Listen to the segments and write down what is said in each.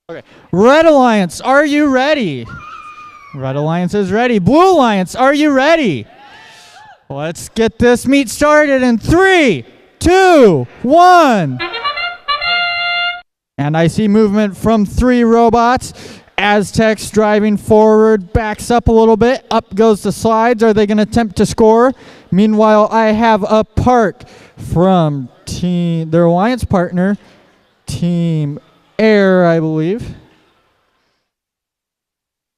Okay. Red Alliance, are you ready? Red Alliance is ready. Blue Alliance, are you ready? Let's get this meet started in 3, 2, 1. And I see movement from 3 robots. Aztecs driving forward, backs up a little bit. Up goes the slides. Are they going to attempt to score? Meanwhile, I have a park from their alliance partner, Team Air, I believe.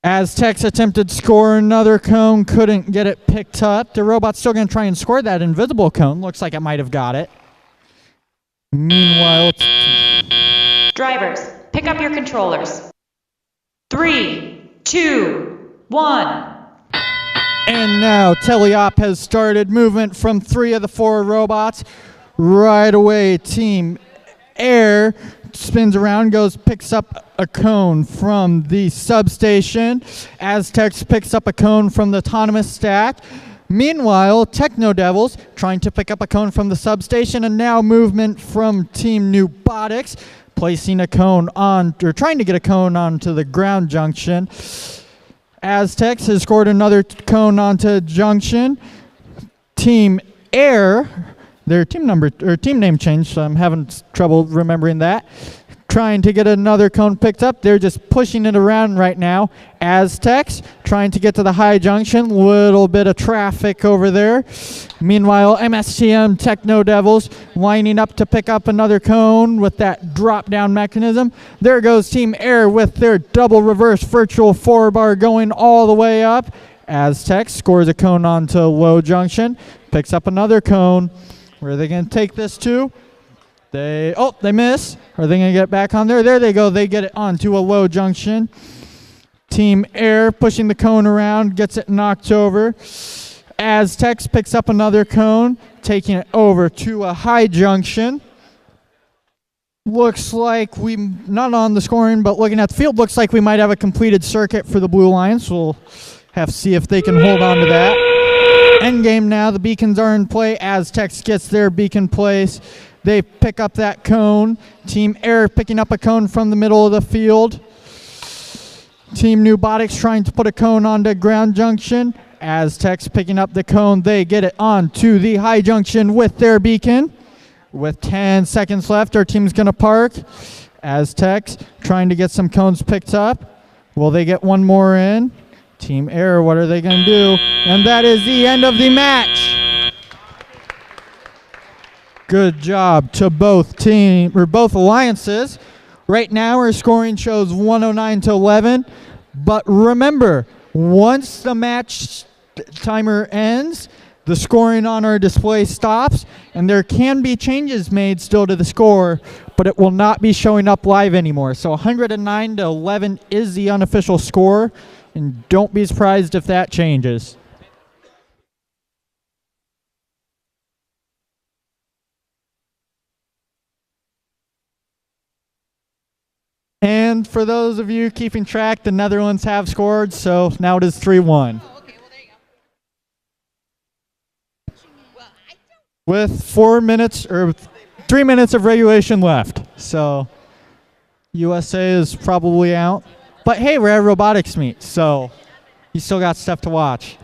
Aztecs attempted to score another cone, couldn't get it picked up. The robot's still going to try and score that invisible cone. Looks like it might have got it. Meanwhile, drivers, pick up your controllers. 3, 2, 1. And now Teleop has started movement from 3 of the 4 robots. Right away, Team Air spins around, picks up a cone from the substation. Aztecs picks up a cone from the autonomous stack. Meanwhile, Techno Devils trying to pick up a cone from the substation, and now movement from Team Nubotics, placing a cone on, or trying to get a cone onto the ground junction. Aztecs has scored another cone onto junction. Team Air, their team name changed, so I'm having trouble remembering that. Trying to get another cone picked up. They're just pushing it around right now. Aztecs trying to get to the high junction. Little bit of traffic over there. Meanwhile, MSTM Techno Devils lining up to pick up another cone with that drop down mechanism. There goes Team Air with their double reverse virtual 4-bar going all the way up. Aztecs scores a cone onto low junction. Picks up another cone. Where are they going to take this to? They miss. Are they going to get back on there? There they go. They get it onto a low junction. Team Air pushing the cone around, gets it knocked over. Aztecs picks up another cone, taking it over to a high junction. Looks like not on the scoring, but looking at the field, looks like we might have a completed circuit for the Blue Alliance. We'll have to see if they can hold on to that. Endgame now. The beacons are in play. Aztecs gets their beacon place. They pick up that cone. Team Air picking up a cone from the middle of the field. Team Nubotics trying to put a cone onto ground junction. Aztecs picking up the cone. They get it onto the high junction with their beacon. With 10 seconds left, our team's going to park. Aztecs trying to get some cones picked up. Will they get one more in? Team Air, what are they going to do? And that is the end of the match. Good job to both alliances. Right now our scoring shows 109-11. But remember, once the match timer ends, the scoring on our display stops, and there can be changes made still to the score, but it will not be showing up live anymore. So 109-11 is the unofficial score, and don't be surprised if that changes. And for those of you keeping track, the Netherlands have scored, so now it is 3-1. Oh, okay, well, there you go. Well, I don't. With 4 minutes or 3 minutes of regulation left. So USA is probably out. But hey, we're at robotics meet, so you still got stuff to watch.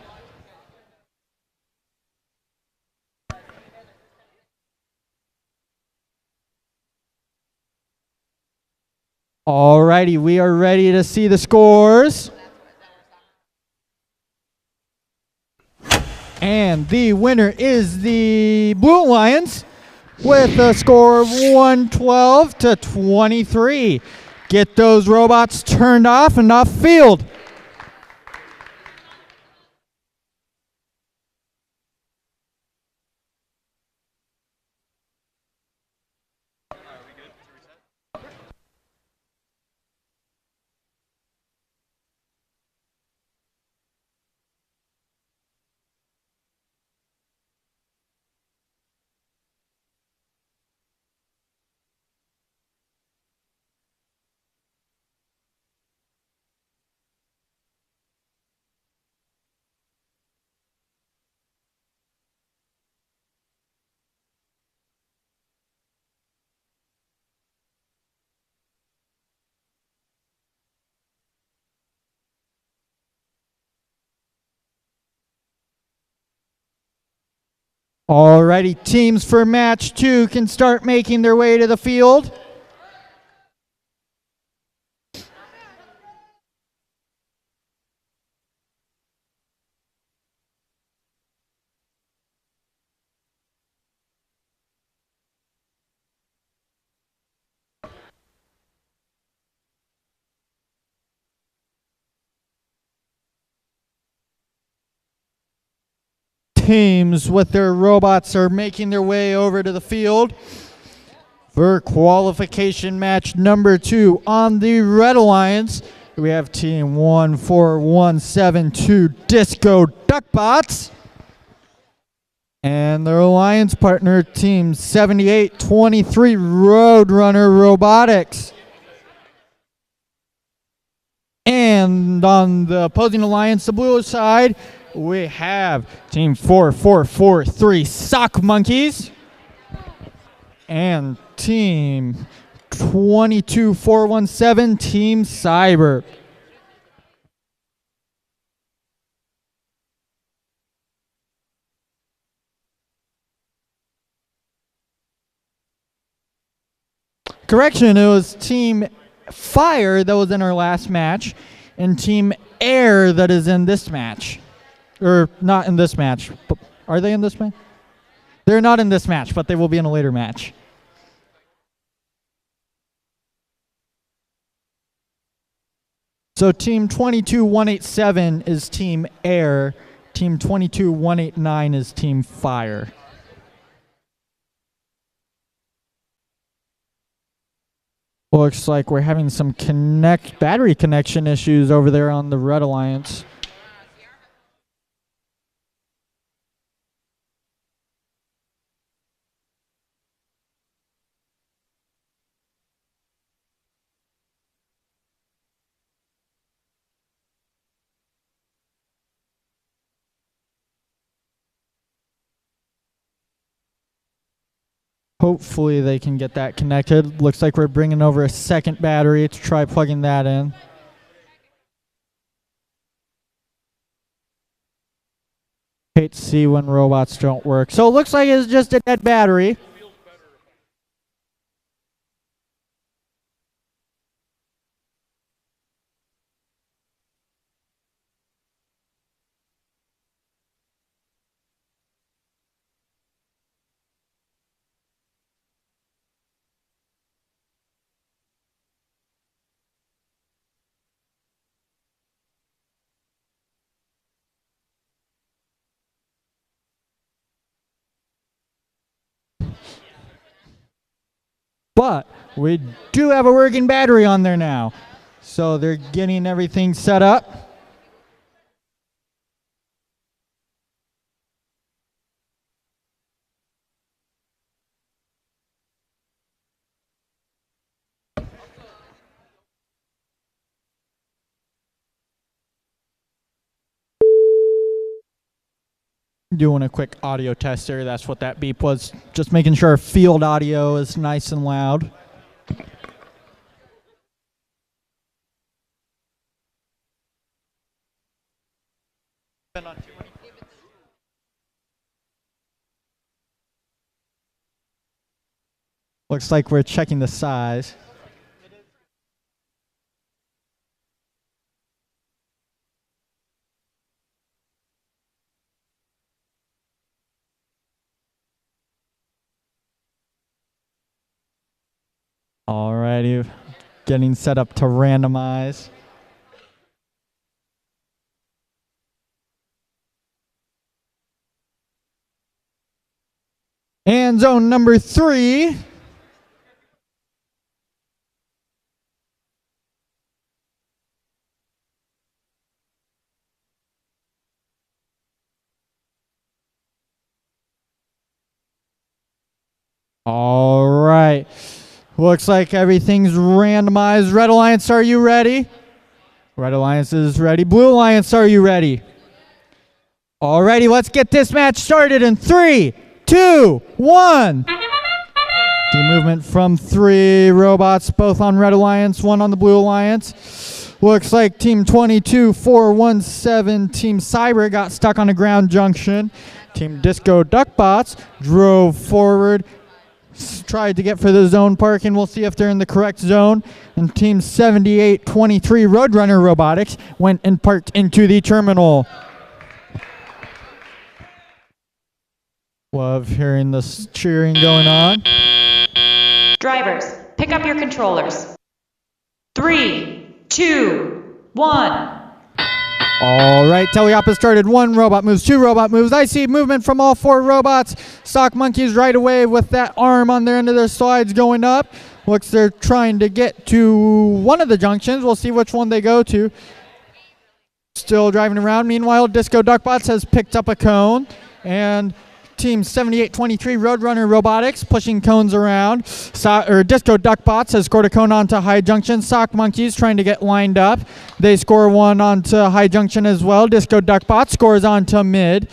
Alrighty, we are ready to see the scores. And the winner is the Blue Alliance with a score of 112-23. Get those robots turned off and off field. Alrighty, teams for match 2 can start making their way to the field. Teams with their robots are making their way over to the field for qualification match number 2. On the Red Alliance, we have team 14172 Disco Duckbots and their alliance partner team 7823 Roadrunner Robotics. And on the opposing alliance, the blue side, we have team 4443 Sock Monkeys and team 22417 Team Cyber. Correction, it was Team Fire that was in our last match and Team Air that is in this match. Or not in this match. But are they in this match? They're not in this match, but they will be in a later match. So team 22187 is Team Air. Team 22189 is Team Fire. Looks like we're having some battery connection issues over there on the Red Alliance. Hopefully they can get that connected. Looks like we're bringing over a second battery to try plugging that in. Hate to see when robots don't work. So it looks like it's just a dead battery. But we do have a working battery on there now. So they're getting everything set up. Doing a quick audio test there. That's what that beep was. Just making sure our field audio is nice and loud. Looks like we're checking the size. Alrighty, getting set up to randomize. And zone number 3. All right. Looks like everything's randomized. Red Alliance, are you ready? Red Alliance is ready. Blue Alliance, are you ready? Alrighty, let's get this match started in 3, 2, 1. Team movement from 3 robots, both on Red Alliance, 1 on the Blue Alliance. Looks like Team 22-417, Team Cyber got stuck on the ground junction. Team Disco Duckbots drove forward, tried to get for the zone parking. We'll see if they're in the correct zone. And Team 7823 Roadrunner Robotics went and parked into the terminal. Love hearing this cheering going on. Drivers, pick up your controllers. 3, 2, 1. All right, Teleop has started. 1 robot moves, 2 robot moves. I see movement from all 4 robots. Sock Monkeys right away with that arm on their end of their slides going up. Looks they're trying to get to one of the junctions. We'll see which one they go to. Still driving around. Meanwhile, Disco Duckbots has picked up a cone. And Team 7823 Roadrunner Robotics pushing cones around. Disco Duckbots has scored a cone onto High Junction. Sock Monkeys trying to get lined up. They score one onto High Junction as well. Disco Duckbots scores onto mid.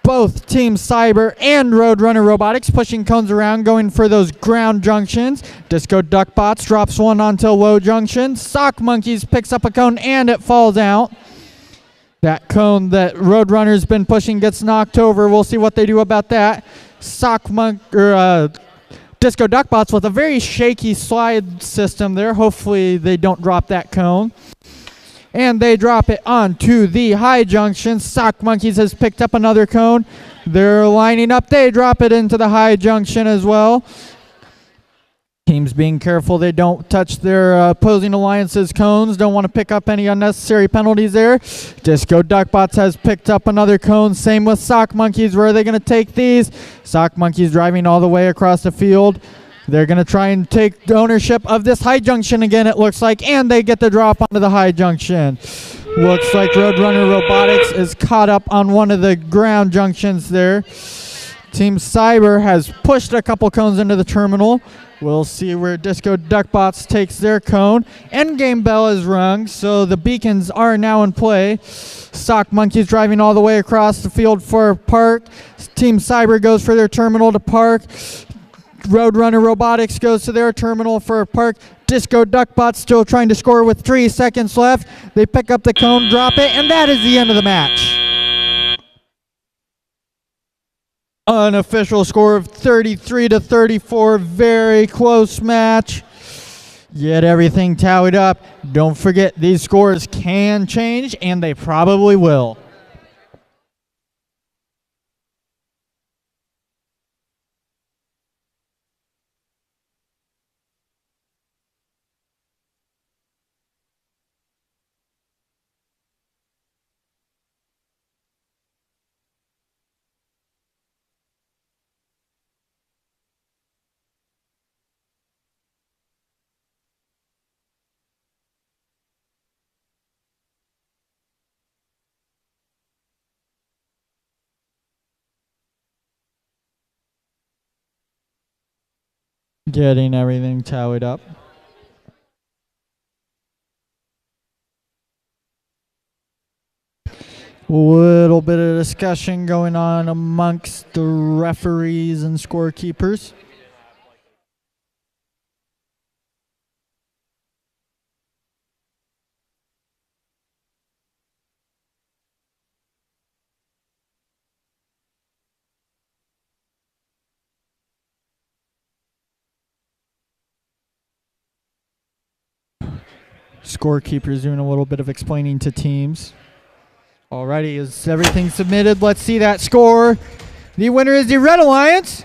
Both Team Cyber and Roadrunner Robotics pushing cones around, going for those ground junctions. Disco Duckbots drops one onto Low Junction. Sock Monkeys picks up a cone and it falls out. That cone that Roadrunner's been pushing gets knocked over. We'll see what they do about that. Disco Duckbots with a very shaky slide system there. Hopefully they don't drop that cone. And they drop it onto the High Junction. Sock Monkeys has picked up another cone. They're lining up. They drop it into the High Junction as well. Teams being careful they don't touch their opposing alliance's cones. Don't want to pick up any unnecessary penalties there. Disco Duckbots has picked up another cone. Same with Sock Monkeys. Where are they going to take these? Sock Monkeys driving all the way across the field. They're going to try and take ownership of this High Junction again, it looks like, and they get the drop onto the High Junction. Looks like Roadrunner Robotics is caught up on one of the ground junctions there. Team Cyber has pushed a couple cones into the terminal. We'll see where Disco Duckbots takes their cone. Endgame bell is rung, so the beacons are now in play. Sock Monkeys driving all the way across the field for park. Team Cyber goes for their terminal to park. Roadrunner Robotics goes to their terminal for a park. Disco Duckbots still trying to score with 3 seconds left. They pick up the cone, drop it, and that is the end of the match. Unofficial score of 33-34. Very close match. Get everything tallied up. Don't forget, these scores can change, and they probably will. Getting everything tallied up. Little bit of discussion going on amongst the referees and scorekeepers. Scorekeepers doing a little bit of explaining to teams. Alrighty, is everything submitted? Let's see that score. The winner is the Red Alliance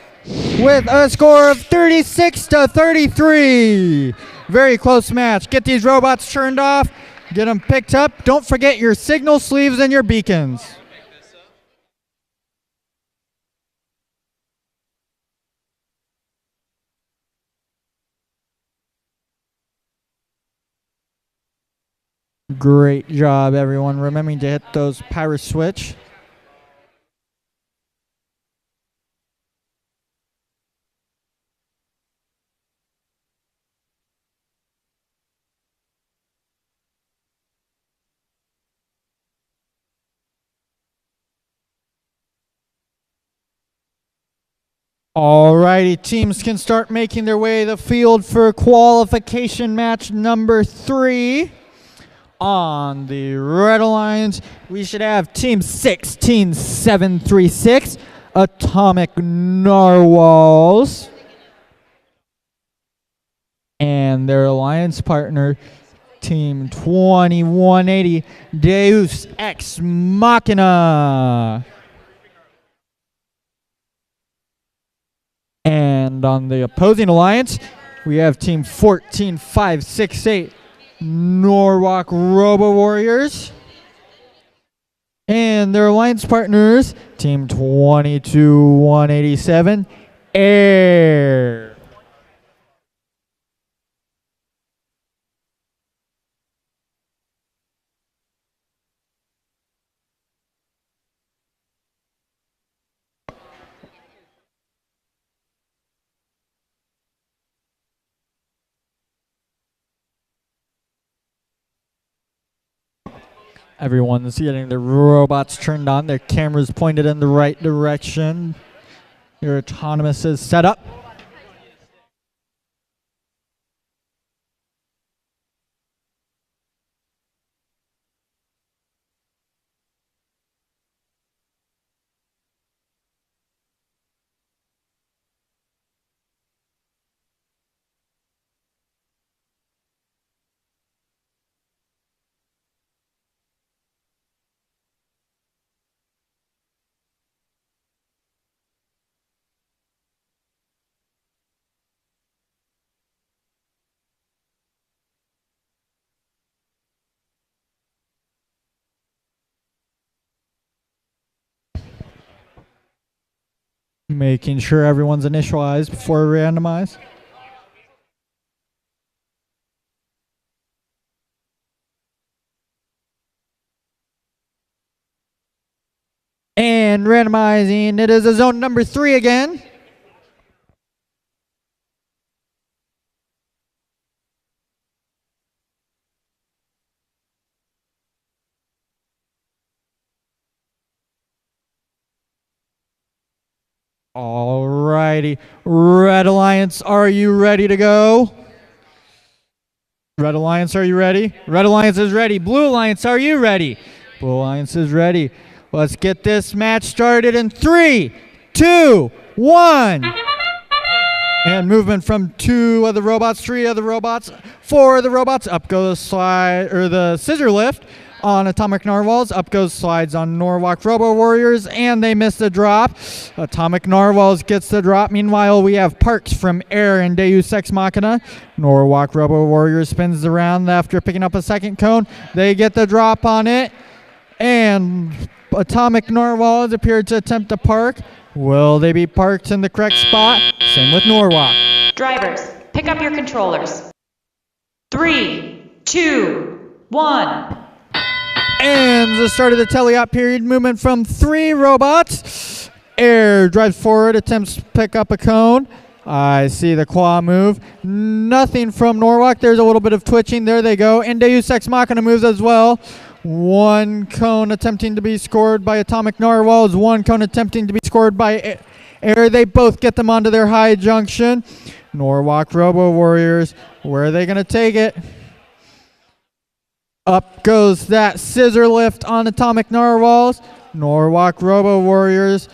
with a score of 36-33. Very close match. Get these robots turned off. Get them picked up. Don't forget your signal sleeves and your beacons. Great job, everyone. Remembering to hit those power switch. Alrighty, teams can start making their way to the field for qualification match number 3. On the Red Alliance, we should have Team 16736, Atomic Narwhals. And their alliance partner, Team 2180, Deus Ex Machina. And on the opposing alliance, we have Team 14568, Norwalk Robo Warriors. And their alliance partners, Team 22187, Air. Everyone's getting their robots turned on, their cameras pointed in the right direction. Your autonomous is set up. Making sure everyone's initialized before we randomize. And randomizing, it is a zone number 3 again. Alrighty, Red Alliance, are you ready to go? Red Alliance, are you ready? Red Alliance is ready. Blue Alliance, are you ready? Blue Alliance is ready. Let's get this match started in 3, 2, 1. And movement from 2 of the robots, 3 of the robots, 4 of the robots. Up goes the scissor lift on Atomic Narwhals. Up goes slides on Norwalk Robo Warriors, and they miss the drop. Atomic Narwhals gets the drop. Meanwhile, we have Parks from Air and Deus Ex Machina. Norwalk Robo Warriors spins around after picking up a second cone. They get the drop on it, and Atomic Narwhals appear to attempt to park. Will they be parked in the correct spot? Same with Norwalk. Drivers, pick up your controllers. 3, 2, 1. And the start of the teleop period, movement from 3 robots. Air drives forward, attempts to pick up a cone. I see the claw move. Nothing from Norwalk. There's a little bit of twitching. There they go. And Deus Ex Machina moves as well. 1 cone attempting to be scored by Atomic Narwhals. 1 cone attempting to be scored by Air. They both get them onto their high junction. Norwalk Robo Warriors, where are they going to take it? Up goes that scissor lift on Atomic Narwhals. Norwalk Robo Warriors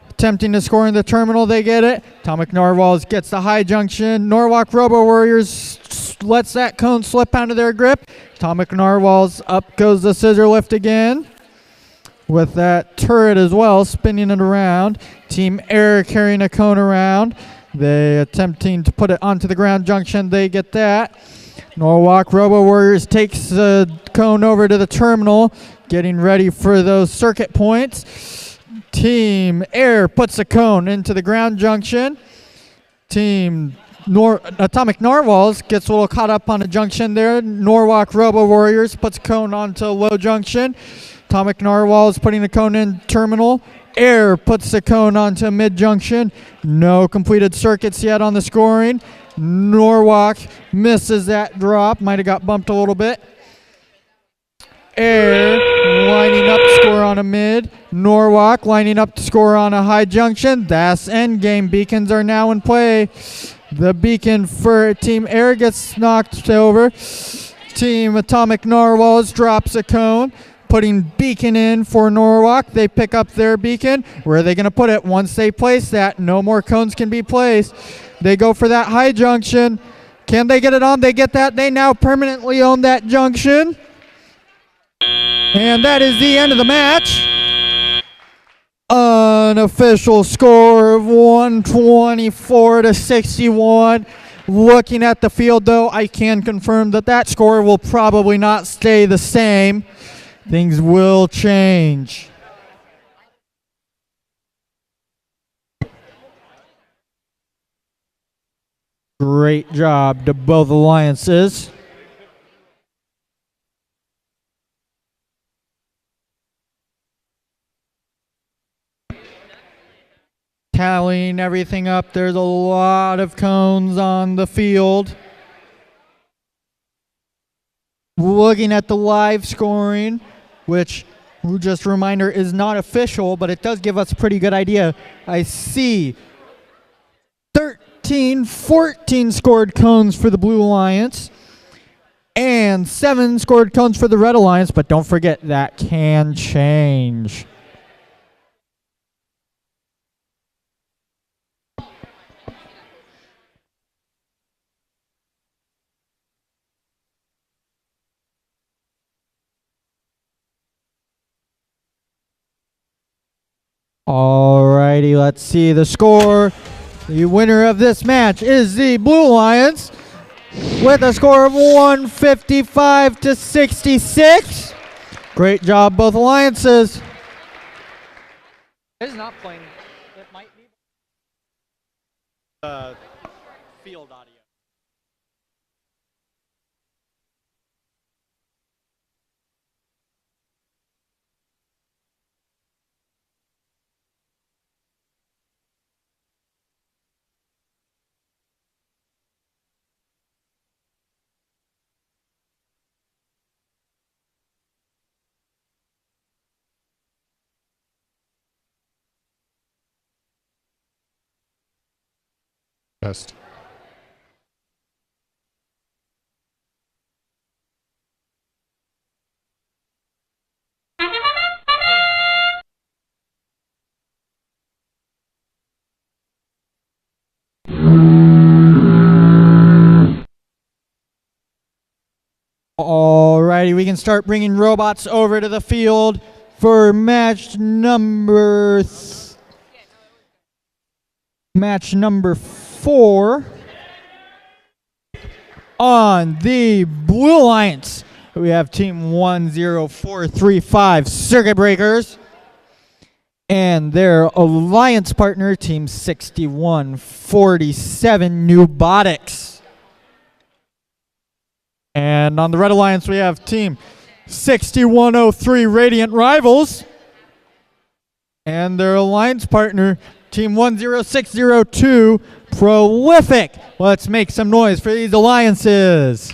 attempting to score in the terminal. They get it. Atomic Narwhals gets the high junction. Norwalk Robo Warriors lets that cone slip out of their grip. Atomic Narwhals, up goes the scissor lift again. With that turret as well, spinning it around. Team Air carrying a cone around. They attempting to put it onto the ground junction. They get that. Norwalk Robo Warriors takes the cone over to the terminal, getting ready for those circuit points. Team Air puts a cone into the ground junction. Team Atomic Narwhals gets a little caught up on a junction there. Norwalk Robo Warriors puts a cone onto low junction. Atomic Narwhals putting the cone in terminal. Air puts the cone onto mid junction. No completed circuits yet on the scoring. Norwalk misses that drop. Might have got bumped a little bit. Air lining up to score on a mid. Norwalk lining up to score on a high junction. That's endgame. Beacons are now in play. The beacon for Team Air gets knocked over. Team Atomic Narwhals drops a cone, putting beacon in for Norwalk. They pick up their beacon. Where are they going to put it? Once they place that, no more cones can be placed. They go for that high junction. Can they get it on? They get that. They now permanently own that junction. And that is the end of the match. Unofficial score of 124-61. Looking at the field, though, I can confirm that that score will probably not stay the same. Things will change. Great job to both alliances. Tallying everything up, there's a lot of cones on the field. Looking at the live scoring, which, just a reminder, is not official, but it does give us a pretty good idea. I see 14 scored cones for the Blue Alliance and 7 scored cones for the Red Alliance, but don't forget that can change. Alrighty, let's see the score. The winner of this match is the Blue Alliance with a score of 155-66. Great job, both alliances. It's not playing. It might be field audio. Test. Alrighty, we can start bringing robots over to the field for match number 4 on the Blue Alliance. We have Team 10435 Circuit Breakers and their alliance partner, Team 6147 Nubotics. And on the Red Alliance, we have Team 6103 Radiant Rivals and their alliance partner, Team 10602 Prolific. Let's make some noise for these alliances.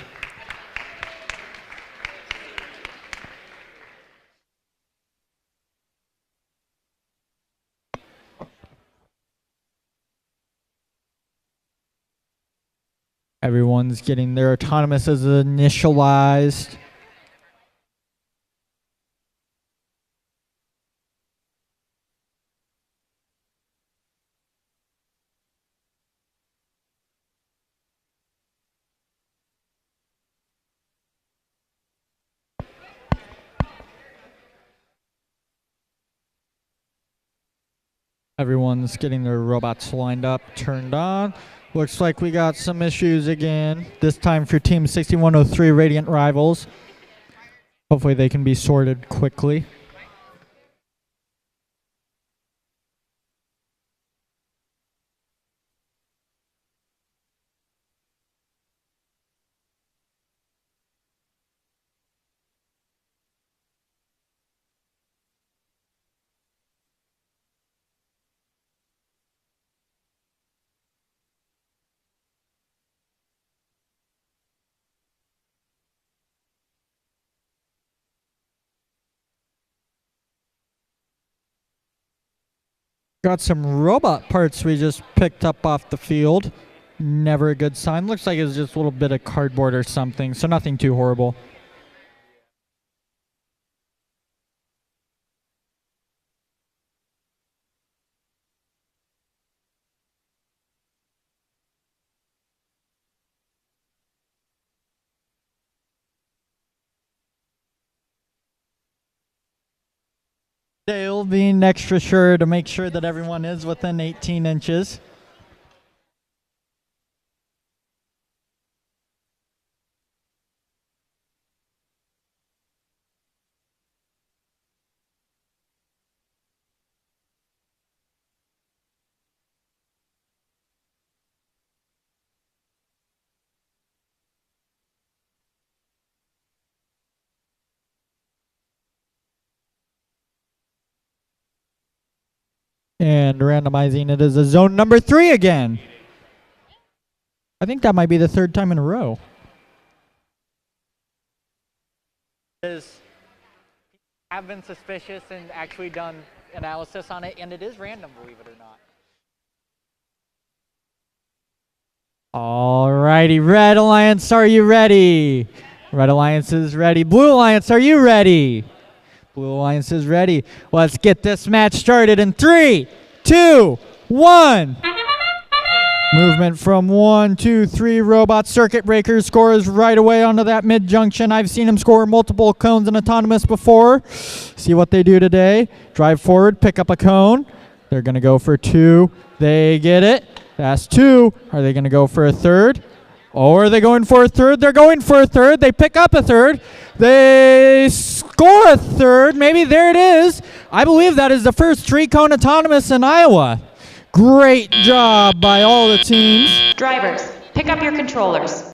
Everyone's getting their autonomous initialized. Everyone's getting their robots lined up, turned on. Looks like we got some issues again, this time for Team 6103 Radiant Rivals. Hopefully they can be sorted quickly. Got some robot parts we just picked up off the field. Never a good sign. Looks like it's just a little bit of cardboard or something, so nothing too horrible. Dale being extra sure to make sure that everyone is within 18 inches. And randomizing it is a zone number 3 again. I think that might be the 3rd time in a row. Have been suspicious and actually done analysis on it, and it is random, believe it or not. Alrighty, Red Alliance, are you ready? Red Alliance is ready. Blue Alliance, are you ready? Blue Alliance is ready. Let's get this match started in 3, 2, 1. Movement from 1, 2, 3 robots. Circuit Breaker scores right away onto that mid-junction. I've seen him score multiple cones in Autonomous before. See what they do today. Drive forward, pick up a cone. They're going to go for 2. They get it. That's 2. Are they going to go for a 3rd? Or are they going for a 3rd? They're going for a 3rd. They pick up a 3rd. They score a 3rd. Maybe there it is. I believe that is the first 3-cone Autonomous in Iowa. Great job by all the teams. Drivers, pick up your controllers.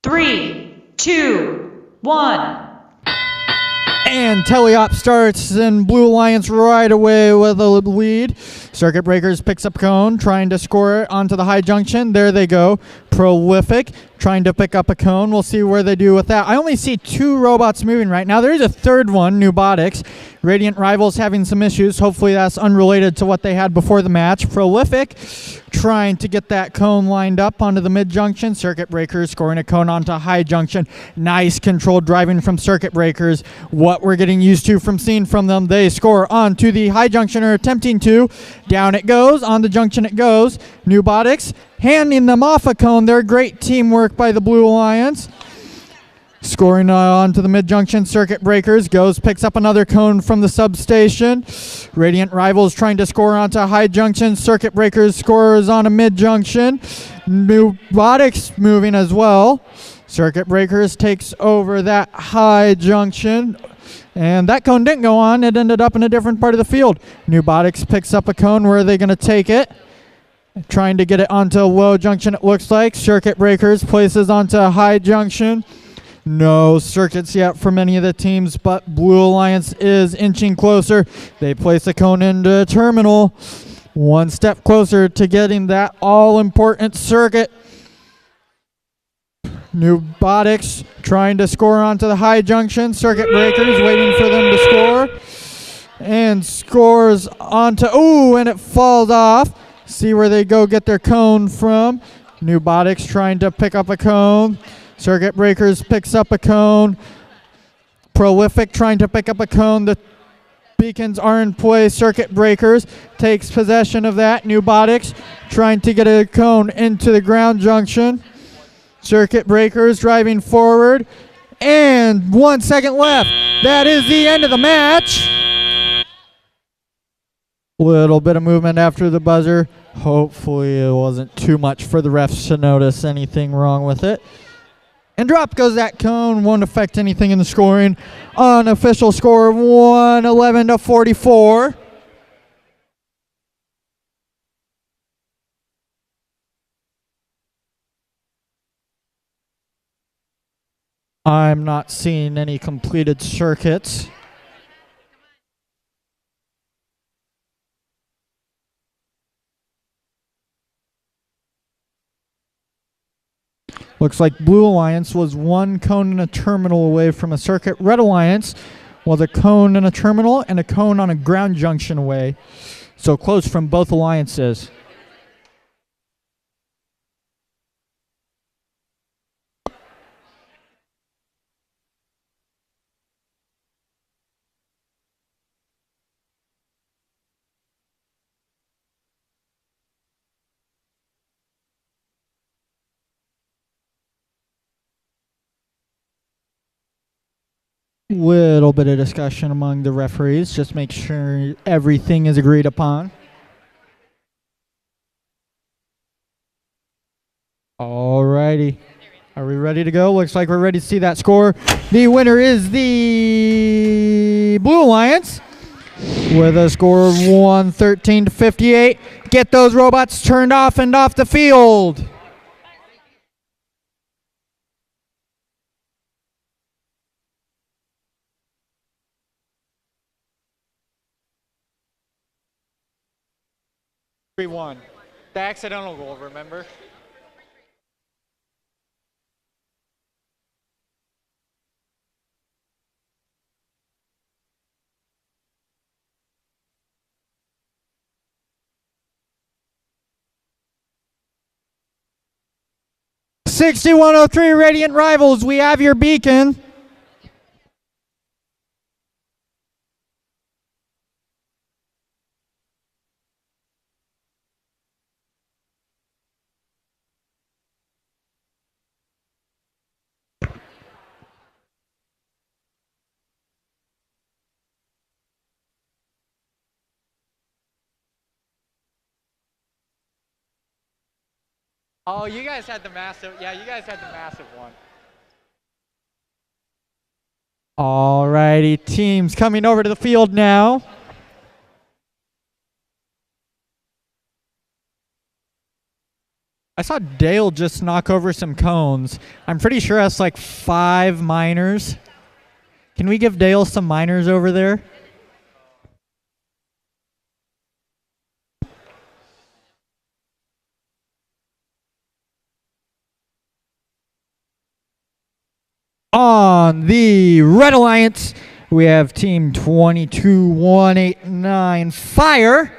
3, 2, 1. And Teleop starts in Blue Alliance right away with a lead. Circuit Breakers picks up cone, trying to score it onto the high junction. There they go. Prolific trying to pick up a cone. We'll see where they do with that. I only see 2 robots moving right now. There's a 3rd one, Nubotics. Radiant Rivals having some issues. Hopefully that's unrelated to what they had before the match. Prolific trying to get that cone lined up onto the mid-junction. Circuit Breakers scoring a cone onto high junction. Nice controlled driving from Circuit Breakers. What we're getting used to from seeing from them. They score onto the high junction, or attempting to. Down it goes. On the junction it goes. Nubotics handing them off a cone. They're great teamwork by the Blue Alliance. Scoring onto the mid-junction. Circuit Breakers goes, picks up another cone from the substation. Radiant Rivals trying to score onto high junction. Circuit Breakers scores on a mid-junction. Nubotics moving as well. Circuit Breakers takes over that high junction. And that cone didn't go on. It ended up in a different part of the field. Nubotics picks up a cone. Where are they going to take it? Trying to get it onto low junction, it looks like. Circuit Breakers places onto high junction. No circuits yet from any of the teams, but Blue Alliance is inching closer. They place a cone into terminal. One step closer to getting that all-important circuit. Nubotics trying to score onto the high junction. Circuit Breakers waiting for them to score. And scores onto, and it falls off. See where they go get their cone from. Nubotics trying to pick up a cone. Circuit Breakers picks up a cone. Prolific trying to pick up a cone. The beacons are in play. Circuit Breakers takes possession of that. Nubotics trying to get a cone into the ground junction. Circuit Breakers driving forward. And 1 second left. That is the end of the match. Little bit of movement after the buzzer. Hopefully it wasn't too much for the refs to notice anything wrong with it. And drop goes that cone. Won't affect anything in the scoring. Unofficial score of 111-44. I'm not seeing any completed circuits. Looks like Blue Alliance was 1 cone and a terminal away from a circuit. Red Alliance was a cone and a terminal and a cone on a ground junction away. So close from both alliances. Little bit of discussion among the referees. Just make sure everything is agreed upon. Alrighty. Are we ready to go? Looks like we're ready to see that score. The winner is the Blue Alliance with a score of 113-58. Get those robots turned off and off the field. We won. The accidental goal, remember? #6103 Radiant Rivals, we have your beacon. Oh, you guys had the massive, yeah, you guys had the massive one. Alrighty, teams coming over to the field now. I saw Dale just knock over some cones. I'm pretty sure that's like 5 minors. Can we give Dale some minors over there? On the Red Alliance, we have Team 22189 Fire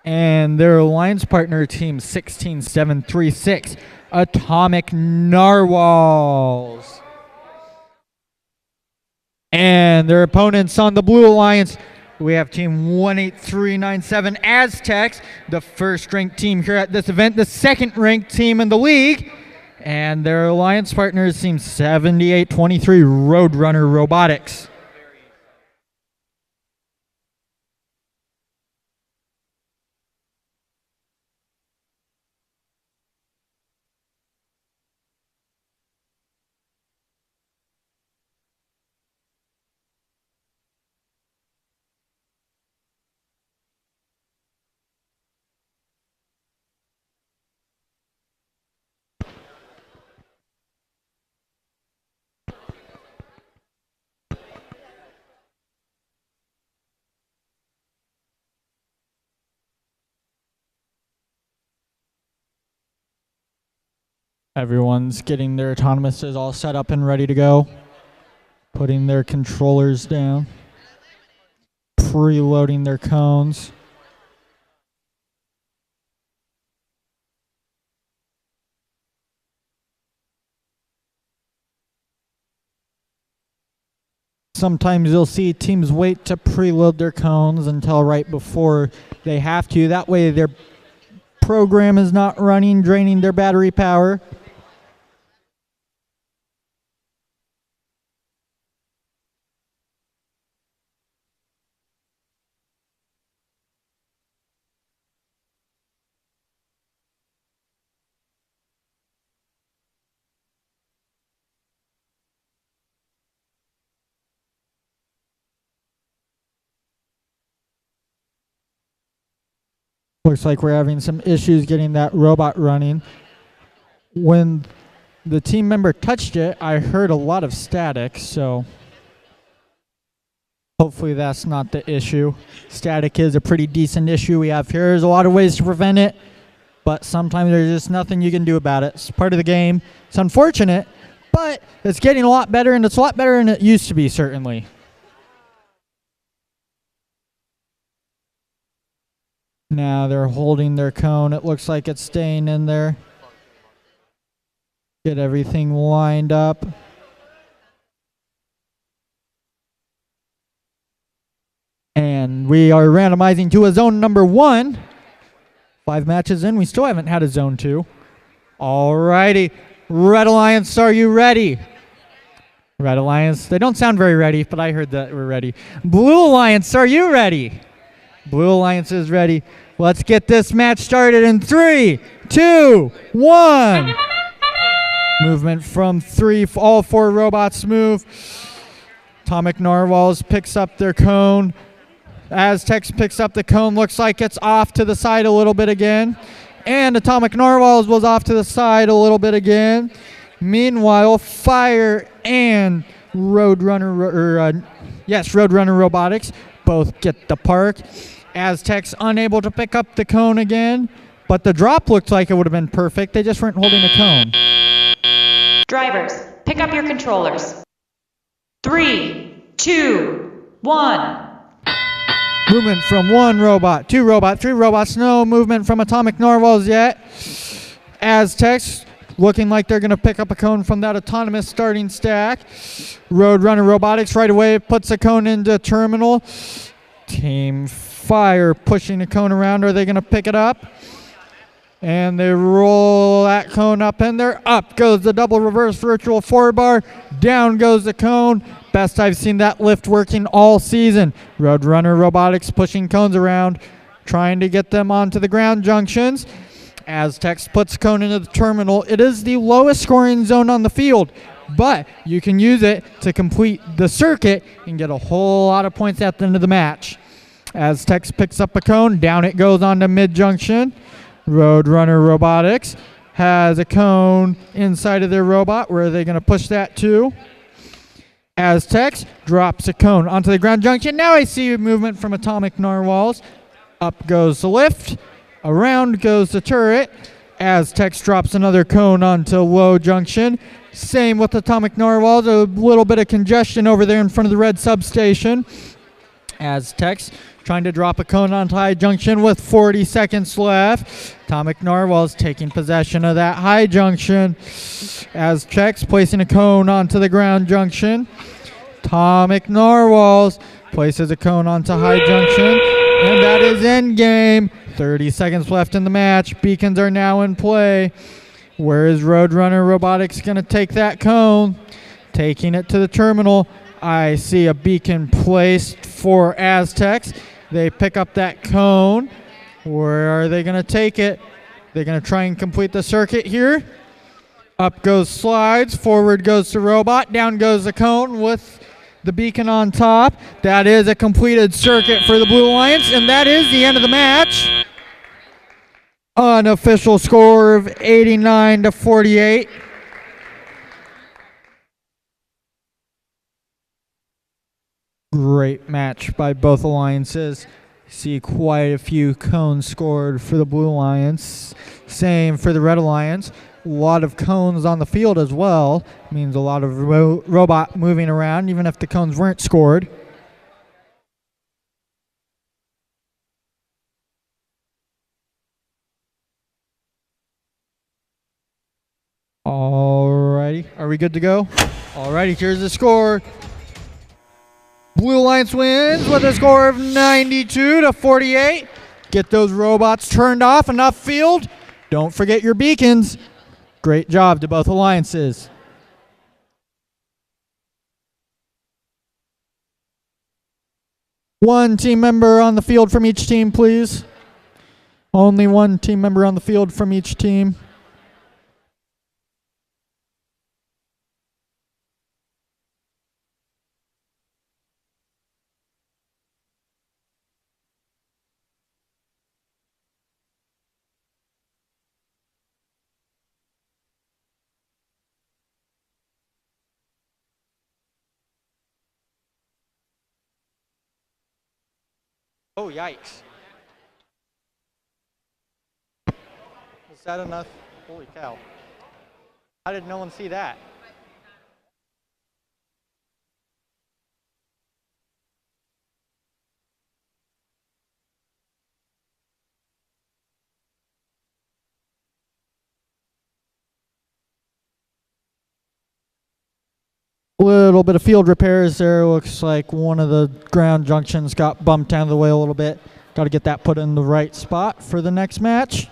and their alliance partner, Team 16736 Atomic Narwhals. And their opponents on the Blue Alliance, we have Team 18397 Aztecs, the first ranked team here at this event, the second ranked team in the league. And their alliance partners, Team 7823 Roadrunner Robotics. Everyone's getting their autonomouses all set up and ready to go. Putting their controllers down. Preloading their cones. Sometimes you'll see teams wait to preload their cones until right before they have to. That way their program is not running, draining their battery power. Looks like we're having some issues getting that robot running. When the team member touched it, I heard a lot of static, so hopefully that's not the issue. Static is a pretty decent issue we have here. There's a lot of ways to prevent it, but sometimes there's just nothing you can do about it. It's part of the game. It's unfortunate, but it's getting a lot better, and it's a lot better than it used to be, certainly. Now they're holding their cone. It looks like it's staying in there. Get everything lined up. And we are randomizing to a zone number 1. 5 matches in. We still haven't had a zone 2. Alrighty. Red Alliance, are you ready? Red Alliance, they don't sound very ready, but I heard that we're ready. Blue Alliance, are you ready? Blue Alliance is ready. Let's get this match started in 3, 2, 1. Movement from 3, all 4 robots move. Atomic Narwhals picks up their cone. Aztecs picks up the cone. Looks like it's off to the side a little bit again. And Atomic Narwhals was off to the side a little bit again. Meanwhile, Fire and Roadrunner Robotics both get the park. Aztecs unable to pick up the cone again, but the drop looked like it would have been perfect. They just weren't holding the cone. Drivers, pick up your controllers. 3, 2, 1. Movement from 1 robot, 2 robot, 3 robots. No movement from Atomic Narwhals yet. Aztecs looking like they're going to pick up a cone from that autonomous starting stack. Roadrunner Robotics right away puts a cone into terminal. Team Fire pushing the cone around. Are they going to pick it up? And they roll that cone up, and they're up goes the double reverse virtual forward bar. Down goes the cone. Best I've seen that lift working all season. Roadrunner Robotics pushing cones around, trying to get them onto the ground junctions. Aztecs puts cone into the terminal. It is the lowest scoring zone on the field, but you can use it to complete the circuit and get a whole lot of points at the end of the match. Aztecs picks up a cone. Down it goes onto mid-junction. Roadrunner Robotics has a cone inside of their robot. Where are they going to push that to? Aztecs drops a cone onto the ground junction. Now I see movement from Atomic Narwhals. Up goes the lift. Around goes the turret. Aztecs drops another cone onto low junction. Same with Atomic Narwhals. A little bit of congestion over there in front of the red substation. Aztecs trying to drop a cone onto high junction with 40 seconds left. Atomic Narwhals taking possession of that high junction. Aztecs placing a cone onto the ground junction. Atomic Narwhals places a cone onto high junction. And that is end game. 30 seconds left in the match. Beacons are now in play. Where is Roadrunner Robotics going to take that cone? Taking it to the terminal. I see a beacon placed for Aztecs. They pick up that cone. Where are they going to take it? They're going to try and complete the circuit here. Up goes slides. Forward goes the robot. Down goes the cone with the beacon on top. That is a completed circuit for the Blue Alliance, and that is the end of the match. Unofficial score of 89-48. Great match by both alliances. See quite a few cones scored for the Blue Alliance. Same for the Red Alliance. A lot of cones on the field as well. Means a lot of robot moving around, even if the cones weren't scored. Alrighty, are we good to go? Alrighty, here's the score. Blue Alliance wins with a score of 92-48. Get those robots turned off and off field. Don't forget your beacons. Great job to both alliances. One team member on the field from each team, please. Only one team member on the field from each team. Oh, yikes. Was that enough? Holy cow. How did no one see that? Little bit of field repairs there. Looks like one of the ground junctions got bumped out of the way a little bit. Got to get that put in the right spot for the next match.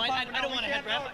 I don't want to head wrap.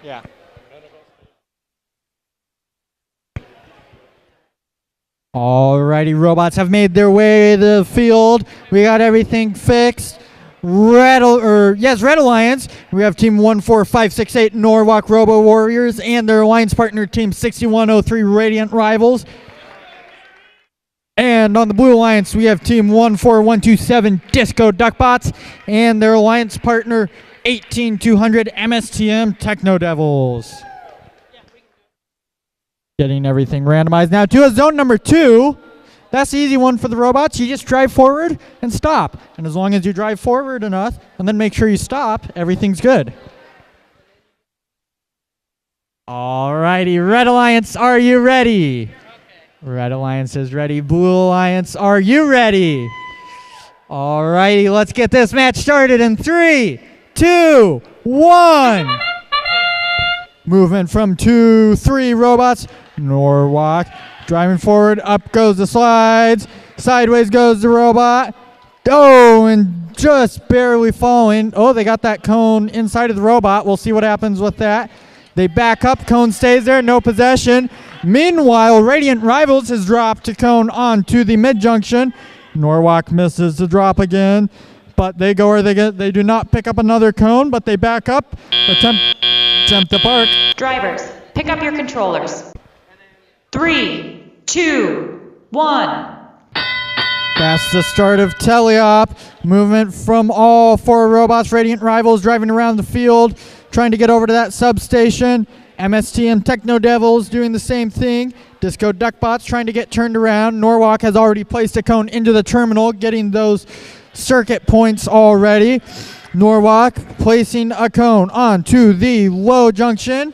Yeah. Alrighty, robots have made their way to the field. We got everything fixed. Red Alliance. We have Team 14568 Norwalk Robo Warriors and their alliance partner Team 6103 Radiant Rivals. And on the Blue Alliance, we have Team 14127 Disco Duckbots and their alliance partner 18200 MSTM Techno Devils. Getting everything randomized now to a zone number 2. That's the easy one for the robots. You just drive forward and stop. And as long as you drive forward enough and then make sure you stop, everything's good. Alrighty, Red Alliance, are you ready? Okay. Red Alliance is ready. Blue Alliance, are you ready? Alrighty, let's get this match started in 3, 2, 1. Movement from 2, 3 robots. Norwalk. Driving forward, up goes the slides. Sideways goes the robot. Oh, and just barely falling. Oh, they got that cone inside of the robot. We'll see what happens with that. They back up. Cone stays there. No possession. Meanwhile, Radiant Rivals has dropped a cone onto the mid-junction. Norwalk misses the drop again. But they go where they get. They do not pick up another cone, but they back up. Attempt to park. Drivers, pick up your controllers. 3, 2, 1. That's the start of teleop. Movement from all 4 robots. Radiant Rivals driving around the field, trying to get over to that substation. MSTM Techno Devils doing the same thing. Disco Duckbots trying to get turned around. Norwalk has already placed a cone into the terminal, getting those circuit points already. Norwalk placing a cone onto the low junction.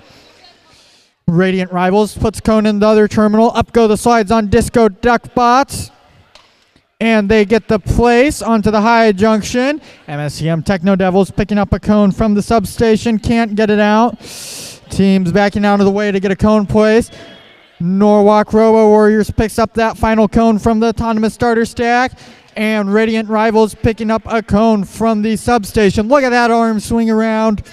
Radiant Rivals puts cone in the other terminal. Up go the slides on Disco Duckbots. And they get the place onto the high junction. MSTM Techno Devils picking up a cone from the substation. Can't get it out. Teams backing out of the way to get a cone place. Norwalk Robo Warriors picks up that final cone from the autonomous starter stack. And Radiant Rivals picking up a cone from the substation. Look at that arm swing around.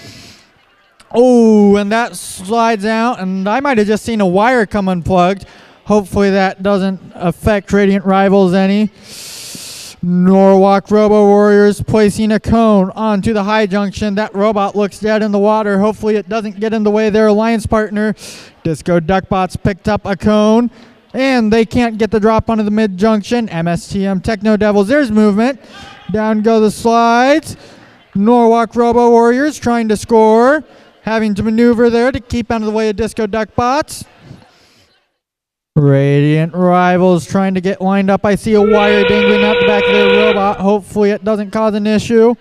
Oh, and that slides out, and I might have just seen a wire come unplugged. Hopefully that doesn't affect Radiant Rivals any. Norwalk Robo Warriors placing a cone onto the high junction. That robot looks dead in the water. Hopefully it doesn't get in the way of their alliance partner. Disco Duckbots picked up a cone, and they can't get the drop onto the mid junction. MSTM Techno Devils, there's movement. Down go the slides. Norwalk Robo Warriors trying to score. Having to maneuver there to keep out of the way of Disco Duckbots. Radiant Rivals trying to get lined up. I see a wire dangling out the back of their robot. Hopefully it doesn't cause an issue.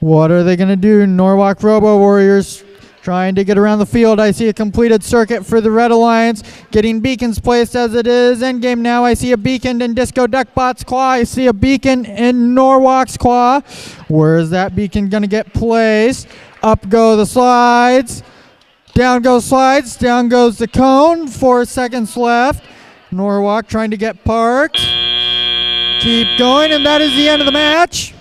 What are they going to do? Norwalk Robo Warriors trying to get around the field. I see a completed circuit for the Red Alliance. Getting beacons placed as it is. Endgame now. I see a beacon in Disco Duckbot's claw. I see a beacon in Norwalk's claw. Where is that beacon going to get placed? Up go the slides. Down goes slides. Down goes the cone. 4 seconds left. Norwalk trying to get parked. Keep going, and that is the end of the match.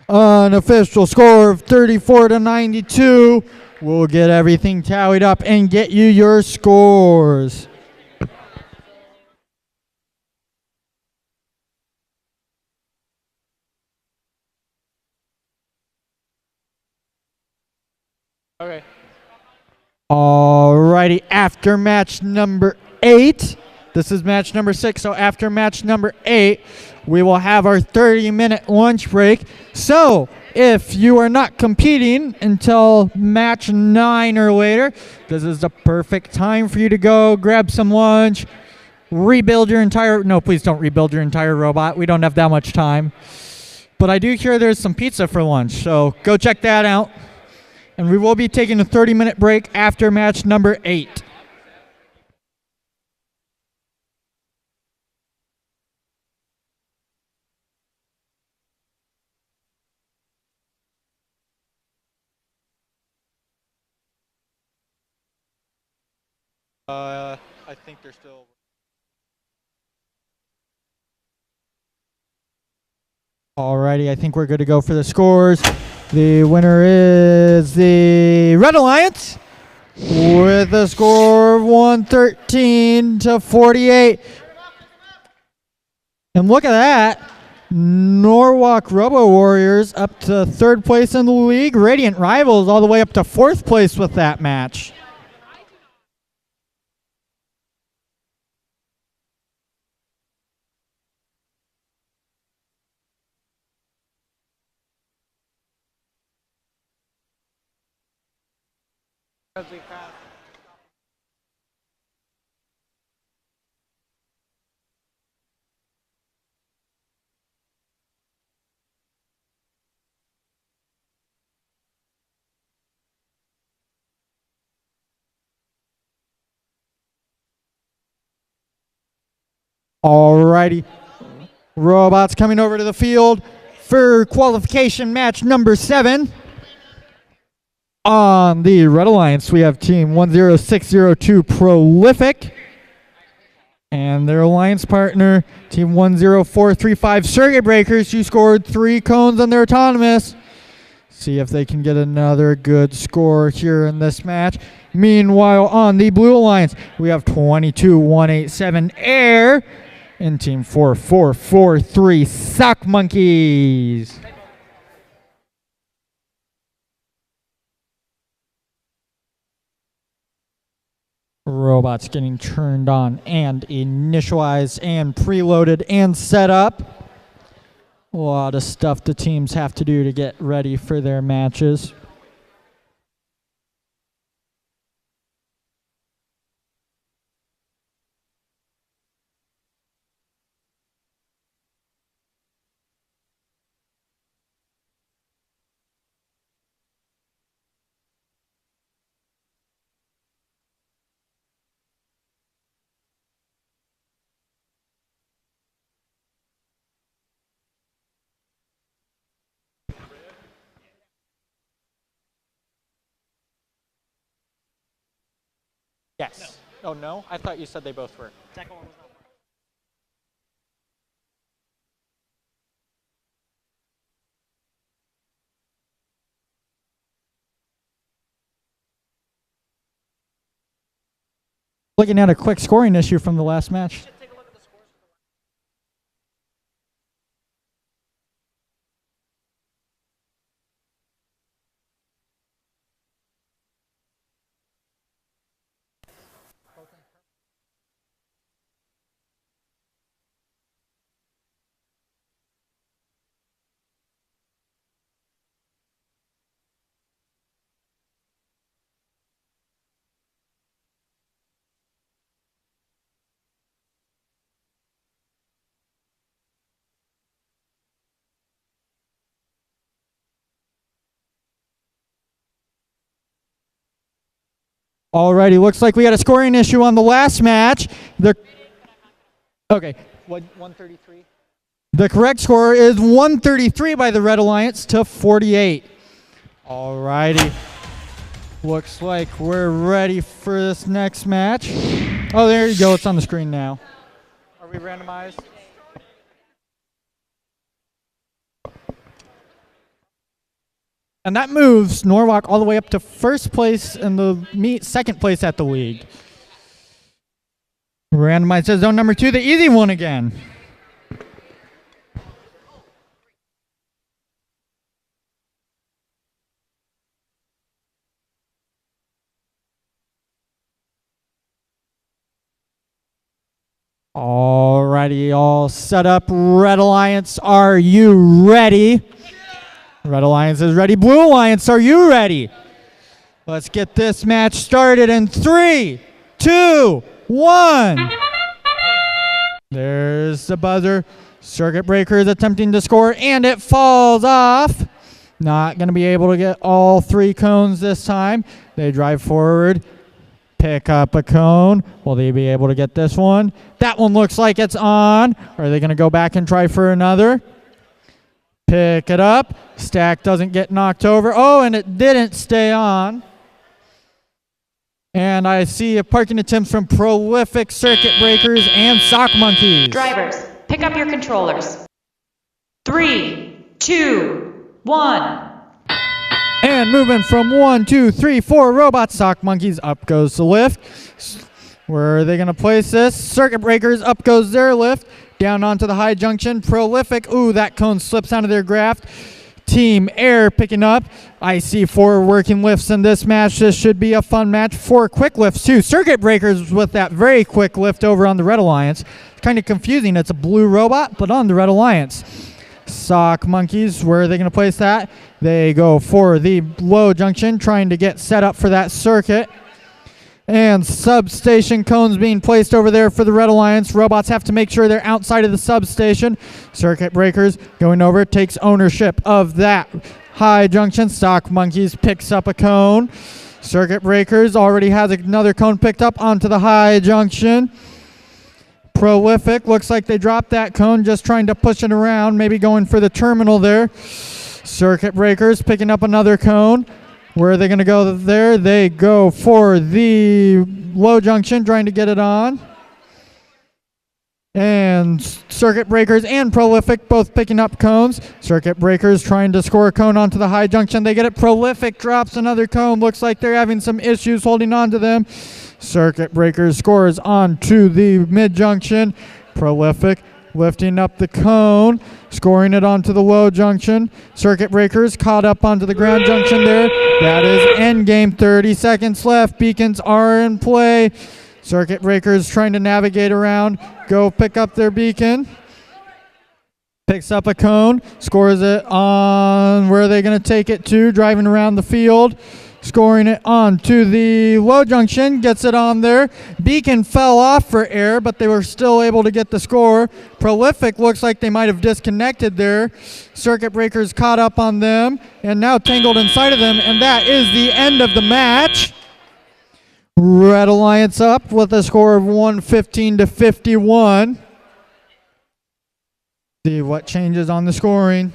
An official score of 34-92. We'll get everything tallied up and get you your scores. Okay. Alrighty, after match number 8, this is match number 6, so after match number 8, we will have our 30-minute lunch break. So, if you are not competing until match 9 or later, this is the perfect time for you to go grab some lunch, rebuild your entire, no, please don't rebuild your entire robot. We don't have that much time. But I do hear there's some pizza for lunch, so go check that out. And we will be taking a 30-minute break after match number 8. I think they're still. Alrighty, I think we're good to go for the scores. The winner is the Red Alliance with a score of 113-48. And look at that. Norwalk Robo Warriors up to third place in the league. Radiant Rivals all the way up to fourth place with that match. Alrighty. Robots coming over to the field for qualification match number 7. On the Red Alliance, we have Team 10602 Prolific and their alliance partner, Team 10435 Circuit Breakers, who scored 3 cones on their autonomous. See if they can get another good score here in this match. Meanwhile, on the Blue Alliance, we have 22187 Air and Team 4443 Sock Monkeys. Robots getting turned on and initialized and preloaded and set up. A lot of stuff the teams have to do to get ready for their matches. Yes. Oh, no? I thought you said they both were. Second one was not. Looking at a quick scoring issue from the last match. Alrighty, looks like we had a scoring issue on the last match. Okay, what, 133? The correct score is 133 by the Red Alliance to 48. Alrighty, looks like we're ready for this next match. Oh, there you go, it's on the screen now. Are we randomized? And that moves Norwalk all the way up to first place and the second place at the league. Randomized says zone number 2, the easy one again. Alrighty, all set up. Red Alliance, are you ready? Red Alliance is ready. Blue Alliance, are you ready? Let's get this match started in 3, 2, 1. There's the buzzer. Circuit Breaker is attempting to score, and it falls off. Not going to be able to get all 3 cones this time. They drive forward, pick up a cone. Will they be able to get this one? That one looks like it's on. Are they going to go back and try for another? Pick it up. Stack doesn't get knocked over. Oh, and it didn't stay on. And I see a parking attempts from Prolific, Circuit Breakers, and Sock Monkeys. Drivers, pick up your controllers. 3, 2, 1. And moving from 1, 2, 3, 4 robots, Sock Monkeys, up goes the lift. Where are they going to place this? Circuit Breakers, up goes their lift. Down onto the high junction. Prolific. Ooh, that cone slips out of their grasp. Team Air picking up. I see 4 working lifts in this match. This should be a fun match. 4 quick lifts too. Circuit Breakers with that very quick lift over on the Red Alliance. It's kind of confusing. It's a blue robot, but on the Red Alliance. Sock Monkeys, where are they going to place that? They go for the low junction, trying to get set up for that circuit. And substation cones being placed over there for the Red Alliance. Robots have to make sure they're outside of the substation. Circuit Breakers going over, takes ownership of that high junction. Sock Monkeys picks up a cone. Circuit Breakers already has another cone picked up onto the high junction. Prolific, looks like they dropped that cone, just trying to push it around, maybe going for the terminal there. Circuit Breakers picking up another cone. Where are they going to go there? They go for the low junction, trying to get it on. And Circuit Breakers and Prolific both picking up cones. Circuit Breakers trying to score a cone onto the high junction. They get it. Prolific drops another cone. Looks like they're having some issues holding on to them. Circuit Breakers scores onto the mid junction. Prolific lifting up the cone, scoring it onto the low junction. Circuit Breakers caught up onto the ground junction there. That is endgame. 30 seconds left. Beacons are in play. Circuit Breakers trying to navigate around. Go pick up their beacon. Picks up a cone. Scores it on, where are they going to take it to? Driving around the field. Scoring it on to the low junction, gets it on there. Beacon fell off for Air, but they were still able to get the score. Prolific looks like they might have disconnected there. Circuit Breakers caught up on them and now tangled inside of them, and that is the end of the match. Red Alliance up with a score of 115-51. See what changes on the scoring.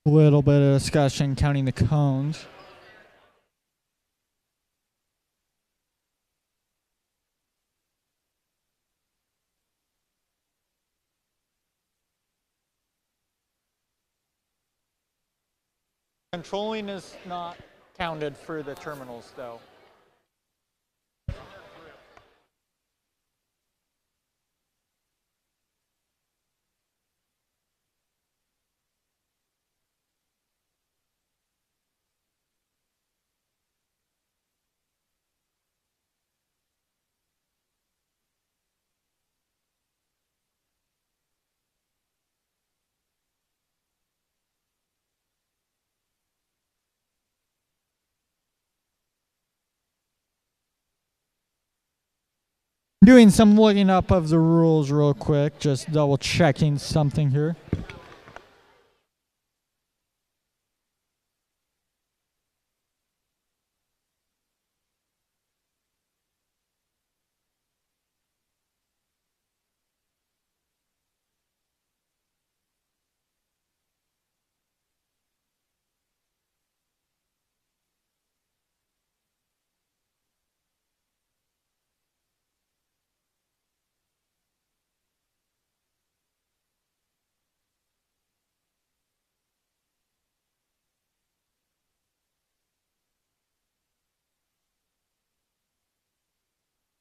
Little bit of discussion counting the cones. Controlling is not counted for the terminals, though. Doing some looking up of the rules real quick, just double checking something here.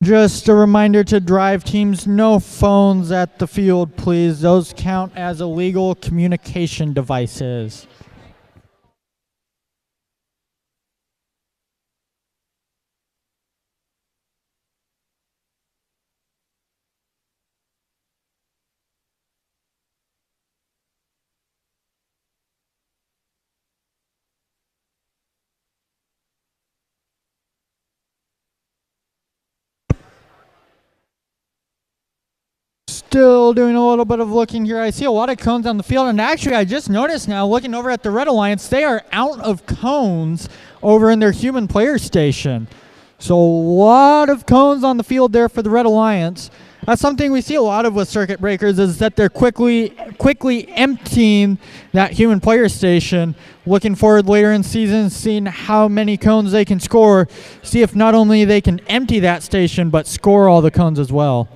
Just a reminder to drive teams, no phones at the field, please. Those count as illegal communication devices. Still doing a little bit of looking here. I see a lot of cones on the field, and actually I just noticed now, looking over at the Red Alliance, they are out of cones over in their human player station. So a lot of cones on the field there for the Red Alliance. That's something we see a lot of with circuit breakers is that they're quickly emptying that human player station, looking forward later in season, seeing how many cones they can score, see if not only they can empty that station, but score all the cones as well.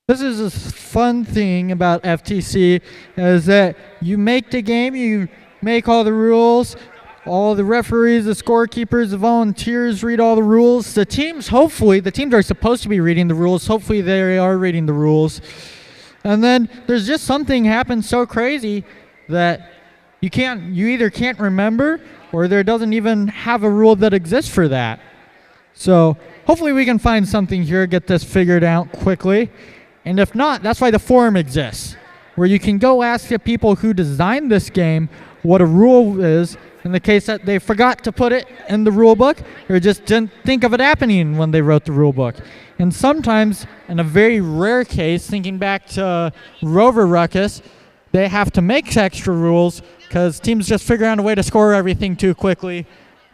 This is a fun thing about FTC is that you make the game, you make all the rules, all the referees, the scorekeepers, the volunteers read all the rules. The teams are supposed to be reading the rules. Hopefully they are reading the rules. And then there's just something happens so crazy that you either can't remember or there doesn't even have a rule that exists for that. So hopefully we can find something here, get this figured out quickly. And if not, that's why the forum exists, where you can go ask the people who designed this game what a rule is in the case that they forgot to put it in the rule book or just didn't think of it happening when they wrote the rule book. And sometimes, in a very rare case, thinking back to Rover Ruckus, they have to make extra rules because teams just figure out a way to score everything too quickly,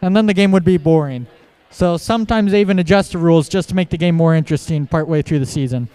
and then the game would be boring. So sometimes they even adjust the rules just to make the game more interesting partway through the season.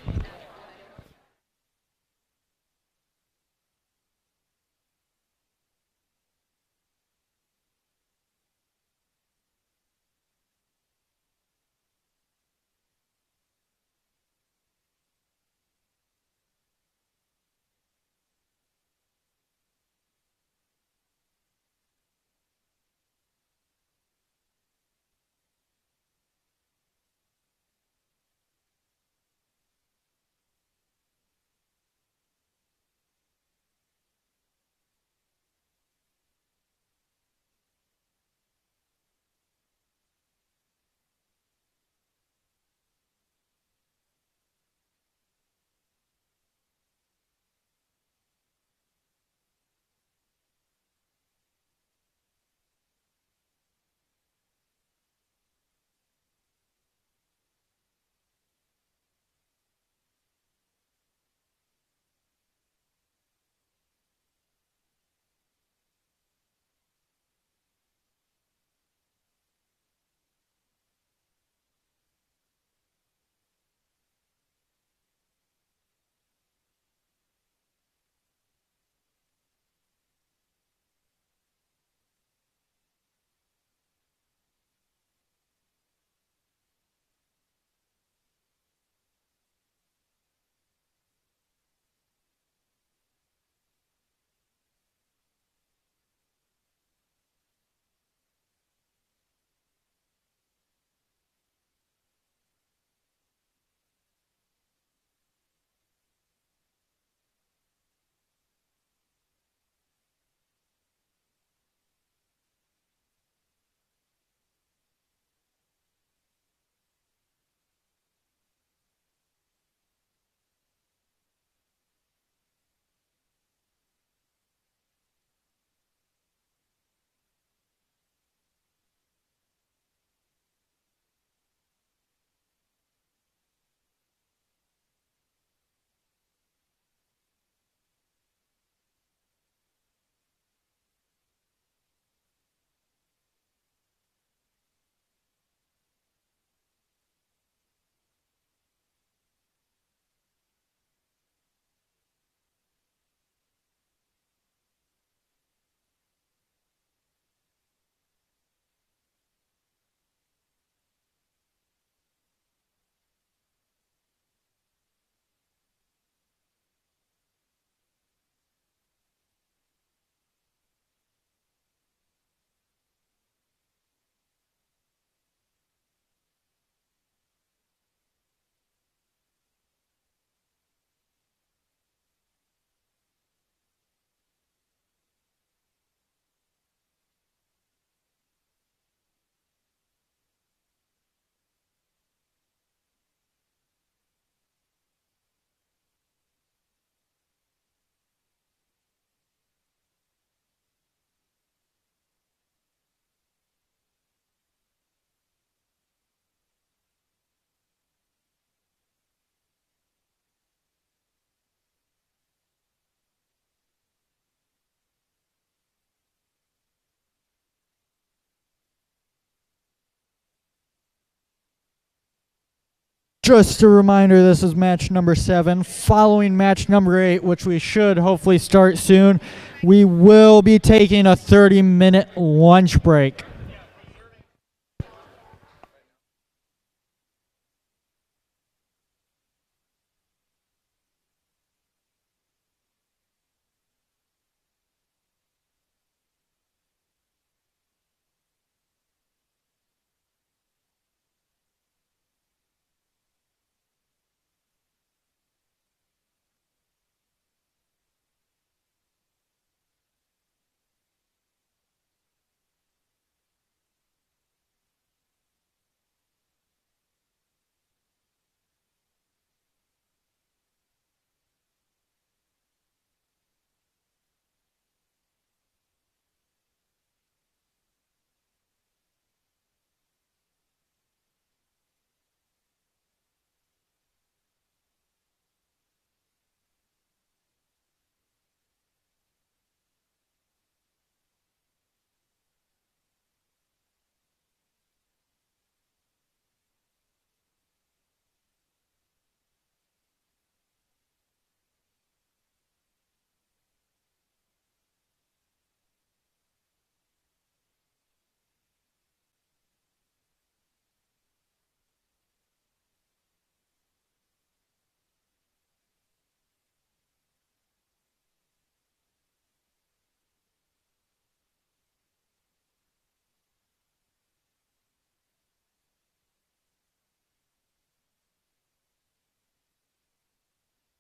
Just a reminder, this is match number 7. Following match number 8, which we should hopefully start soon, we will be taking a 30-minute lunch break.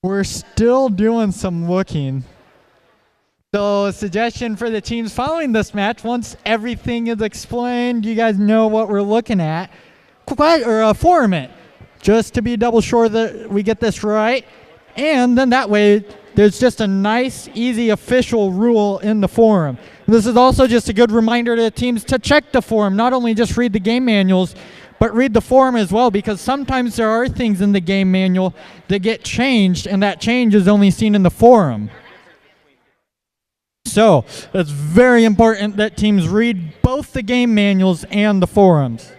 We're still doing some looking. So, a suggestion for the teams following this match: once everything is explained, you guys know what we're looking at, forum it, just to be double sure that we get this right. And then that way, there's just a nice, easy official rule in the forum. This is also just a good reminder to the teams to check the forum, not only just read the game manuals, but read the forum as well, because sometimes there are things in the game manual that get changed, and that change is only seen in the forum. So it's very important that teams read both the game manuals and the forums.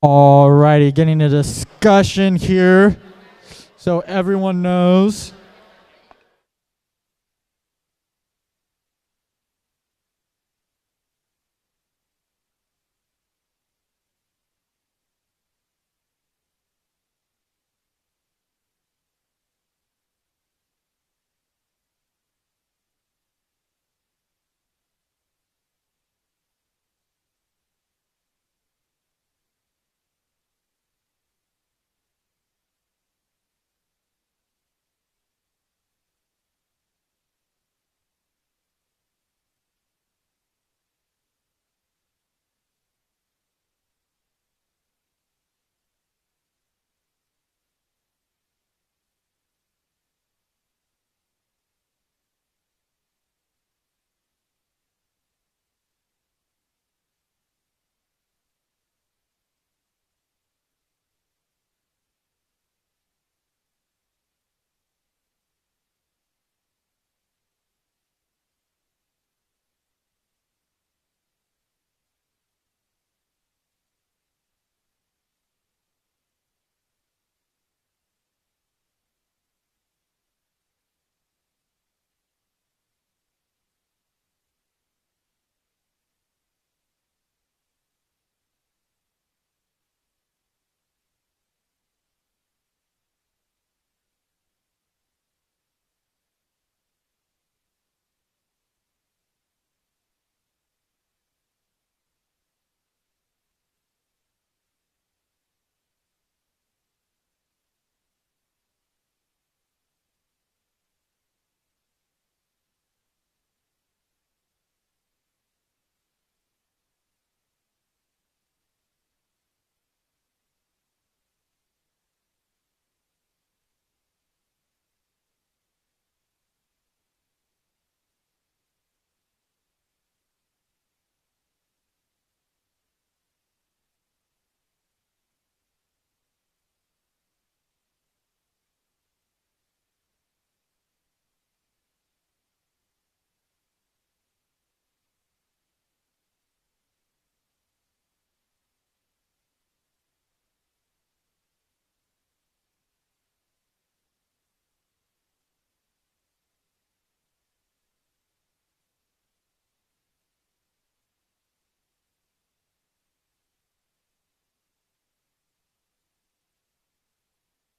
Alrighty, getting a discussion here so everyone knows.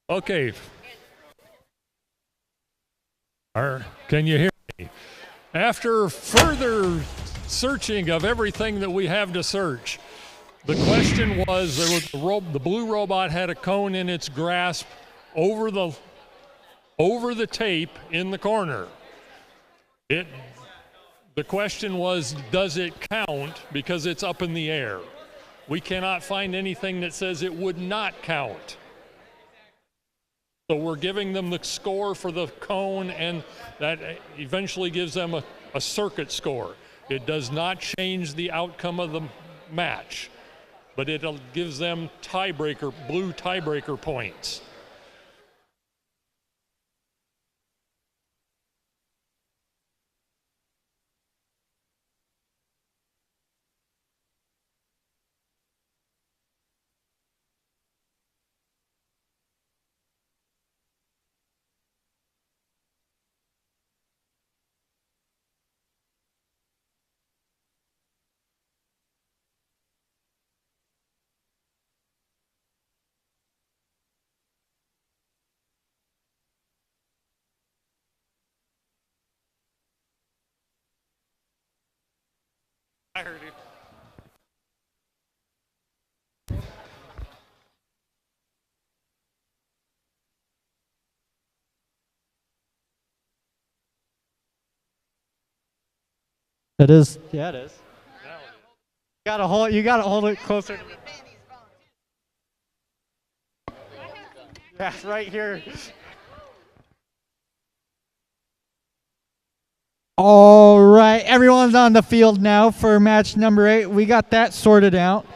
Okay. Can you hear me? After further searching of everything that we have to search, the question was the blue robot had a cone in its grasp over the tape in the corner. The question was, does it count because it's up in the air? We cannot find anything that says it would not count. So we're giving them the score for the cone, and that eventually gives them a circuit score. It does not change the outcome of the match, but it gives them blue tiebreaker points. I heard you. It is. Yeah, it is. You gotta hold it closer. Yeah, right here. All right, everyone's on the field now for match number 8. We got that sorted out.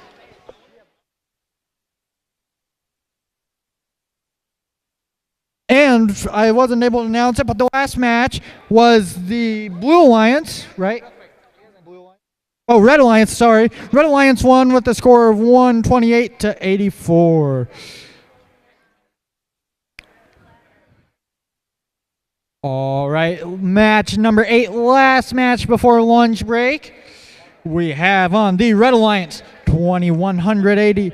And I wasn't able to announce it, but the last match was the Blue Alliance, right? Oh, Red Alliance, sorry. Red Alliance won with the score of 128-84. All right, match number 8, last match before lunch break. We have on the Red Alliance 2180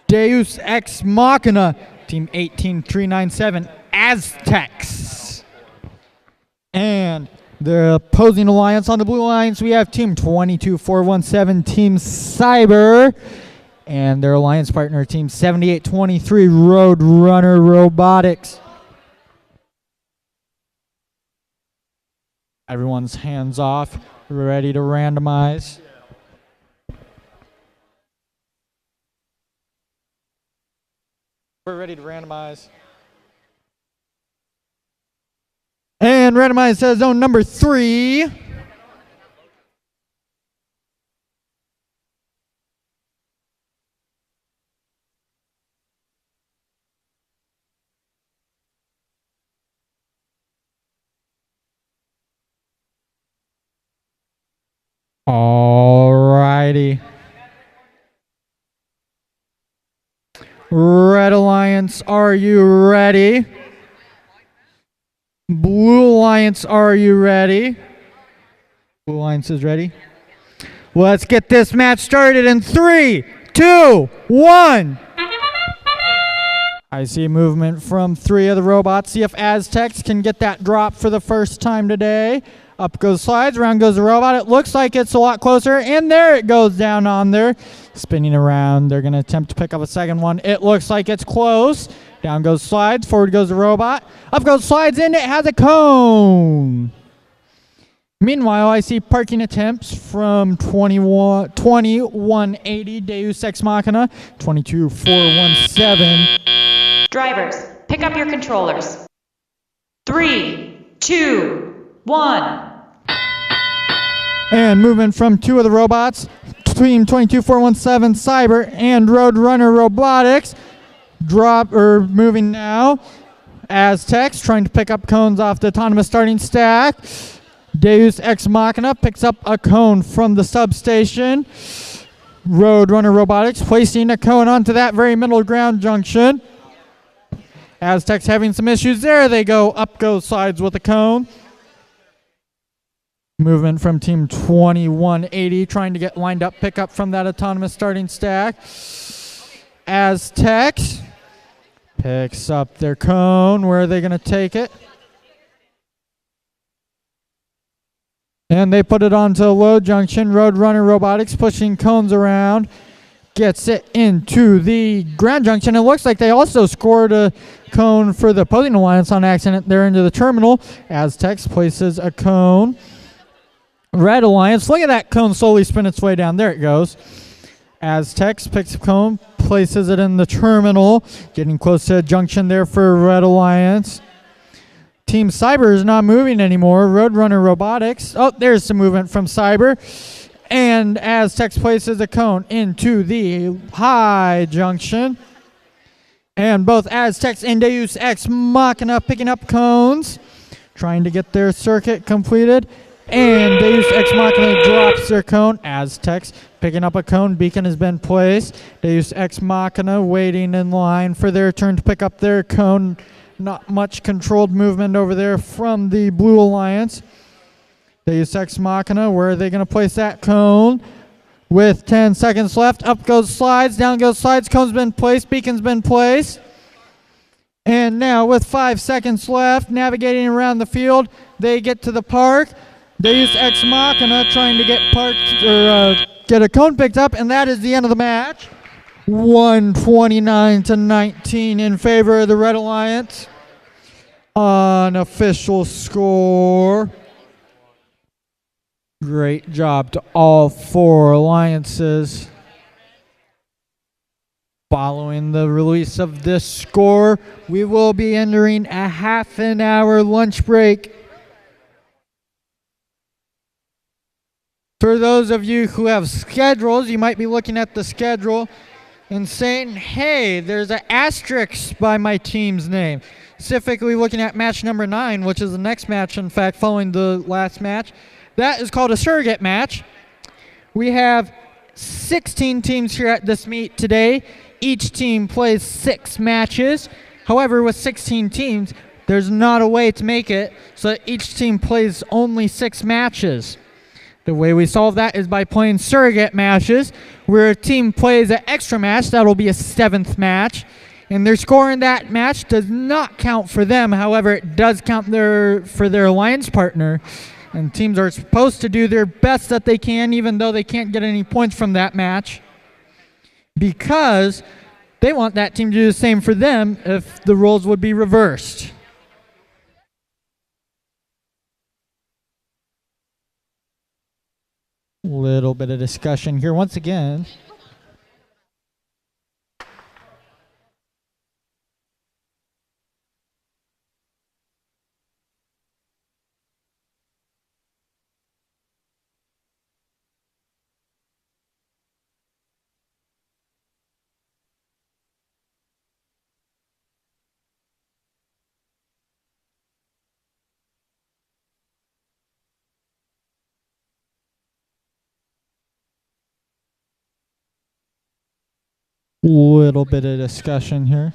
Deus Ex Machina, Team 18397 Aztecs. And the opposing alliance on the Blue Alliance, we have Team 22417 Team Cyber. And their alliance partner, Team 7823 Roadrunner Robotics. Everyone's hands off, ready to randomize. We're ready to randomize. And randomize says zone number 3. Alrighty. Red Alliance, are you ready? Blue Alliance, are you ready? Blue Alliance is ready. Let's get this match started in 3, 2, 1. I see movement from 3 of the robots. See if Aztecs can get that drop for the first time today. Up goes slides, around goes the robot. It looks like it's a lot closer, and there it goes down on there. Spinning around, they're going to attempt to pick up a second one. It looks like it's close. Down goes slides, forward goes the robot. Up goes slides, and it has a cone. Meanwhile, I see parking attempts from 2180 Deus Ex Machina, 22417. Drivers, pick up your controllers. 3, 2, 1. And movement from 2 of the robots, Team 22417 Cyber and Roadrunner Robotics. Moving now. Aztecs trying to pick up cones off the autonomous starting stack. Deus Ex Machina picks up a cone from the substation. Roadrunner Robotics placing a cone onto that very middle ground junction. Aztecs having some issues. There they go. Up goes slides with a cone. Movement from Team 2180 trying to get lined up, pick up from that autonomous starting stack. Aztecs picks up their cone. Where are they going to take it? And they put it onto a load junction. Roadrunner Robotics pushing cones around. Gets it into the ground junction. It looks like they also scored a cone for the opposing alliance on accident there into the terminal. Aztecs places a cone. Red Alliance, look at that cone slowly spin its way down. There it goes. Aztecs picks a cone, places it in the terminal. Getting close to a junction there for Red Alliance. Team Cyber is not moving anymore. Roadrunner Robotics. Oh, there's some movement from Cyber. And Aztecs places a cone into the high junction. And both Aztecs and Deus Ex Machina picking up cones. Trying to get their circuit completed. And Deus Ex Machina drops their cone. Aztecs picking up a cone. Beacon has been placed. Deus Ex Machina waiting in line for their turn to pick up their cone. Not much controlled movement over there from the Blue Alliance. Deus Ex Machina, where are they going to place that cone? With 10 seconds left, up goes slides, down goes slides. Cone's been placed, beacon's been placed. And now with 5 seconds left, navigating around the field, they get to the park. Deus Ex Machina trying to get get a cone picked up, and that is the end of the match. 129-19 in favor of the Red Alliance. Unofficial score. Great job to all 4 alliances. Following the release of this score, we will be entering a half-an-hour lunch break. For those of you who have schedules, you might be looking at the schedule and saying, hey, there's an asterisk by my team's name. Specifically looking at match number 9, which is the next match, in fact, following the last match. That is called a surrogate match. We have 16 teams here at this meet today. Each team plays 6 matches. However, with 16 teams, there's not a way to make it so that each team plays only 6 matches. The way we solve that is by playing surrogate matches, where a team plays an extra match. That'll be a 7th match. And their score in that match does not count for them. However, it does count for their alliance partner. And teams are supposed to do their best that they can, even though they can't get any points from that match, because they want that team to do the same for them if the roles would be reversed. Little bit of discussion here once again. Little bit of discussion here.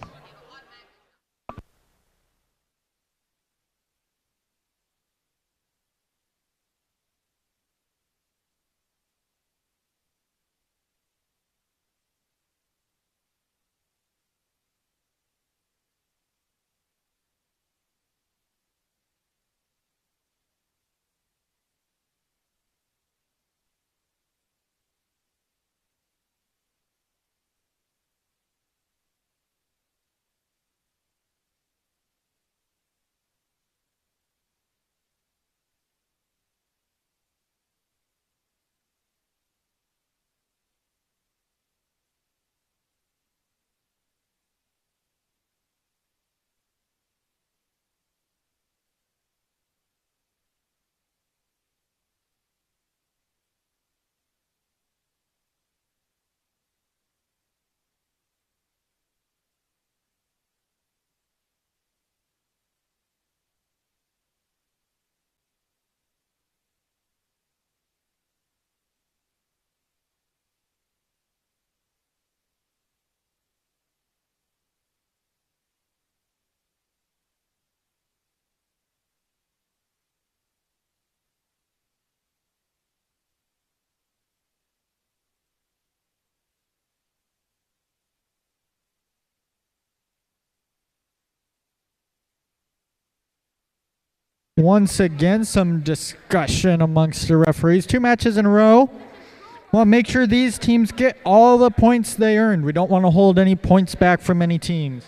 Once again, some discussion amongst the referees. 2 matches in a row. Well, make sure these teams get all the points they earned. We don't want to hold any points back from any teams.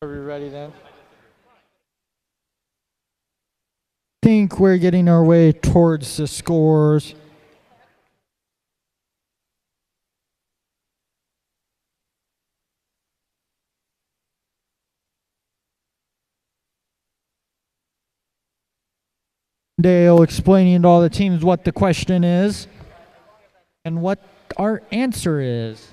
Are we ready then? I think we're getting our way towards the scores. Dale explaining to all the teams what the question is and what our answer is.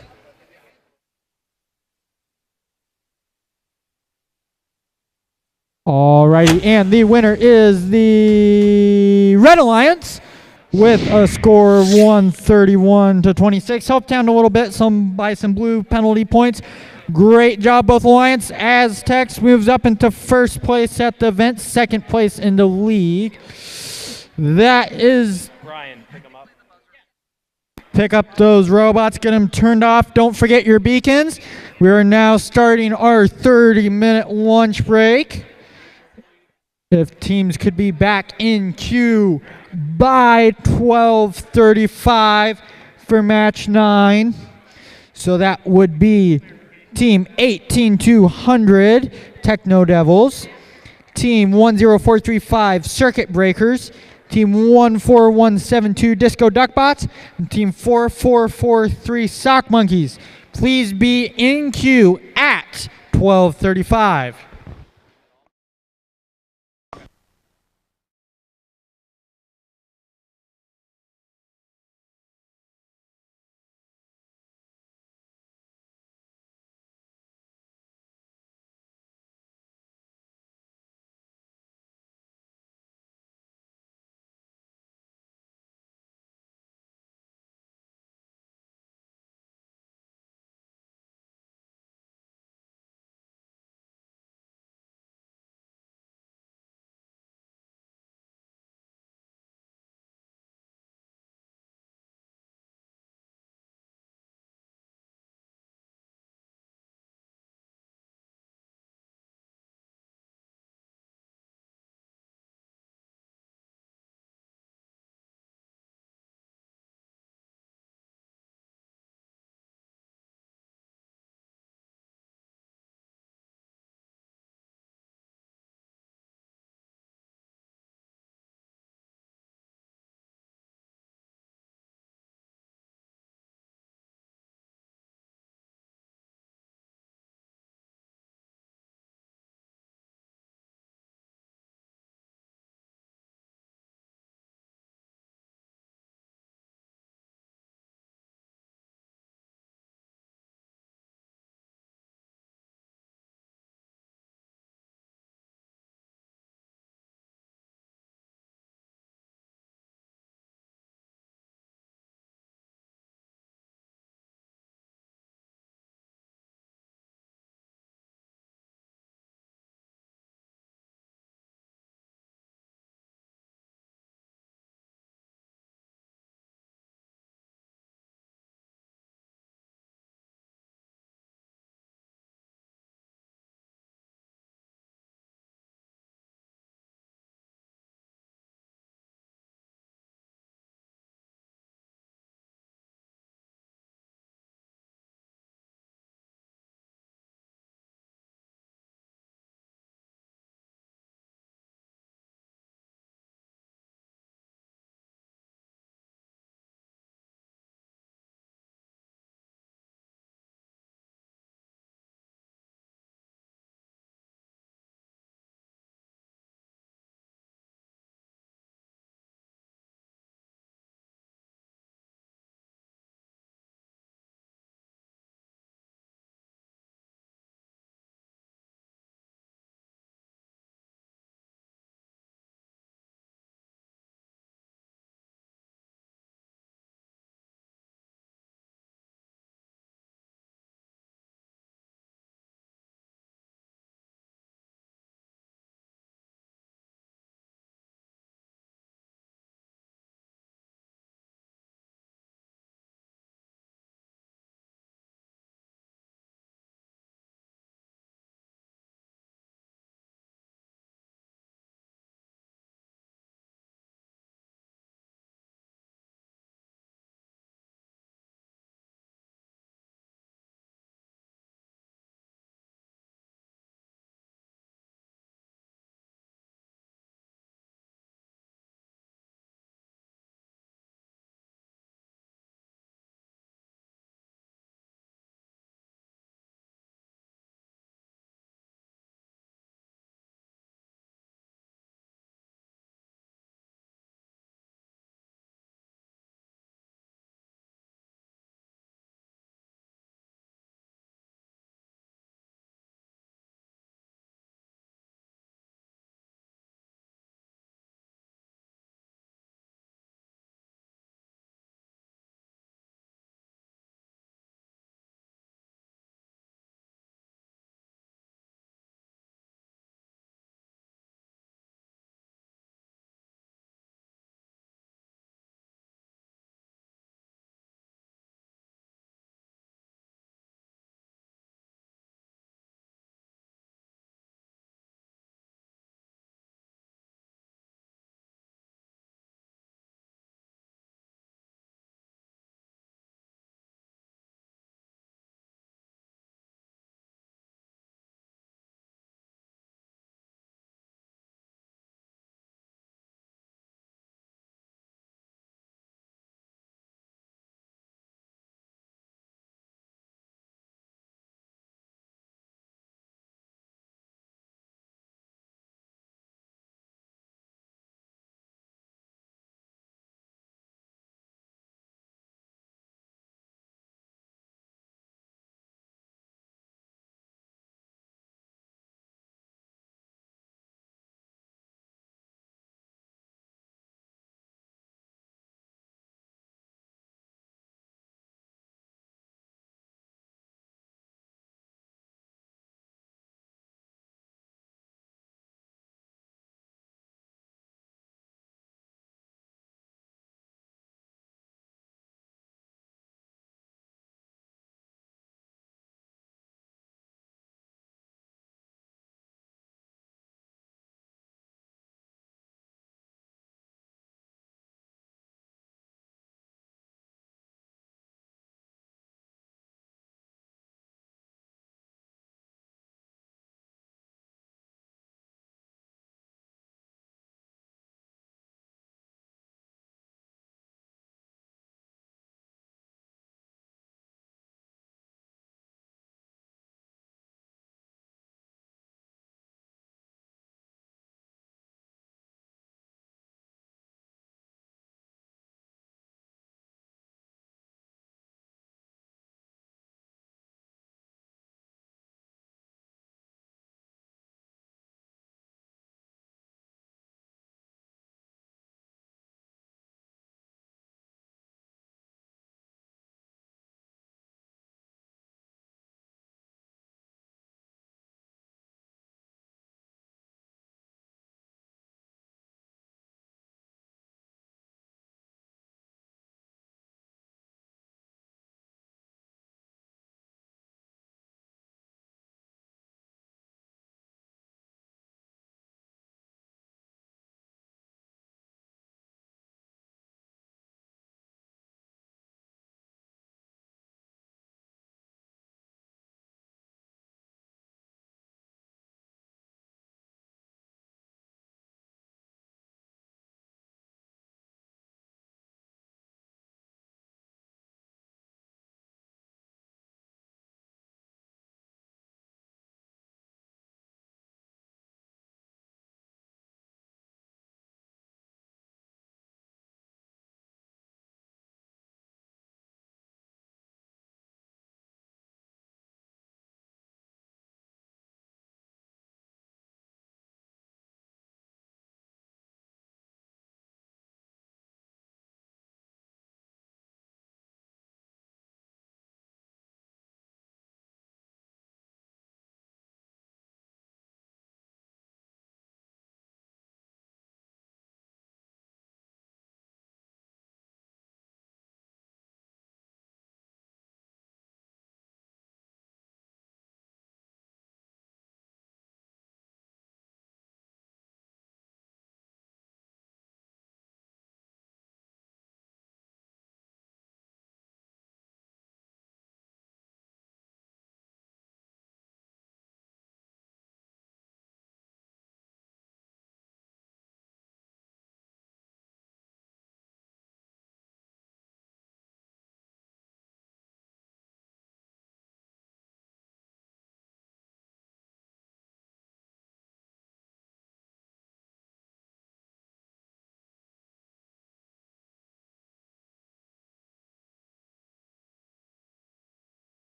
Alrighty, and the winner is the Red Alliance with a score of 131-26. Helped down a little bit by some blue penalty points. Great job, both Alliance. Aztecs moves up into first place at the event, second place in the league. That is... Brian, pick them up. Pick up those robots, get them turned off. Don't forget your beacons. We are now starting our 30-minute lunch break. If teams could be back in queue by 12:35 for match 9. So that would be team 18200 Techno Devils. Team 10435 Circuit Breakers. Team 14172 Disco Duckbots. And Team 4443 Sock Monkeys. Please be in queue at 12:35.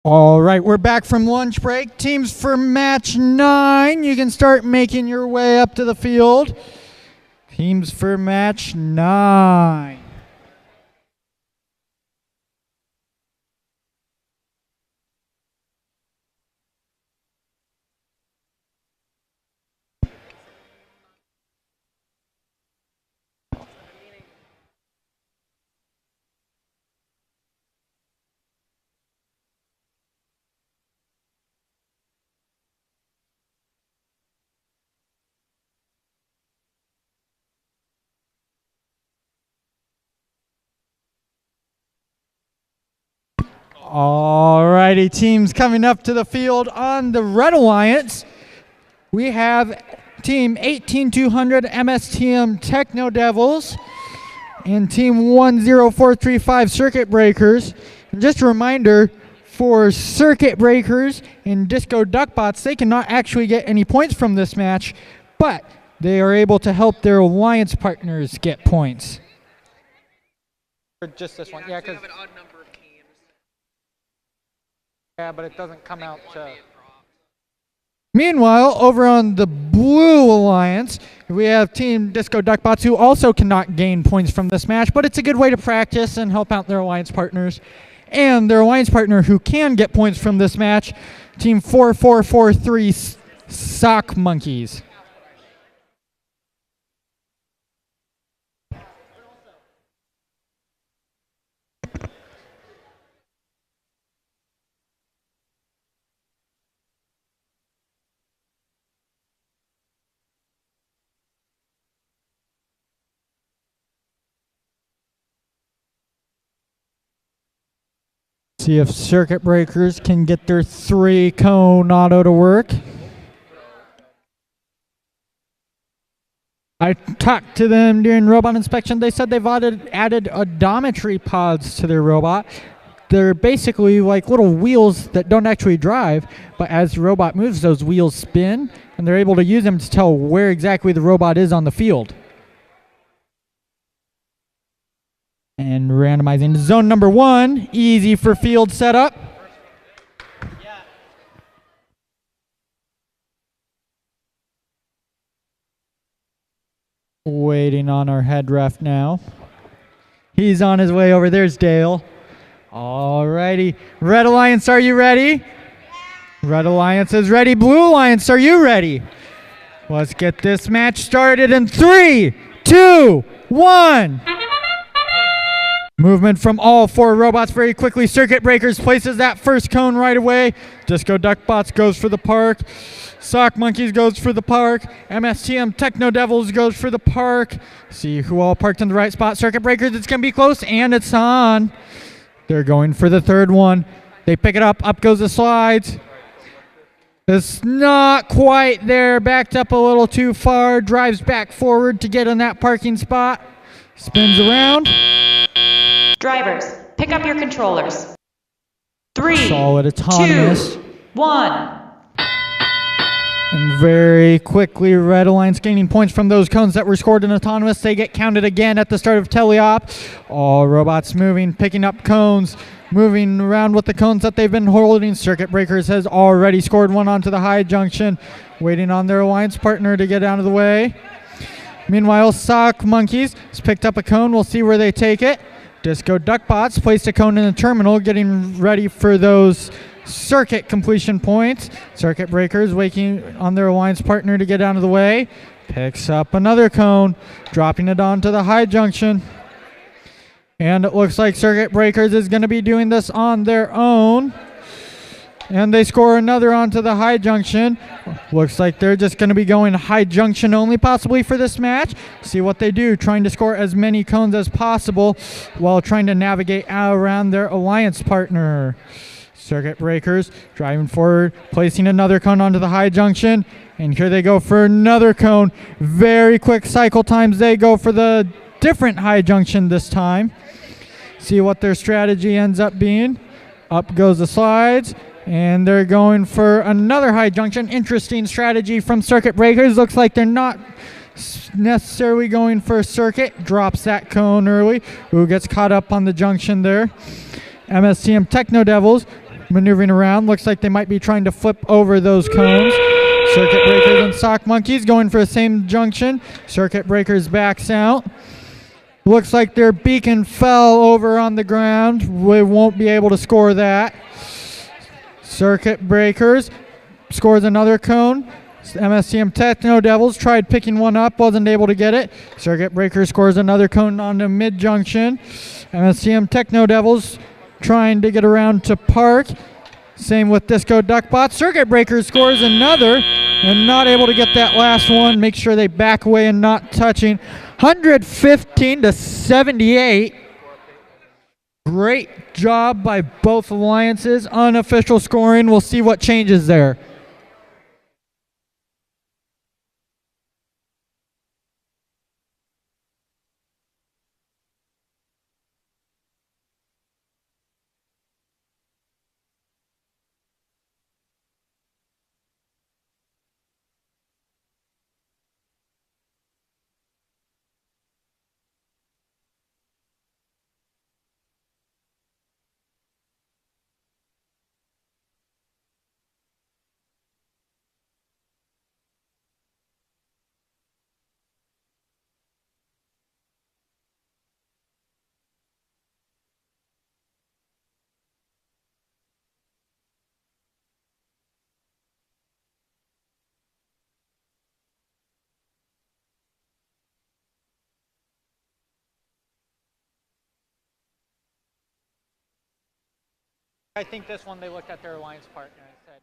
All right, we're back from lunch break. Teams for match 9, you can start making your way up to the field. Teams for match 9. All righty, teams coming up to the field on the Red Alliance. We have Team 18200 MSTM Techno Devils and Team 10435 Circuit Breakers. And just a reminder, for Circuit Breakers and Disco Duckbots, they cannot actually get any points from this match, but they are able to help their alliance partners get points. Or just this one. Yeah, because have an odd number of teams. yeah, but it doesn't come out to. Meanwhile, over on the Blue Alliance, we have Team Disco Duckbots, who also cannot gain points from this match, but it's a good way to practice and help out their alliance partners. And their alliance partner who can get points from this match, Team 4443 Sock Monkeys. See if Circuit Breakers can get their 3-cone auto to work. I talked to them during robot inspection. They said they've added odometry pods to their robot. They're basically like little wheels that don't actually drive, but as the robot moves, those wheels spin, and they're able to use them to tell where exactly the robot is on the field. And randomizing to zone number 1, easy for field setup. Waiting on our head ref now. He's on his way over. There's Dale. Alrighty. Red Alliance, are you ready? Red Alliance is ready. Blue Alliance, are you ready? Let's get this match started in 3, 2, 1. Movement from all 4 robots very quickly. Circuit Breakers places that first cone right away. Disco Duckbots goes for the park. Sock Monkeys goes for the park. MSTM Techno Devils goes for the park. See who all parked in the right spot. Circuit Breakers, it's going to be close, and it's on. They're going for the third one. They pick it up. Up goes the slides. It's not quite there. Backed up a little too far. Drives back forward to get in that parking spot. Spins around. Drivers, pick up your controllers. 3, Solid autonomous. 2, 1. And very quickly, Red Alliance gaining points from those cones that were scored in autonomous. They get counted again at the start of teleop. All robots moving, picking up cones, moving around with the cones that they've been holding. Circuit Breakers has already scored one onto the high junction, waiting on their alliance partner to get out of the way. Meanwhile, Sock Monkeys has picked up a cone. We'll see where they take it. Disco Duckbots placed a cone in the terminal, getting ready for those circuit completion points. Circuit Breakers waiting on their alliance partner to get out of the way. Picks up another cone, dropping it onto the high junction. And it looks like Circuit Breakers is going to be doing this on their own. And they score another onto the high junction. Looks like they're just going to be going high junction only possibly for this match. See what they do, trying to score as many cones as possible while trying to navigate around their alliance partner. Circuit Breakers driving forward, placing another cone onto the high junction. And here they go for another cone. Very quick cycle times. They go for the different high junction this time. See what their strategy ends up being. Up goes the slides. And they're going for another high junction. Interesting strategy from Circuit Breakers. Looks like they're not necessarily going for a circuit. Drops that cone early. Who gets caught up on the junction there. MSTM Techno Devils maneuvering around. Looks like they might be trying to flip over those cones. Circuit Breakers and Sock Monkeys going for the same junction. Circuit Breakers backs out. Looks like their beacon fell over on the ground. We won't be able to score that. Circuit Breakers scores another cone. MSCM Techno Devils tried picking one up, wasn't able to get it. Circuit Breaker scores another cone on the mid-junction. MSCM Techno Devils trying to get around to park. Same with Disco Duckbot. Circuit Breaker scores another and not able to get that last one. Make sure they back away and not touching. 115 to 78. Great job by both alliances. Unofficial scoring. We'll see what changes there. I think this one they looked at their alliance partner and said,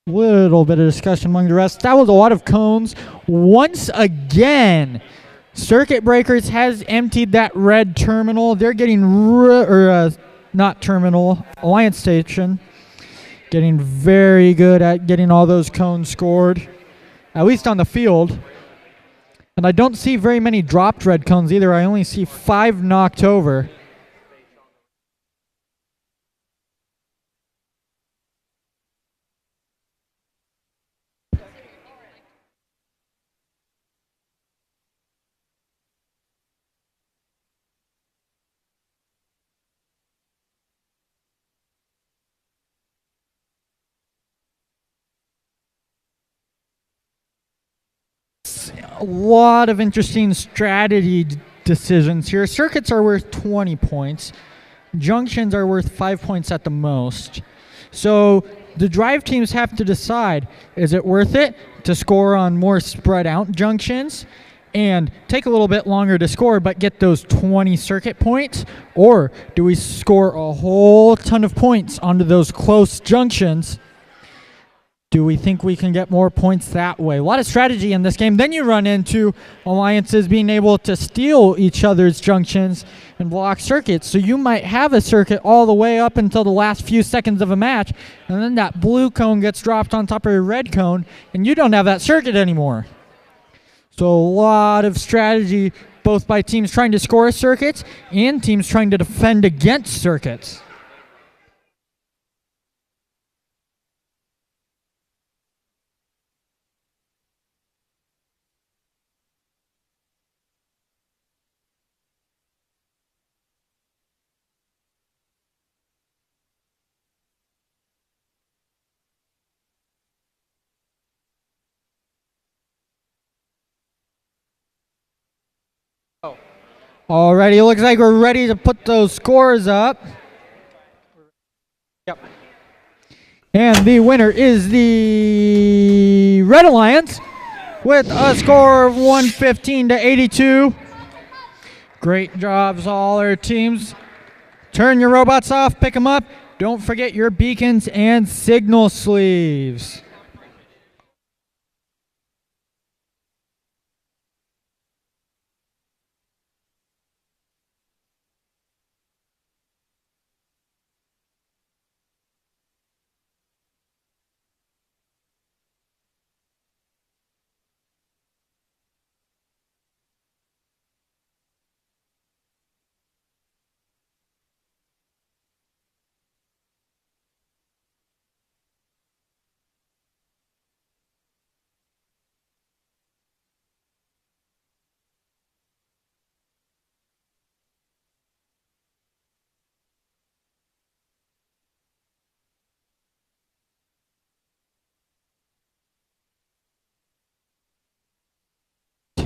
Little bit of discussion among the rest. That was a lot of cones. Once again, Circuit Breakers has emptied that red terminal. They're getting, not terminal, Alliance Station. Getting very good at getting all those cones scored, at least on the field. And I don't see very many dropped red cones either. I only see 5 knocked over. A lot of interesting strategy decisions here. Circuits are worth 20 points. Junctions are worth 5 points at the most. So the drive teams have to decide, is it worth it to score on more spread out junctions and take a little bit longer to score but get those 20 circuit points? Or do we score a whole ton of points onto those close junctions? Do we think we can get more points that way? A lot of strategy in this game. Then you run into alliances being able to steal each other's junctions and block circuits. So you might have a circuit all the way up until the last few seconds of a match, and then that blue cone gets dropped on top of your red cone, and you don't have that circuit anymore. So a lot of strategy, both by teams trying to score circuits and teams trying to defend against circuits. Alrighty, it looks like we're ready to put those scores up. yep. And the winner is the Red Alliance with a score of 115 to 82. Great jobs, all our teams. Turn your robots off, pick them up. Don't forget your beacons and signal sleeves.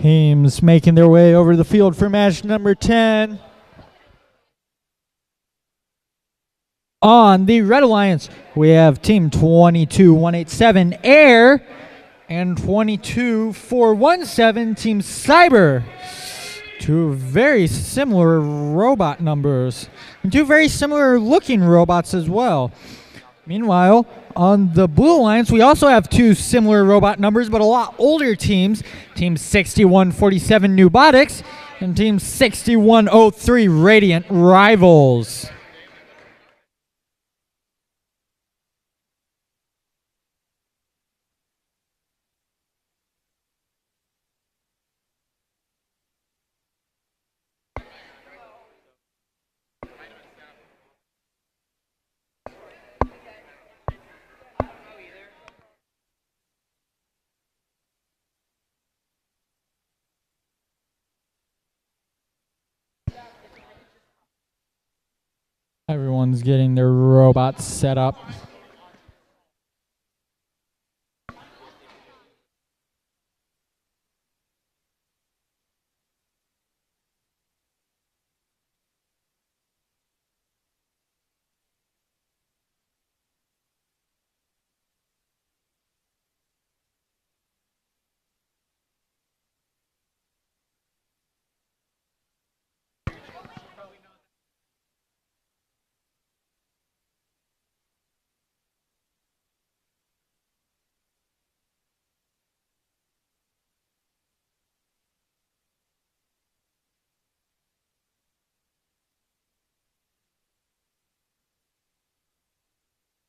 teams making their way over the field for match number 10. On the Red Alliance, we have Team 22187 Air and 22417 Team Cyber. Two very similar robot numbers, and two very similar looking robots as well. Meanwhile, on the Blue Alliance, we also have two similar robot numbers, but a lot older teams. Team 6147 Nubotics and Team 6103 Radiant Rivals. Everyone's getting their robots set up.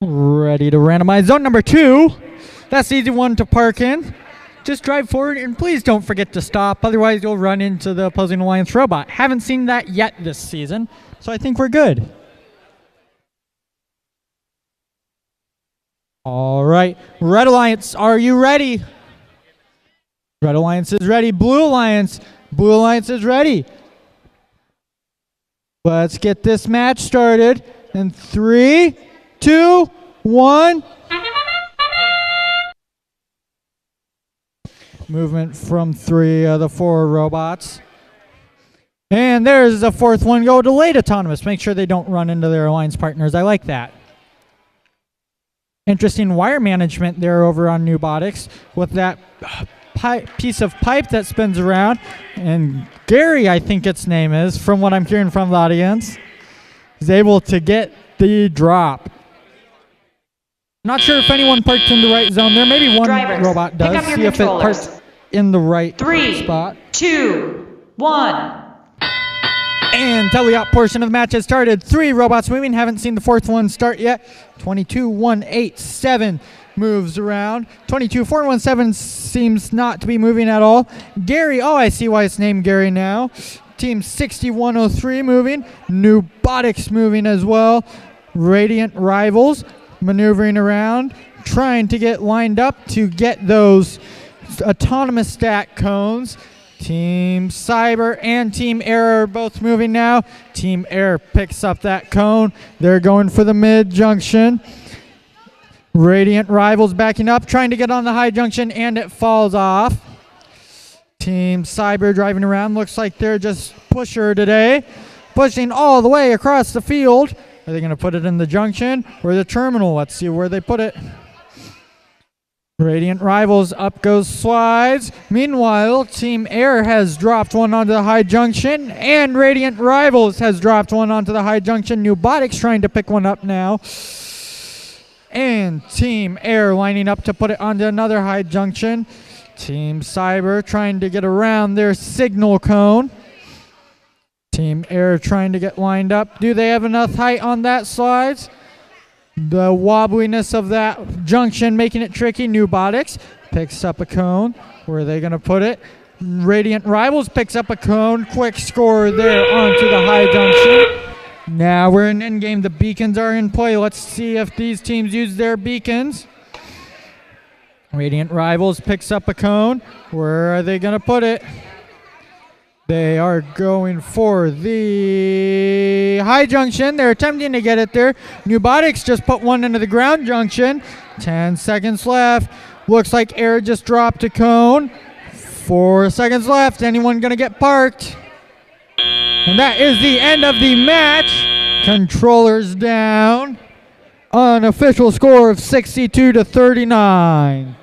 Ready to randomize zone number 2. That's the easy one to park in. Just drive forward and please don't forget to stop, otherwise you'll run into the opposing Alliance robot. Haven't seen that yet this season, so I think we're good. All right, Red Alliance, are you ready? Red Alliance is ready. Blue Alliance is ready. Let's get this match started in 3, 2, 1. Movement from 3 of the 4 robots. And there's the 4th one. Go delayed autonomous. Make sure they don't run into their alliance partners. I like that. Interesting wire management there over on Nubotics with that piece of pipe that spins around. And Gary, I think its name is, from what I'm hearing from the audience, is able to get the drop. Not sure if anyone parked in the right zone there. Maybe one Drivers, robot does. pick up your See if it controllers. parked in the right 3, spot. 2, 1. And teleop portion of the match has started. 3 robots moving. Haven't seen the 4th one start yet. 22187 moves around. 22417 seems not to be moving at all. Gary, oh, I see why it's named Gary now. Team 6103 moving. Nubotics moving as well. Radiant Rivals maneuvering around, trying to get lined up to get those autonomous stack cones. Team Cyber and Team Air are both moving now. Team Air picks up that cone. They're going for the mid junction. Radiant Rivals backing up, trying to get on the high junction, and it falls off. Team Cyber driving around. Looks like they're just pusher today. Pushing all the way across the field. Are they going to put it in the junction or the terminal? Let's see where they put it. Radiant Rivals, up goes Slides. Meanwhile, Team Air has dropped one onto the high junction, and Radiant Rivals has dropped one onto the high junction. Nubotics trying to pick one up now. And Team Air lining up to put it onto another high junction. Team Cyber trying to get around their signal cone. Team Air trying to get lined up. Do they have enough height on that Slides? The wobbliness of that junction making it tricky. Nubotics picks up a cone. Where are they going to put it? Radiant Rivals picks up a cone. Quick score there onto the high junction. Now we're in endgame. The beacons are in play. Let's see if these teams use their beacons. Radiant Rivals picks up a cone. Where are they going to put it? They are going for the high junction. They're attempting to get it there. Nubotics just put one into the ground junction. 10 seconds left. Looks like Air just dropped a cone. 4 seconds left. Anyone going to get parked? And that is the end of the match. Controllers down. Unofficial score of 62-39.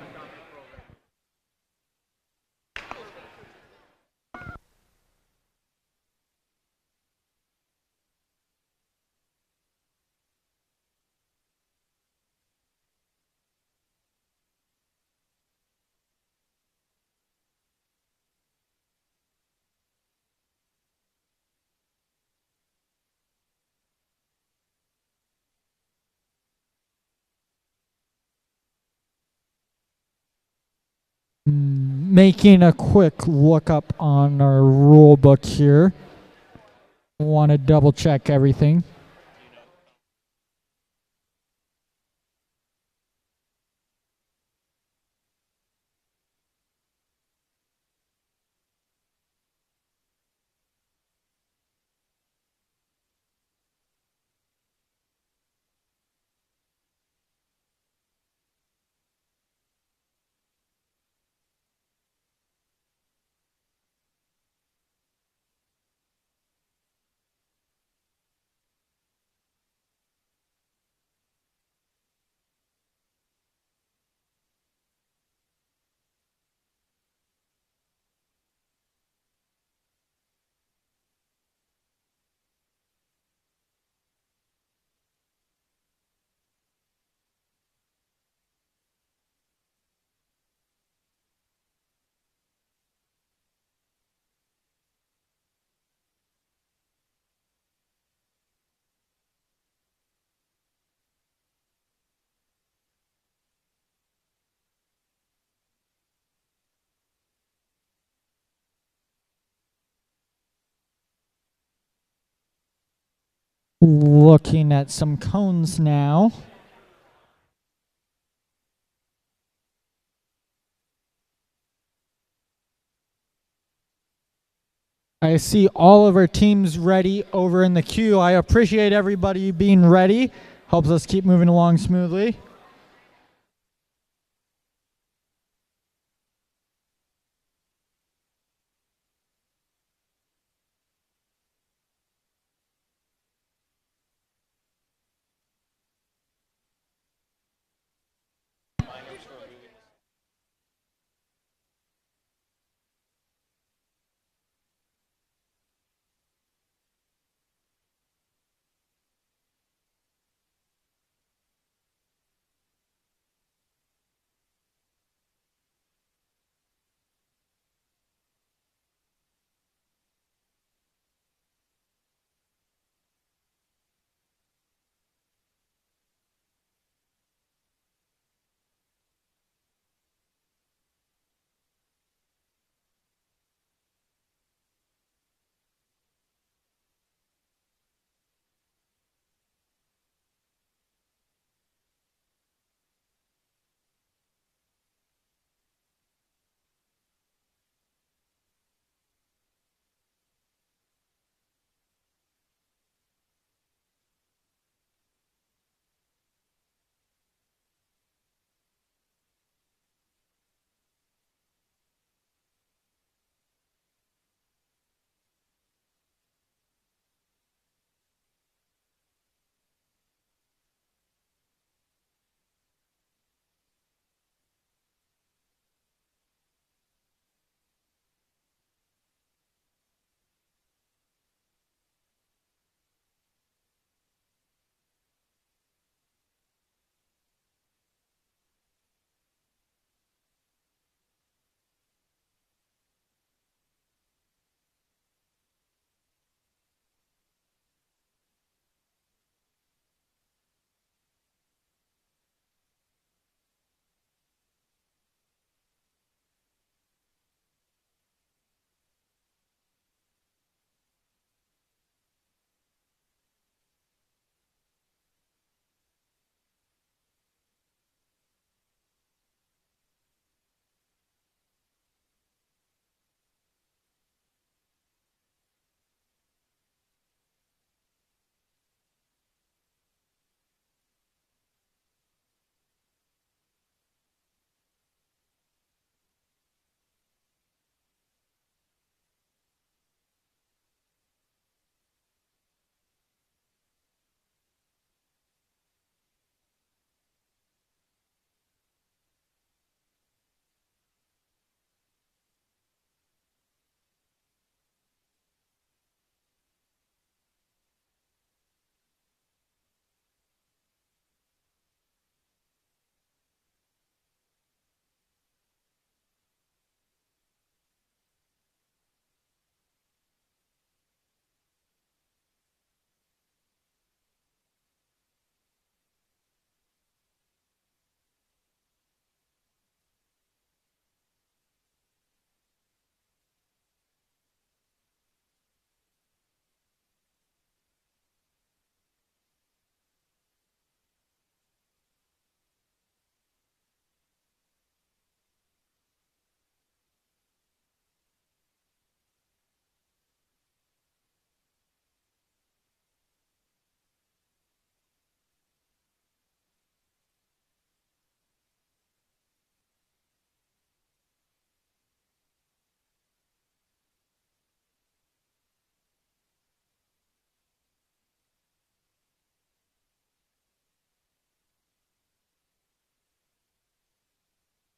Making a quick look up on our rule book here. Want to double check everything. Looking at some cones now. I see all of our teams ready over in the queue. I appreciate everybody being ready. Helps us keep moving along smoothly.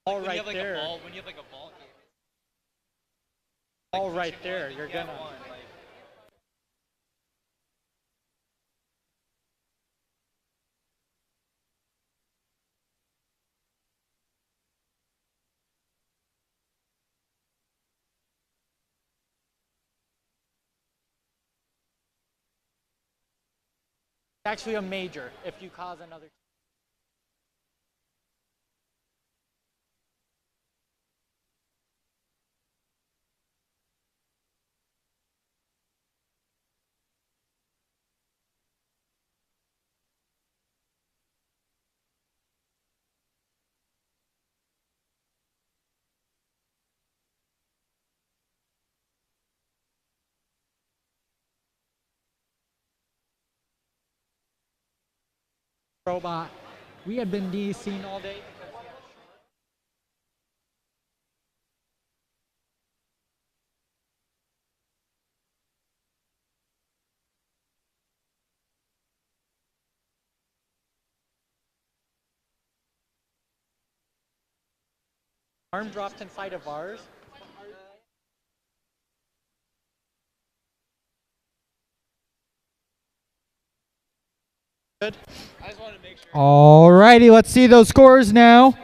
All When you right have like there. a ball, when you have like a ball game. All Like right pushing there. one, You're you get gonna. one, like- Actually, a major if you cause another. Robot. We had been DCing all day. Arm dropped inside of ours. Good. I just wanted to make sure. Alrighty, let's see those scores now.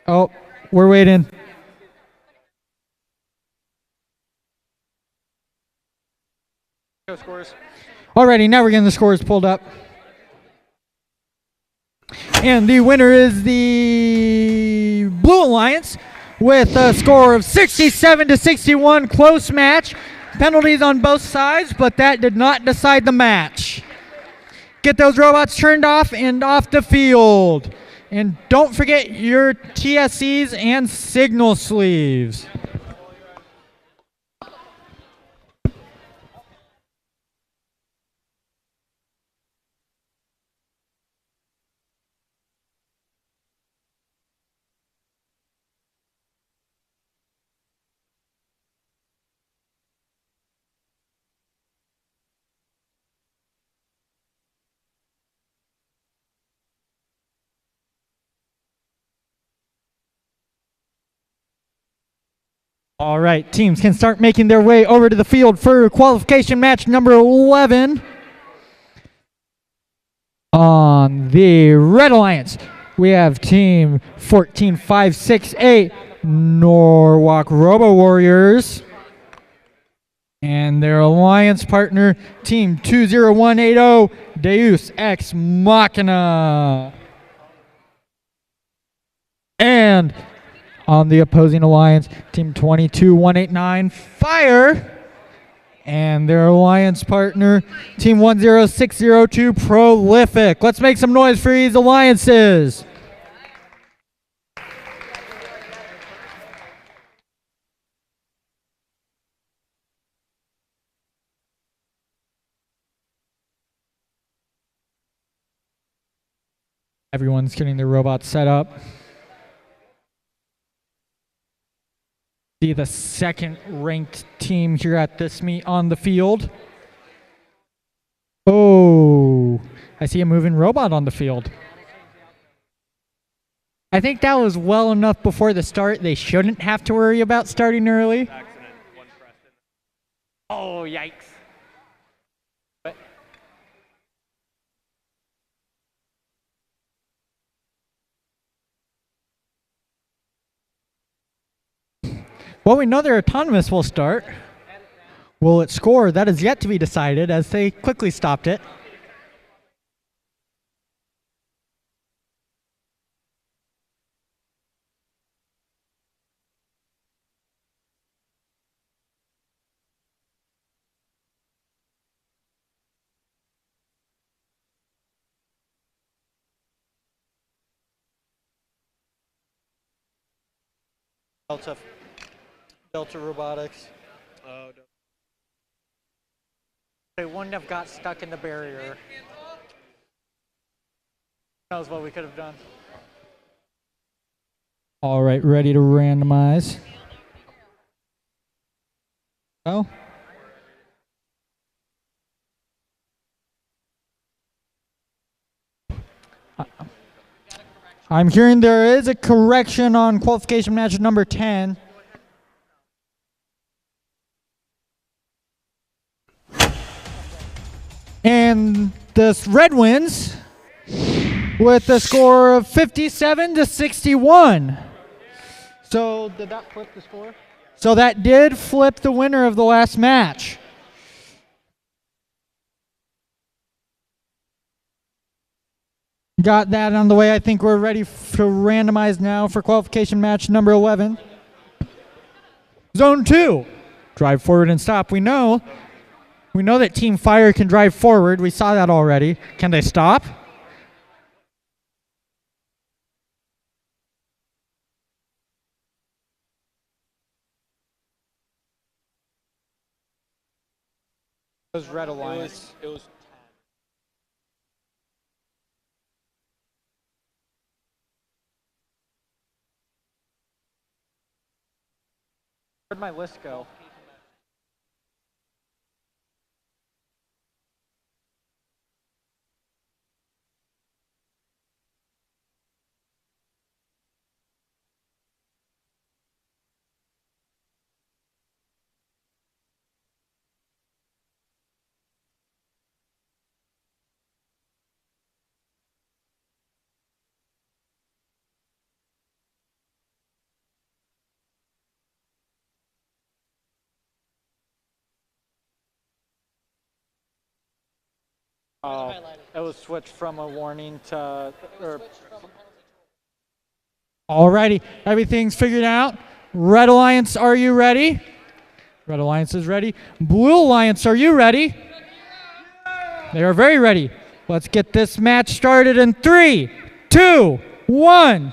Oh, we're waiting. Go scores. Alrighty, now we're getting the scores pulled up. And the winner is the Blue Alliance with a score of 67-61. Close match. Penalties on both sides, but that did not decide the match. Get those robots turned off and off the field. And don't forget your TSCs and signal sleeves. All right, teams can start making their way over to the field for qualification match number 11. On the Red Alliance, we have team 14568 Norwalk Robo Warriors and their alliance partner team 20180 Deus Ex Machina. And on the opposing alliance, team 22189 Fire and their alliance partner, team 10602 Prolific. Let's make some noise for these alliances. Everyone's getting their robots set up. See the second ranked team here at this meet on the field. Oh, I see a moving robot on the field. I think that was well enough before the start. They shouldn't have to worry about starting early. Oh, yikes. But Well, we know their autonomous will start. Will it score? That is yet to be decided as they quickly stopped it. Delta Robotics. They wouldn't have got stuck in the barrier. Who knows what we could have done. All right, ready to randomize. Oh. I'm hearing there is a correction on qualification match number 10. And the Red wins with a score of 57-61. So did that flip the score? So that did flip the winner of the last match. Got that on the way. I think we're ready to randomize now for qualification match number 11. Zone 2. Drive forward and stop. We know that Team Fire can drive forward. We saw that already. Can they stop? It was Red Alliance. It was 10. Where'd my list go? Oh, it was switched from a warning to, or Alrighty, everything's figured out. Red Alliance, are you ready? Red Alliance is ready. Blue Alliance, are you ready? They are very ready. Let's get this match started in 3, 2, 1.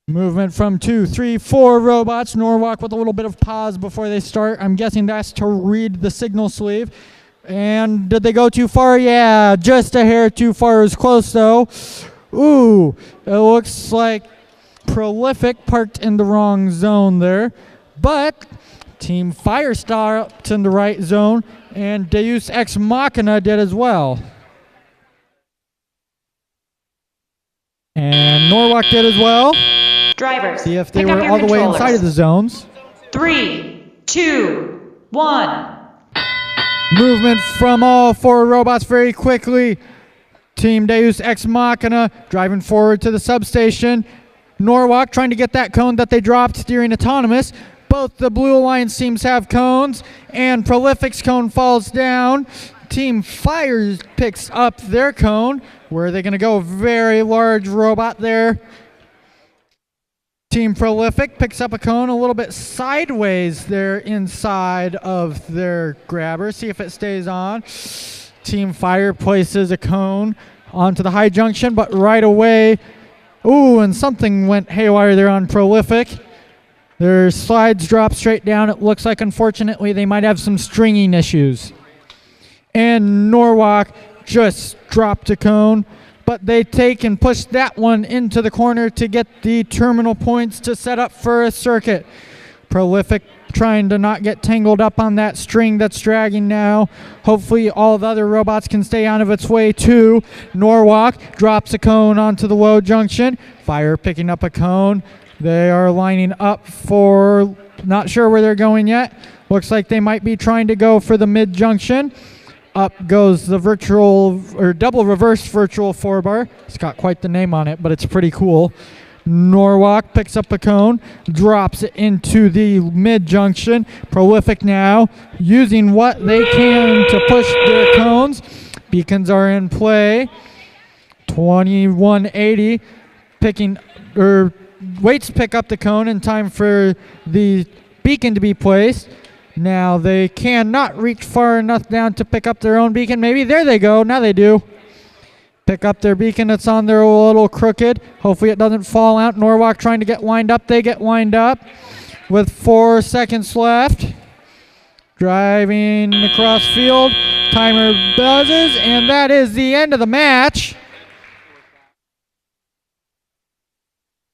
Movement from 2, 3, 4 robots. Norwalk with a little bit of pause before they start. I'm guessing that's to read the signal sleeve. And did they go too far? Yeah, just a hair too far. It was close though. Ooh, it looks like Prolific parked in the wrong zone there. But Team Fire stopped in the right zone, and Deus Ex Machina did as well. And Norwalk did as well. Drivers, See if they pick up were your all the way controllers. inside of the zones. 3, 2, 1. Movement from all 4 robots very quickly. Team Deus Ex Machina driving forward to the substation. Norwalk trying to get that cone that they dropped during Autonomous. Both the Blue Alliance teams have cones, and Prolific's cone falls down. Team Fire picks up their cone. Where are they going to go? Very large robot there. Team Prolific picks up a cone a little bit sideways there inside of their grabber. See if it stays on. Team Fire places a cone onto the high junction, but right away, ooh, and something went haywire there on Prolific. Their slides drop straight down. It looks like, unfortunately, they might have some stringing issues. And Norwalk just dropped a cone, but they take and push that one into the corner to get the terminal points to set up for a circuit. Prolific trying to not get tangled up on that string that's dragging now. Hopefully all the other robots can stay out of its way too. Norwalk drops a cone onto the low junction. Fire picking up a cone. They are lining up for, not sure where they're going yet. Looks like they might be trying to go for the mid junction. Up goes the virtual, or double reverse virtual 4-bar. It's got quite the name on it, but it's pretty cool. Norwalk picks up a cone, drops it into the mid junction. Prolific now using what they can to push their cones. Beacons are in play. 2180 picking, or waits to pick up the cone in time for the beacon to be placed. Now they cannot reach far enough down to pick up their own beacon. Maybe there they go. Now they do. Pick up their beacon. It's on there a little crooked. Hopefully it doesn't fall out. Norwalk trying to get lined up. They get lined up with 4 seconds left. Driving across field. Timer buzzes, and that is the end of the match.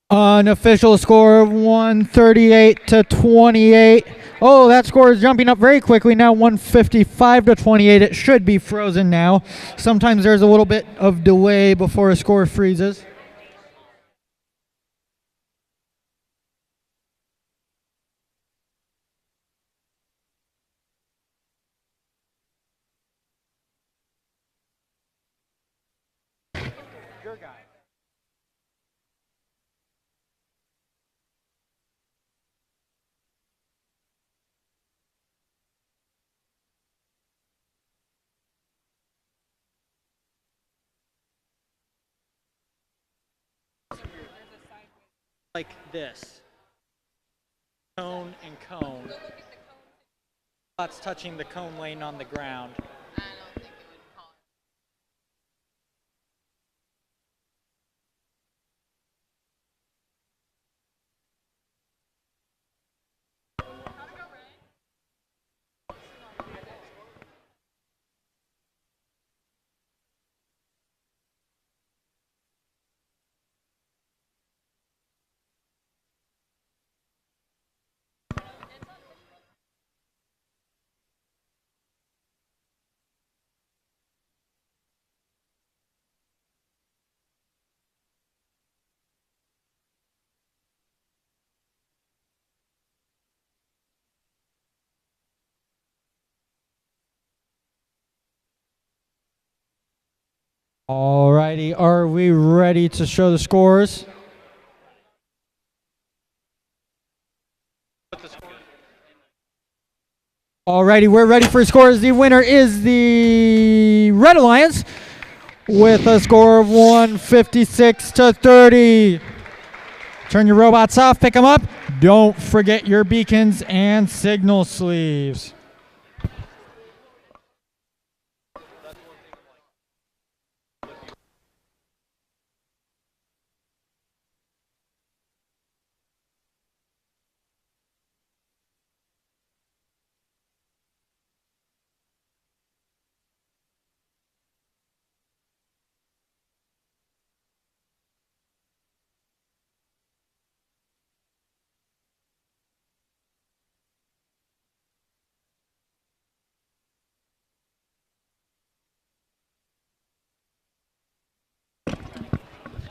Unofficial score of 138-28. Oh, that score is jumping up very quickly now, 155-28. It should be frozen now. Sometimes there's a little bit of delay before a score freezes. Your guy. Like this. Cone and cone. Spots touching the cone lane on the ground. I don't think it would call. Alrighty, are we ready to show the scores? Alrighty, we're ready for scores. The winner is the Red Alliance with a score of 156 to 30. Turn your robots off, pick them up. Don't forget your beacons and signal sleeves.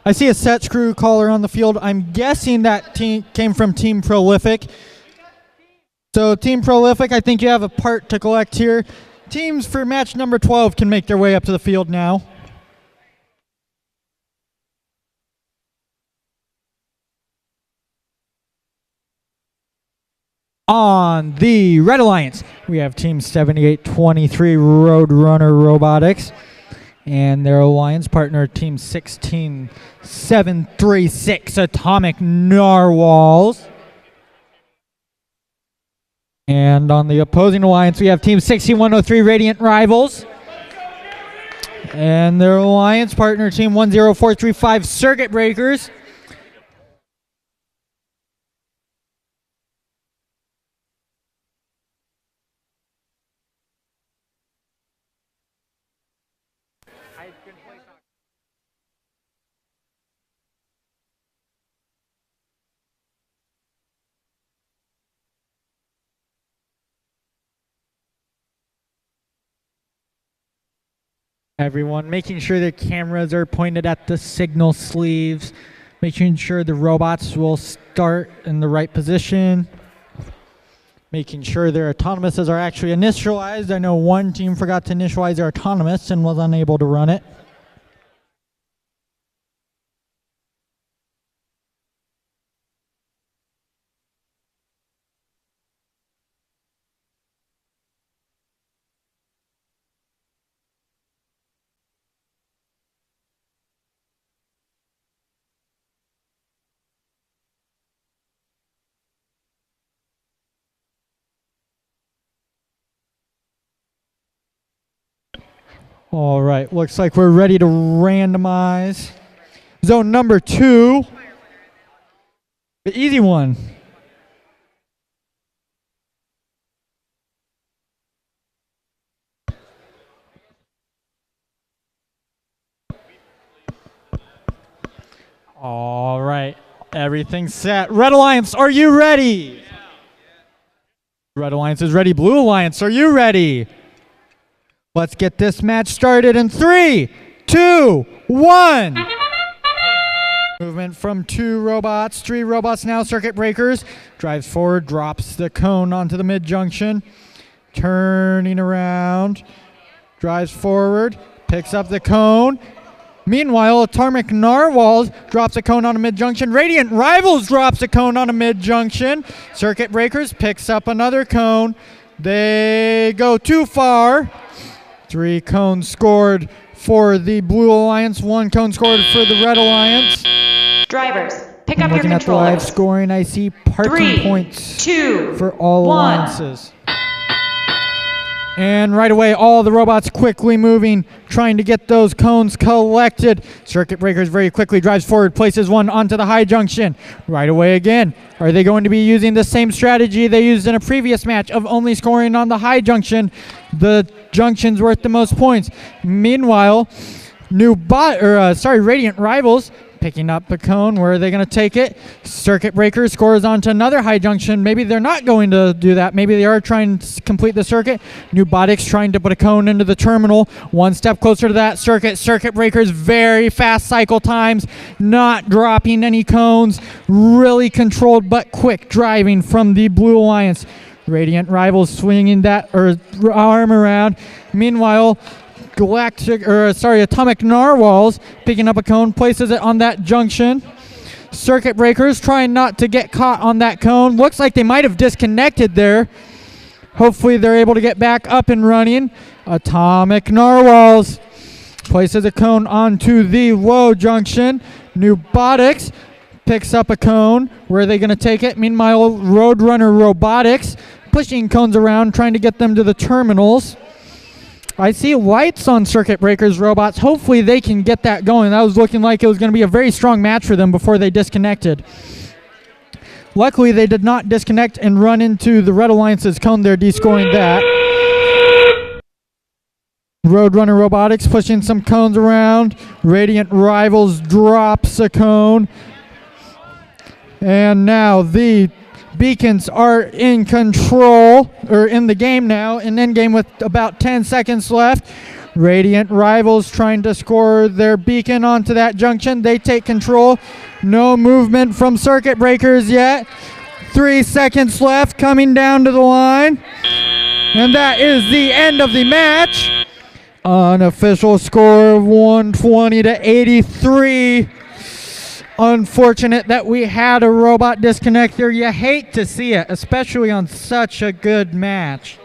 I see a set screw caller on the field. I'm guessing that team came from Team Prolific. So Team Prolific, I think you have a part to collect here. Teams for match number 12 can make their way up to the field now. On the Red Alliance, we have Team 7823 Roadrunner Robotics and their alliance partner Team 16736 Atomic Narwhals. And on the opposing alliance, we have Team 16103 Radiant Rivals and their alliance partner Team 10435 Circuit Breakers. Everyone making sure their cameras are pointed at the signal sleeves, making sure the robots will start in the right position, making sure their autonomouses are actually initialized. I know one team forgot to initialize their autonomous and was unable to run it. All right, looks like we're ready to randomize. Zone number 2, the easy one. All right, everything's set. Red Alliance, are you ready? Red Alliance is ready. Blue Alliance, are you ready? Let's get this match started in 3, 2, 1. Movement from 2 robots, 3 robots now, Circuit Breakers. Drives forward, drops the cone onto the mid-junction. Turning around, drives forward, picks up the cone, Meanwhile, Atomic Narwhals drops a cone on a mid-junction. Radiant Rivals drops a cone on a mid-junction. Circuit Breakers picks up another cone. They go too far. 3 cones scored for the Blue Alliance. 1 cone scored for the Red Alliance. Drivers, pick up your Looking at the live controllers. scoring, I see parking 3, points 2, for all 1. alliances. And right away, all the robots quickly moving, trying to get those cones collected. Circuit Breakers very quickly drives forward, places one onto the high junction. Right away again. Are they going to be using the same strategy they used in a previous match of only scoring on the high junction? The junction's worth the most points. Meanwhile, Radiant Rivals picking up the cone. Where are they going to take it? Circuit Breaker scores onto another high junction. Maybe they're not going to do that. Maybe they are trying to complete the circuit. Nubotics trying to put a cone into the terminal. One step closer to that circuit. Circuit Breakers very fast cycle times, not dropping any cones. Really controlled but quick driving from the Blue Alliance. Radiant Rivals swinging that arm around. Meanwhile, Atomic Narwhals picking up a cone, places it on that junction. Circuit Breakers trying not to get caught on that cone. Looks like they might have disconnected there. Hopefully they're able to get back up and running. Atomic Narwhals places a cone onto the low junction. Nubotics picks up a cone. Where are they going to take it? Meanwhile, Roadrunner Robotics pushing cones around, trying to get them to the terminals. I see lights on Circuit Breakers robots. Hopefully they can get that going. That was looking like it was going to be a very strong match for them before they disconnected. Luckily, they did not disconnect and run into the Red Alliance's cone there, descoring that. Roadrunner Robotics pushing some cones around. Radiant Rivals drops a cone. And now the Beacons are in control, or in the game now, in endgame with about 10 seconds left. Radiant Rivals trying to score their beacon onto that junction. They take control. No movement from Circuit Breakers yet. 3 seconds left, coming down to the line. And that is the end of the match. Unofficial score of 120 to 83. Unfortunate that we had a robot disconnect there. You hate to see it, especially on such a good match.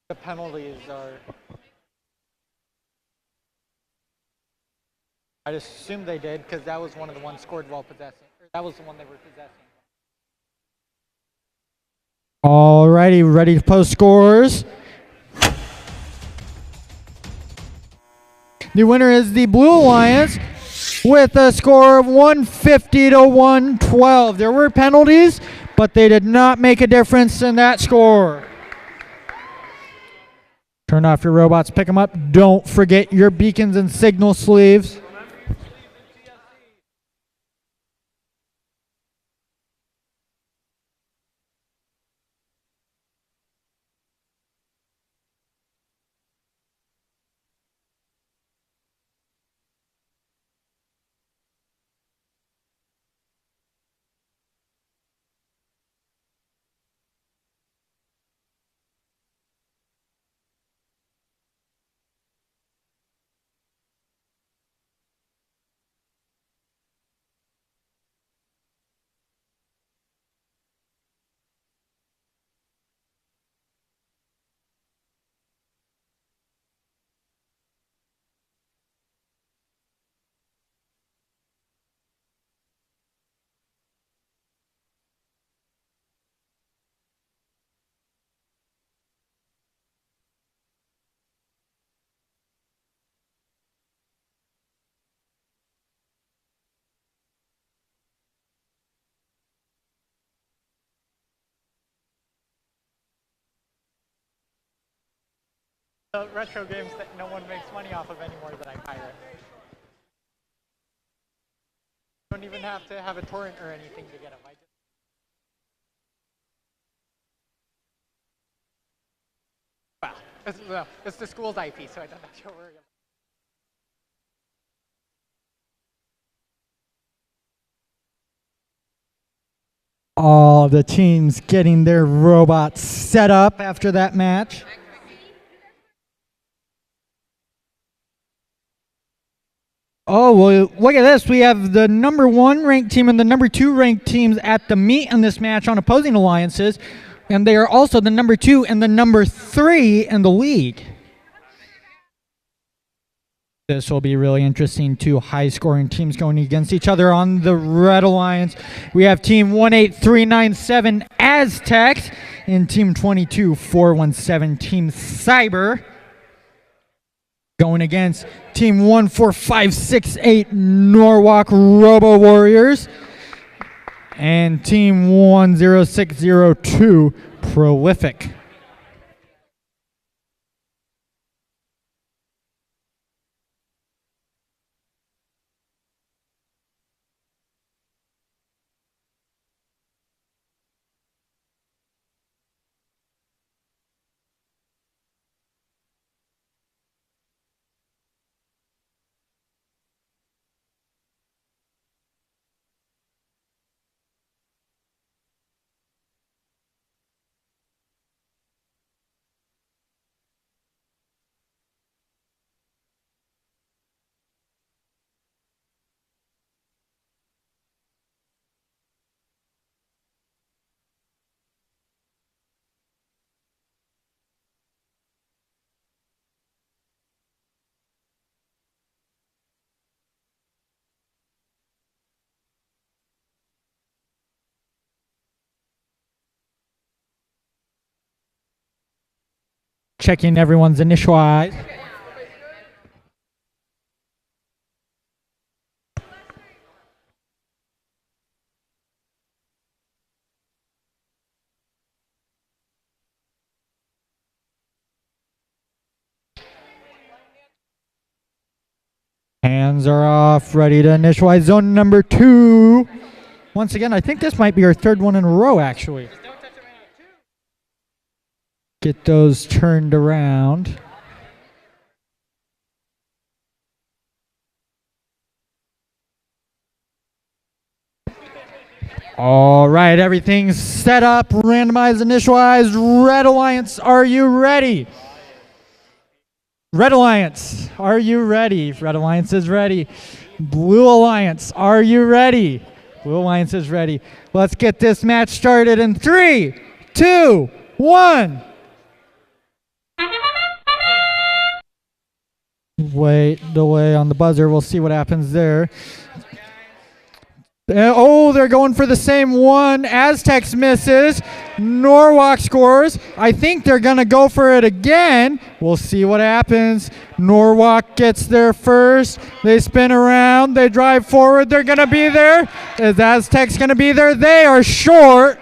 The penalties are... I'd assume they did, because that was one of the ones scored while possessing. Or that was the one they were possessing. Alrighty, ready to post scores. The winner is the Blue Alliance with a score of 150 to 112. There were penalties, but they did not make a difference in that score. Turn off your robots, pick them up. Don't forget your beacons and signal sleeves. The retro games that no one makes money off of anymore that I pirate. Don't even have to have a torrent or anything to get them. I just well, it's the school's IP, so I don't have to worry about it. All the teams getting their robots set up after that match. Oh, well, look at this. We have the number 1 ranked team and the number 2 ranked teams at the meet in this match on opposing alliances. And they are also the number 2 and the number 3 in the league. This will be really interesting. 2 high-scoring teams going against each other on the Red Alliance. We have Team 18397 Aztecs and Team 22417 Team Cyber going against Team 14568 Norwalk Robo Warriors and Team 10602 Prolific. Checking everyone's initial eyes. Hands are off, ready to initialize zone number 2. Once again, I think this might be our 3rd one in a row, actually. Get those turned around. All right, everything's set up, randomized, initialized. Red Alliance, are you ready? Red Alliance, are you ready? Red Alliance is ready. Blue Alliance, are you ready? Blue Alliance is ready. Let's get this match started in 3, 2, 1. Wait, delay on the buzzer. We'll see what happens there. Oh, they're going for the same one. Aztecs misses. Norwalk scores. I think they're going to go for it again. We'll see what happens. Norwalk gets there first. They spin around. They drive forward. They're going to be there. Is Aztecs going to be there? They are short.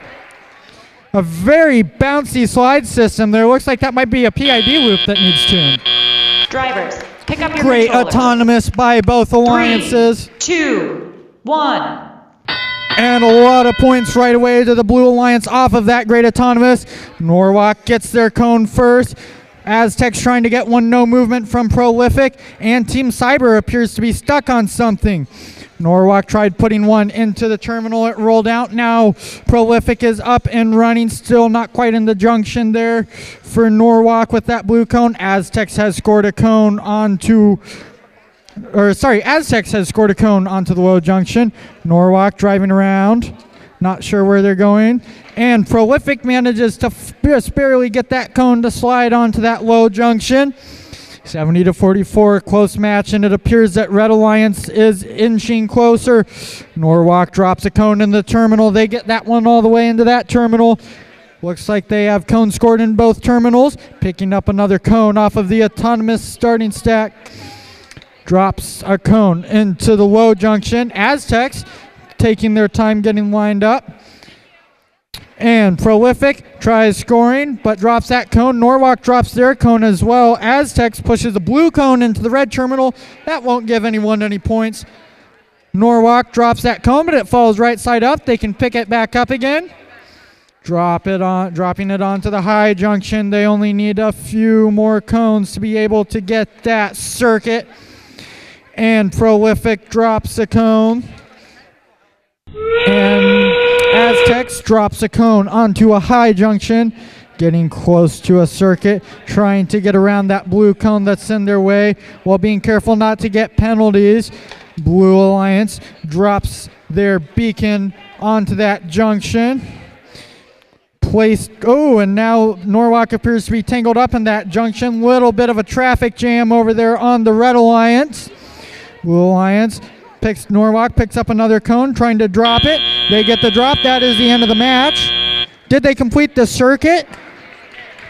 A very bouncy slide system there. Looks like that might be a PID loop that needs tuned. Drivers, pick up your Great controllers. autonomous by both alliances. 3, 2, 1. And a lot of points right away to the Blue Alliance off of that great autonomous. Norwalk gets their cone first. Aztecs trying to get one, no movement from Prolific. And Team Cyber appears to be stuck on something. Norwalk tried putting one into the terminal. It rolled out. Now Prolific is up and running. Still not quite in the junction there for Norwalk with that blue cone. Aztecs has scored a cone onto... Aztecs has scored a cone onto the low junction. Norwalk driving around. Not sure where they're going. And Prolific manages to just barely get that cone to slide onto that low junction. 70-44, close match, and it appears that Red Alliance is inching closer. Norwalk drops a cone in the terminal. They get that one all the way into that terminal. Looks like they have cones scored in both terminals. Picking up another cone off of the autonomous starting stack. Drops a cone into the low junction. Aztecs taking their time getting lined up. And Prolific tries scoring, but drops that cone. Norwalk drops their cone as well. Aztecs pushes a blue cone into the red terminal. That won't give anyone any points. Norwalk drops that cone, but it falls right side up. They can pick it back up again. Dropping it onto the high junction. They only need a few more cones to be able to get that circuit. And Prolific drops a cone. And Aztecs drops a cone onto a high junction, getting close to a circuit, trying to get around that blue cone that's in their way while being careful not to get penalties. Blue Alliance drops their beacon onto that junction. And now Norwalk appears to be tangled up in that junction. Little bit of a traffic jam over there on the Red Alliance. Blue Alliance Norwalk picks up another cone, trying to drop it. They get the drop. That is the end of the match. Did they complete the circuit?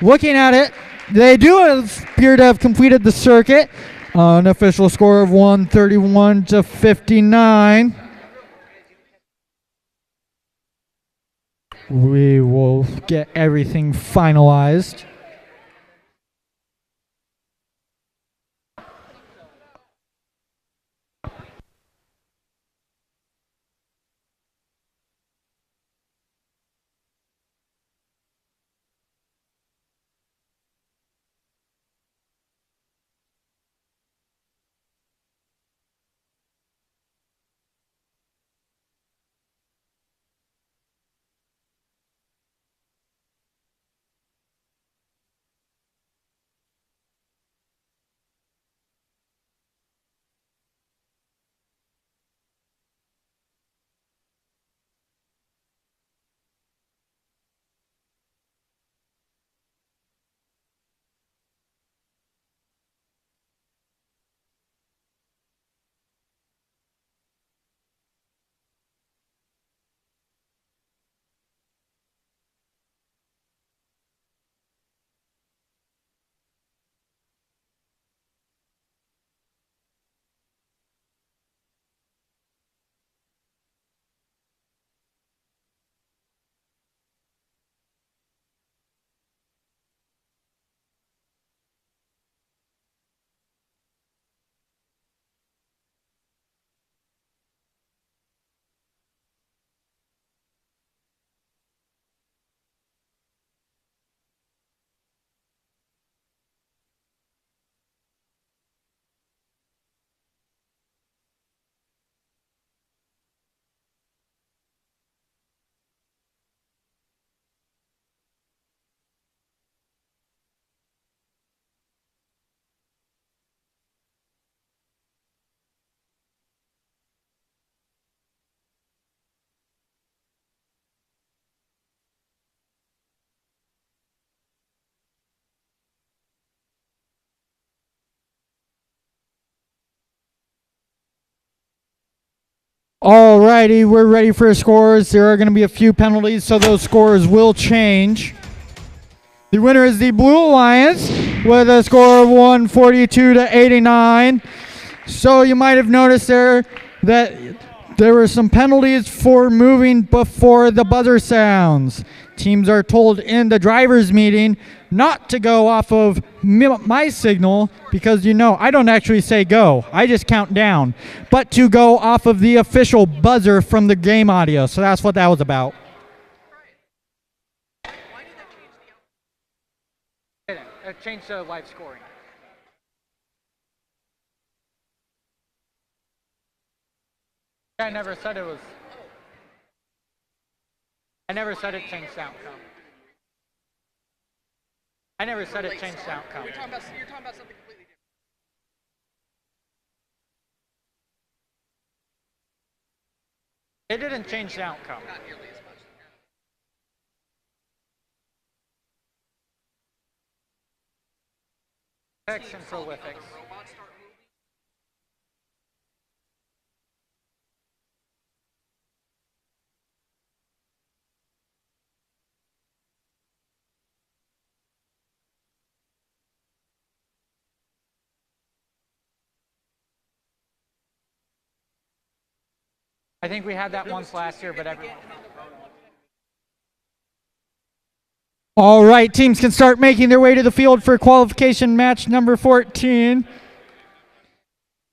Looking at it, they do appear to have completed the circuit. An official score of 131-59. We will get everything finalized. Alrighty, we're ready for scores. There are going to be a few penalties, so those scores will change. The winner is the Blue Alliance with a score of 142-89. So you might have noticed there that there were some penalties for moving before the buzzer sounds. Teams are told in the driver's meeting not to go off of my signal because, I don't actually say go. I just count down. But to go off of the official buzzer from the game audio. So that's what that was about. It changed the live scoring. I never said it was. I never said it changed the outcome. I never said it changed the outcome. You're talking about something completely different. It didn't change the outcome. Not nearly as much. Prolifics and Prolifics. Robots start moving. I think we had that once last year, but everyone. All right, teams can start making their way to the field for qualification match number 14.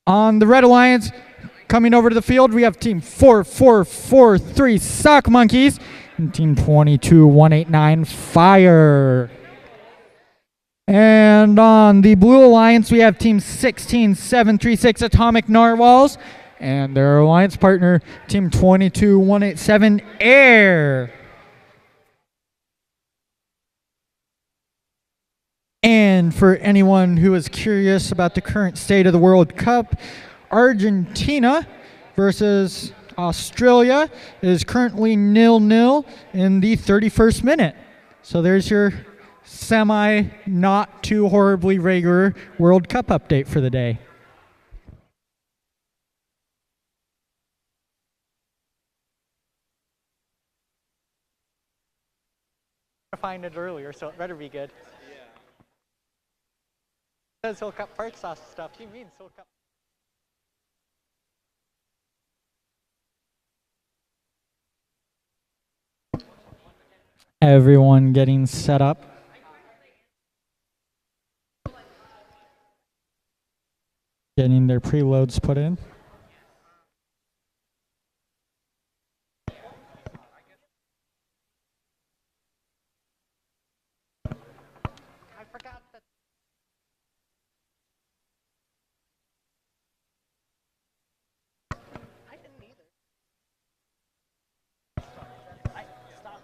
On the Red Alliance, coming over to the field, we have team 4443 Sock Monkeys and team 22189 Fire. And on the Blue Alliance, we have team 16736 Atomic Narwhals and their alliance partner, team 22187 Air. And for anyone who is curious about the current state of the World Cup, Argentina versus Australia is currently 0-0 in the 31st minute. So there's your semi not too horribly regular World Cup update for the day. I find it earlier, so it better be good. Says he'll cut parts off stuff. He means he'll cut. Everyone getting set up. Getting their preloads put in. I forgot that. I didn't either. Stop.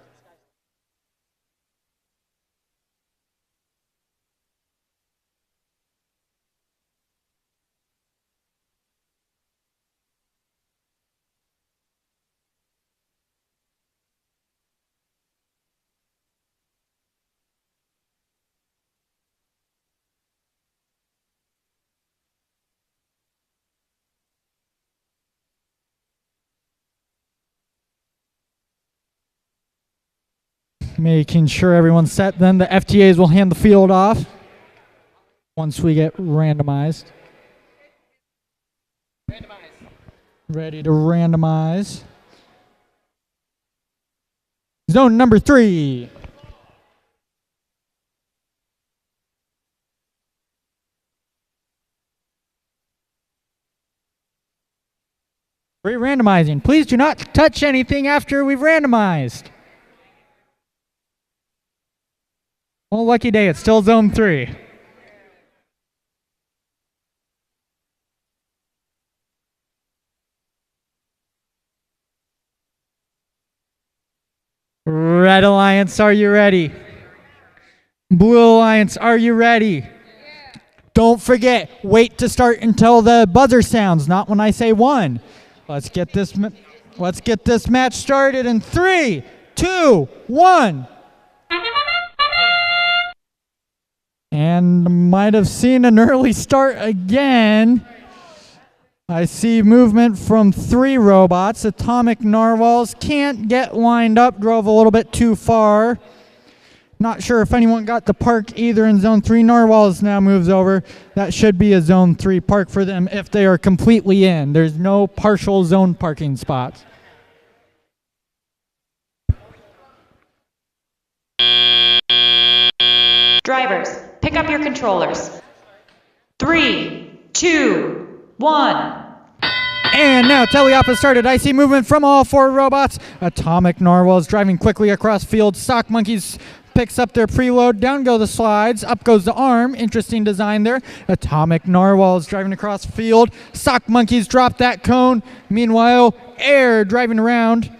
Making sure everyone's set, then the FTAs will hand the field off once we get randomized. Ready to randomize. Zone number 3. Re-randomizing. Please do not touch anything after we've randomized. Well, lucky day, it's still zone 3. Red Alliance, are you ready? Blue Alliance, are you ready? Don't forget, wait to start until the buzzer sounds, not when I say 1. Let's get this match started in 3, 2, 1. And might have seen an early start again. I see movement from 3 robots. Atomic Narwhals can't get lined up, drove a little bit too far. Not sure if anyone got to park either in zone 3. Narwhals now moves over. That should be a zone 3 park for them if they are completely in. There's no partial zone parking spots. Drivers, pick up your controllers. 3, 2, 1. And now teleop has started. I see movement from all 4 robots. Atomic Narwhals driving quickly across field. Sock Monkeys picks up their preload. Down go the slides. Up goes the arm. Interesting design there. Atomic Narwhals driving across field. Sock Monkeys drop that cone. Meanwhile, Air driving around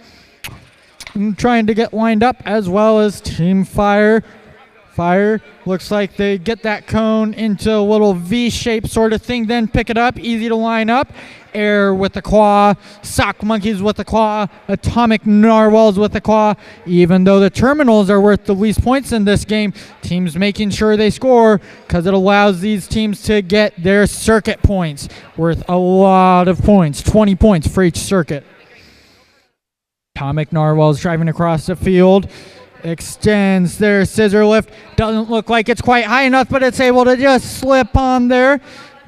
and trying to get lined up, as well as Team Fire. Fire looks like they get that cone into a little V-shape sort of thing, then pick it up. Easy to line up. Air with the claw, Sock Monkeys with the claw, Atomic Narwhals with the claw. Even though the terminals are worth the least points in this game, teams making sure they score because it allows these teams to get their circuit points, worth a lot of points, 20 points for each circuit. Atomic Narwhals driving across the field. Extends their scissor lift. Doesn't look like it's quite high enough, but it's able to just slip on there.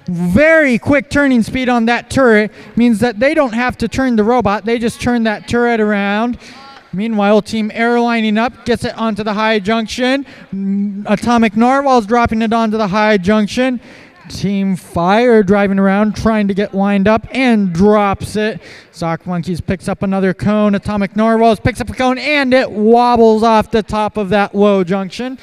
Very quick turning speed on that turret means that they don't have to turn the robot. They just turn that turret around. Meanwhile, Team Air lining up, gets it onto the high junction. Atomic Narwhal's dropping it onto the high junction. Team Fire driving around, trying to get lined up, and drops it. Sock Monkeys picks up another cone. Atomic Narwhals picks up a cone, and it wobbles off the top of that low junction.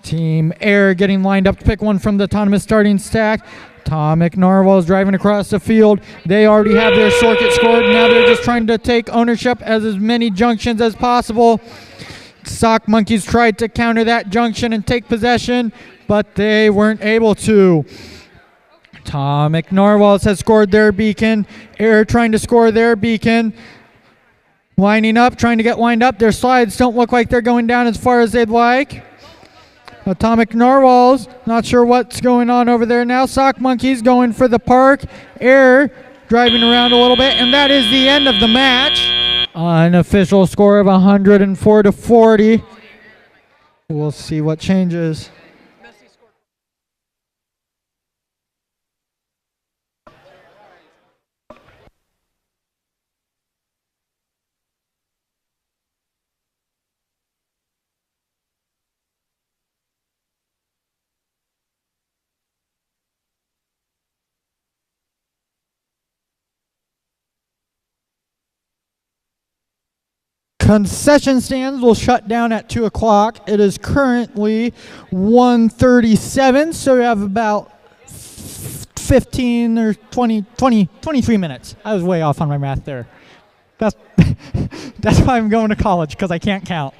Team Air getting lined up to pick one from the autonomous starting stack. Atomic Narwhals driving across the field. They already have their circuit scored. Now they're just trying to take ownership as many junctions as possible. Sock Monkeys tried to counter that junction and take possession, but they weren't able to. Atomic Narwhals has scored their beacon. Air trying to score their beacon. Lining up, trying to get lined up. Their slides don't look like they're going down as far as they'd like. Atomic Narwhals, not sure what's going on over there now. Sock Monkeys going for the park. Air driving around a little bit, and that is the end of the match. Unofficial score of 104-40. We'll see what changes. Concession stands will shut down at 2 o'clock. It is currently 1:37, so we have about 15 or 23 minutes. I was way off on my math there. That's, that's why I'm going to college, because I can't count.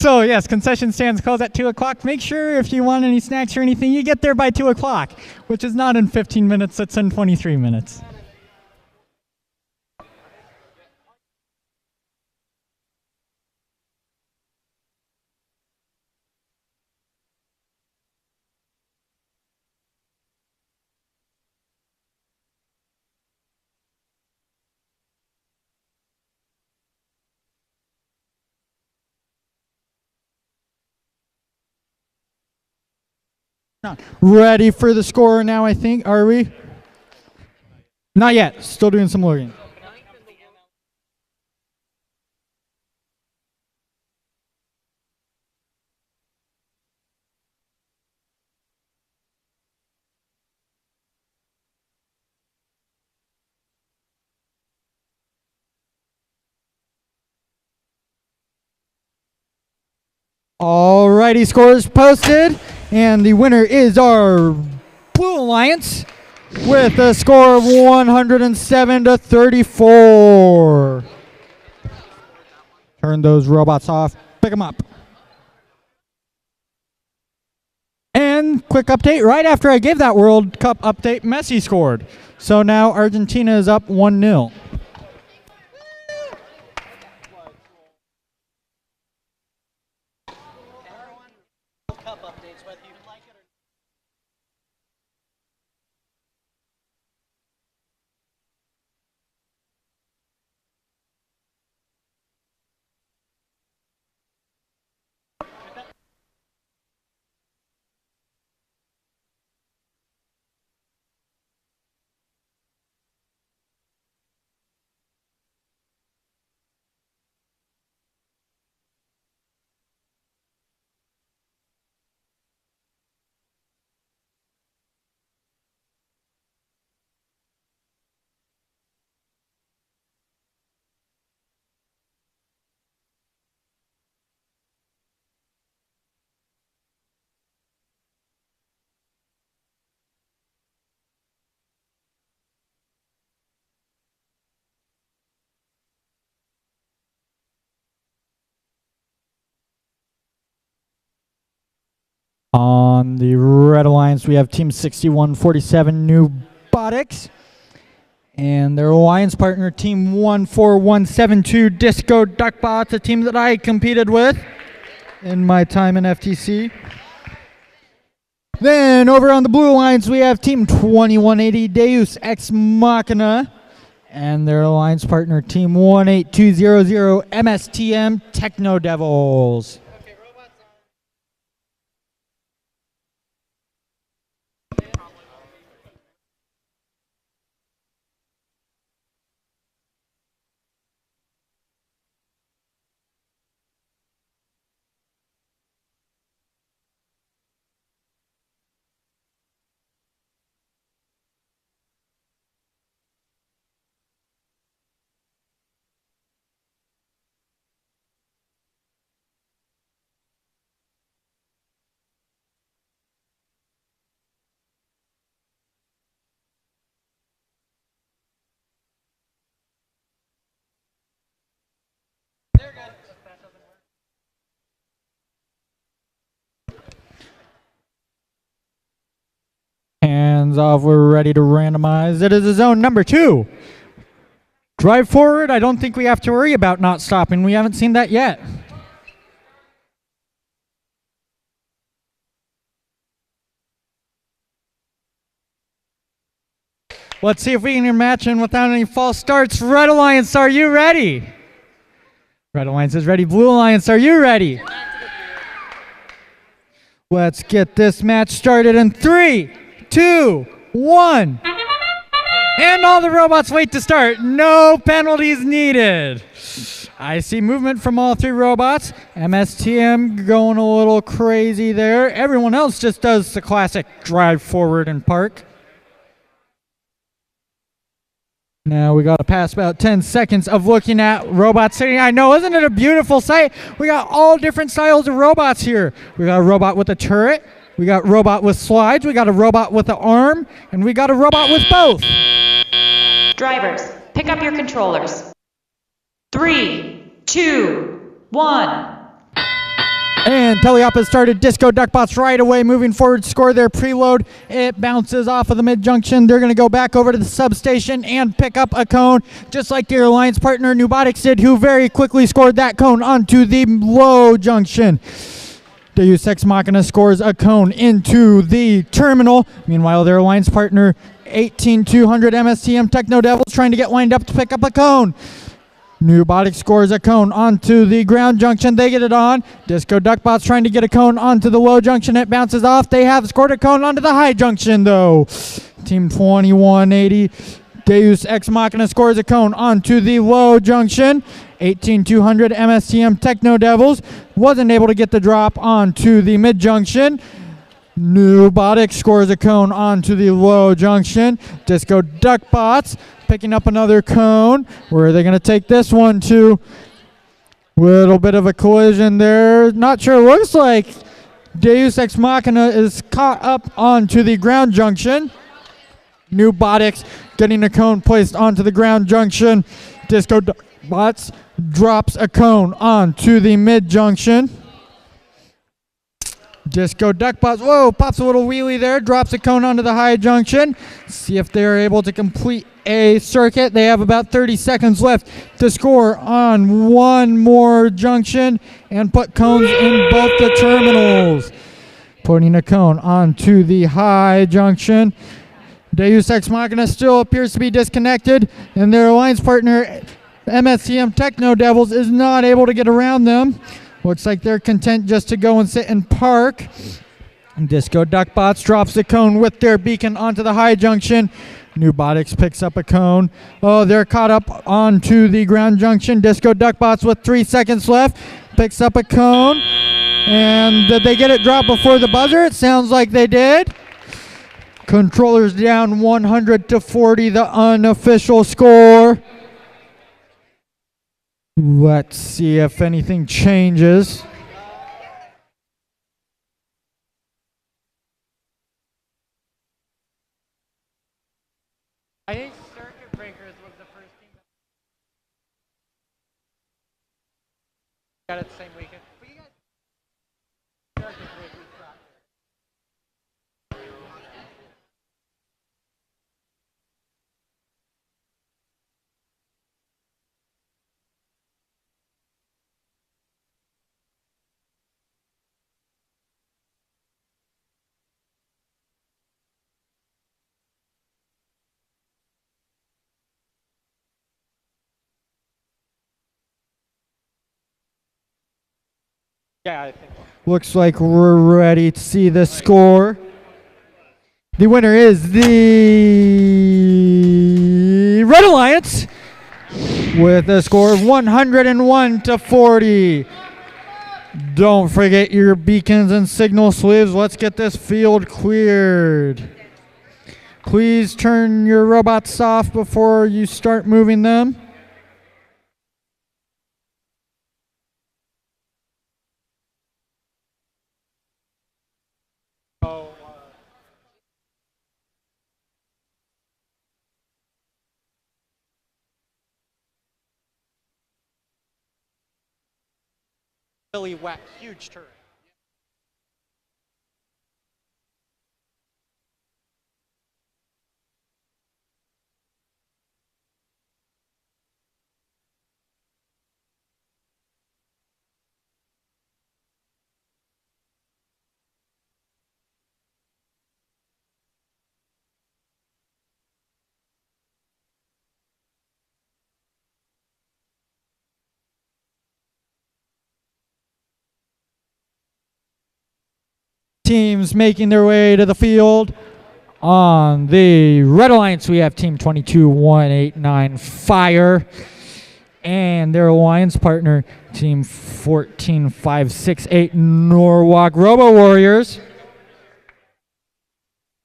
So yes, concession stands close at 2 o'clock. Make sure if you want any snacks or anything, you get there by 2 o'clock, which is not in 15 minutes, it's in 23 minutes. Ready for the score now, I think. Are we? Not yet. Still doing some loading. Alrighty, scores posted. And the winner is our Blue Alliance with a score of 107-34. Turn those robots off. Pick them up. And quick update, right after I gave that World Cup update, Messi scored. So now Argentina is up 1-0. On the Red Alliance, we have Team 6147 New Botics. And their alliance partner, Team 14172 Disco Duckbots, a team that I competed with in my time in FTC. Then over on the Blue Alliance, we have Team 2180 Deus Ex Machina. And their alliance partner, Team 18200 MSTM Techno Devils. seconds off. We're ready to randomize. It is a zone number 2. Drive forward. I don't think we have to worry about not stopping. We haven't seen that yet. Let's see if we can match in without any false starts. Red Alliance, are you ready? Red Alliance is ready. Blue Alliance, are you ready? Let's get this match started in 3, 2, 1. And all the robots wait to start. No penalties needed. I see movement from all 3 robots. MSTM going a little crazy there. Everyone else just does the classic drive forward and park. Now we got to pass about 10 seconds of looking at robots sitting. I know, isn't it a beautiful sight? We got all different styles of robots here. We got a robot with a turret. We got a robot with slides. We got a robot with an arm. And we got a robot with both. Drivers, pick up your controllers. 3, 2, 1. And Teleop has started Disco Duckbots right away, moving forward, score their preload. It bounces off of the mid-junction. They're going to go back over to the substation and pick up a cone, just like their alliance partner Nubotics did, who very quickly scored that cone onto the low junction. Deus Ex Machina scores a cone into the terminal. Meanwhile, their alliance partner 18200 MSTM Techno Devils trying to get lined up to pick up a cone. Nubotics scores a cone onto the ground junction. They get it on. Disco Duckbots trying to get a cone onto the low junction. It bounces off. They have scored a cone onto the high junction, though. Team 2180. Deus Ex Machina scores a cone onto the low junction. 18200 MSTM Techno Devils wasn't able to get the drop onto the mid junction. Nubotics scores a cone onto the low junction. Disco Duckbots picking up another cone. Where are they going to take this one to? Little bit of a collision there. Not sure. Looks like Deus Ex Machina is caught up onto the ground junction. Nubotics getting a cone placed onto the ground junction. Disco Duckbots drops a cone onto the mid junction. Disco Duckbots, whoa, pops a little wheelie there, drops a cone onto the high junction. See if they're able to complete a circuit. They have about 30 seconds left to score on one more junction and put cones in both the terminals. Putting a cone onto the high junction. Deus Ex Machina still appears to be disconnected, and their alliance partner, MSTM Techno Devils, is not able to get around them. Looks like they're content just to go and sit and park. And Disco Duckbots drops the cone with their beacon onto the high junction. Nubotics picks up a cone. Oh, they're caught up onto the ground junction. Disco Duckbots with 3 seconds left picks up a cone. And did they get it dropped before the buzzer? It sounds like they did. Controllers down 100-40, the unofficial score. Let's see if anything changes. I think Circuit Breakers was the first team that got it the same weekend. But you guys, Circuit Breakers got Yeah, I think. Looks like we're ready to see the score. The winner is the Red Alliance with a score of 101-40. Don't forget your beacons and signal sleeves. Let's get this field cleared. Please turn your robots off before you start moving them. Really whack, huge turret. All right, 3, 2, 1, go. teams making their way to the field. On the Red Alliance, we have Team 22189 Fire and their alliance partner, Team 14568 Norwalk Robo Warriors.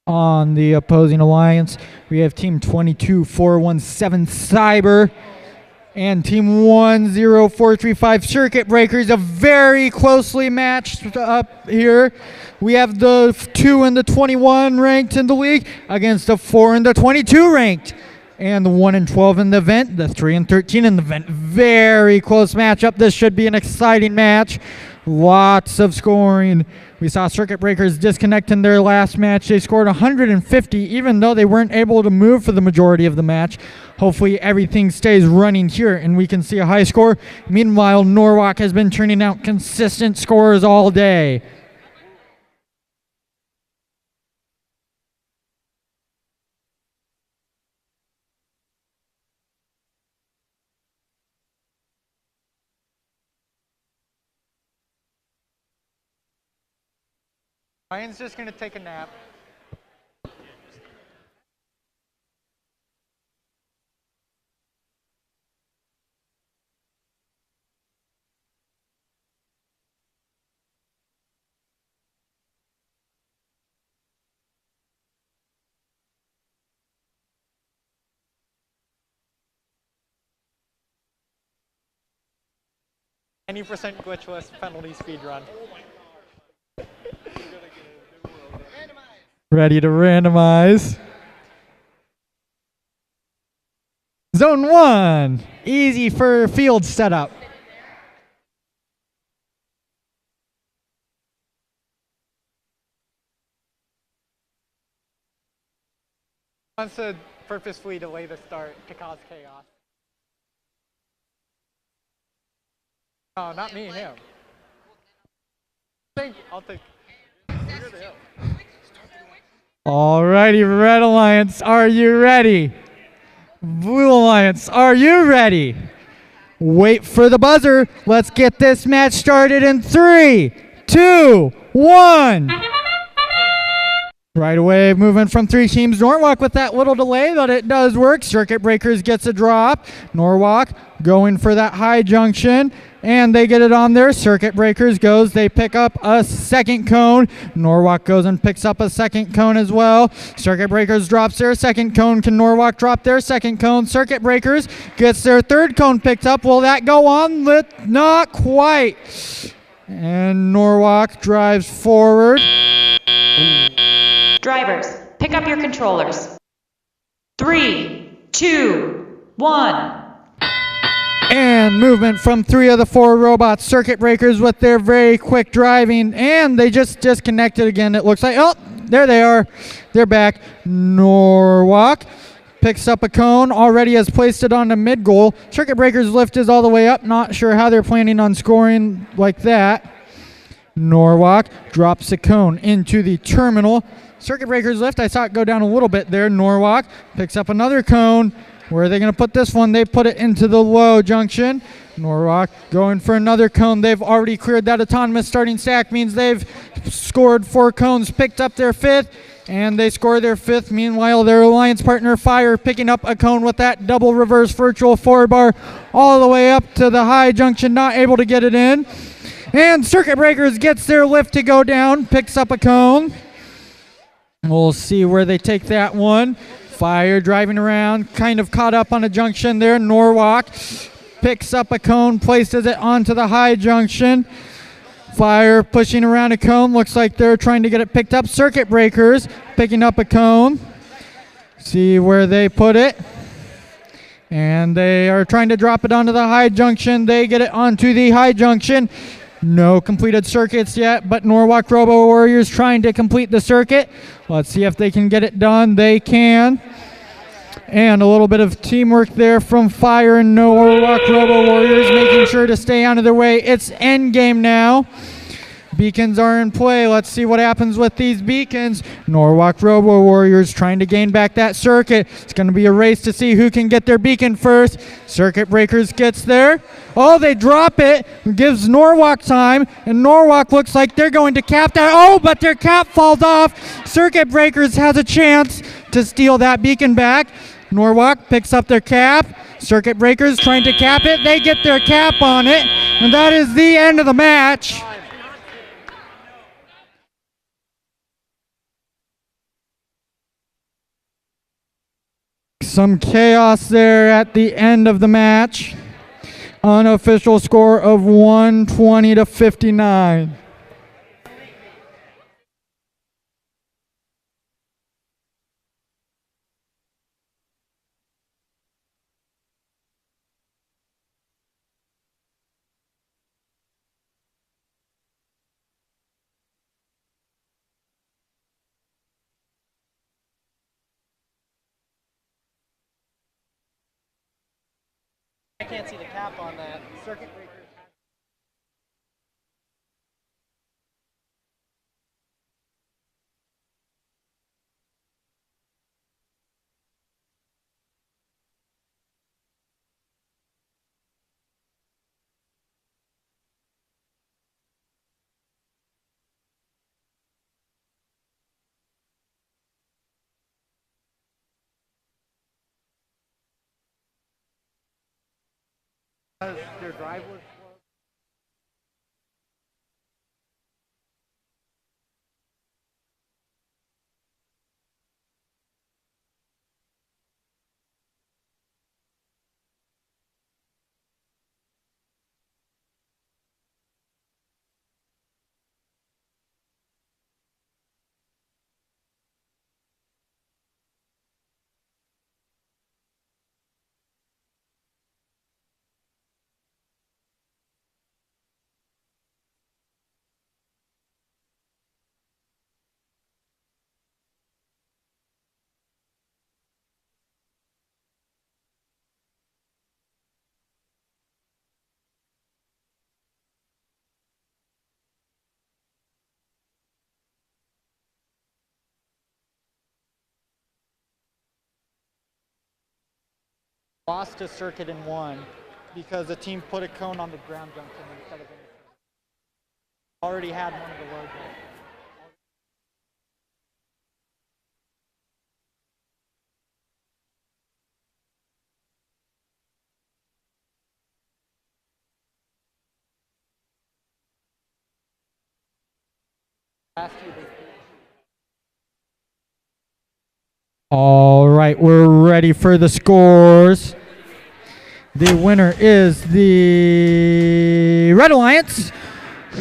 On the opposing alliance, we have Team 22417 Cyber and Team 10435 Circuit Breakers. A very closely matched up here. We have the 2 and the 21 ranked in the league against the 4 and the 22 ranked. And the 1 and 12 in the event, the 3 and 13 in the event. Very close matchup. This should be an exciting match. Lots of scoring. We saw Circuit Breakers disconnect in their last match. They scored 150, even though they weren't able to move for the majority of the match. Hopefully everything stays running here and we can see a high score. Meanwhile, Norwalk has been turning out consistent scores all day. Ryan's just gonna take a nap. %, glitchless penalty speed run. Ready to randomize. Zone 1. Easy for field setup. Wants to purposefully delay the start to cause chaos. No, not me, him. I'll take. Alrighty, Red Alliance, are you ready? Blue Alliance, are you ready? Wait for the buzzer. Let's get this match started in 3, 2, 1. Right away, movement from 3 teams. Norwalk with that little delay, but it does work. Circuit Breakers gets a drop. Norwalk going for that high junction, and they get it on there. Circuit Breakers goes. They pick up a second cone. Norwalk goes and picks up a second cone as well. Circuit Breakers drops their second cone. Can Norwalk drop their second cone? Circuit Breakers gets their third cone picked up. Will that go on? Not quite. And Norwalk drives forward. Drivers, pick up your controllers. 3, 2, 1. And movement from 3 of the 4 robots. Circuit Breakers with their very quick driving. And they just disconnected again, it looks like. Oh, there they are. They're back. Norwalk picks up a cone. Already has placed it on the mid-goal. Circuit Breakers lift is all the way up. Not sure how they're planning on scoring like that. Norwalk drops a cone into the terminal. Circuit Breakers lift. I saw it go down a little bit there. Norwalk picks up another cone. Where are they going to put this one? They put it into the low junction. Norwalk going for another cone. They've already cleared that autonomous starting stack. Means they've scored 4 cones, picked up their 5th, and they score their 5th. Meanwhile, their alliance partner Fire picking up a cone with that double reverse virtual forward bar all the way up to the high junction, not able to get it in. And Circuit Breakers gets their lift to go down, picks up a cone. We'll see where they take that one. Fire driving around, kind of caught up on a junction there. Norwalk picks up a cone, places it onto the high junction. Fire pushing around a cone. Looks like they're trying to get it picked up. Circuit Breakers picking up a cone. See where they put it. And they are trying to drop it onto the high junction. They get it onto the high junction. No completed circuits yet, but Norwalk Robo Warriors trying to complete the circuit. Let's see if they can get it done. They can. And a little bit of teamwork there from Fire and Norwalk Robo Warriors, making sure to stay out of their way. It's end game now. Beacons are in play. Let's see what happens with these beacons. Norwalk Robo Warriors trying to gain back that circuit. It's going to be a race to see who can get their beacon first. Circuit Breakers gets there. Oh, they drop it. Gives Norwalk time, and Norwalk looks like they're going to cap that. Oh, but their cap falls off. Circuit Breakers has a chance to steal that beacon back. Norwalk picks up their cap. Circuit Breakers trying to cap it. They get their cap on it, and that is the end of the match. Some chaos there at the end of the match. Unofficial score of 120 to 59. I can't see the cap on that. Circuit breakers. Their drive was slow. Lost a circuit and won because the team put a cone on the ground junction instead of in the circuit. Already had one of the logos. Last year they All right, we're ready for the scores. The winner is the Red Alliance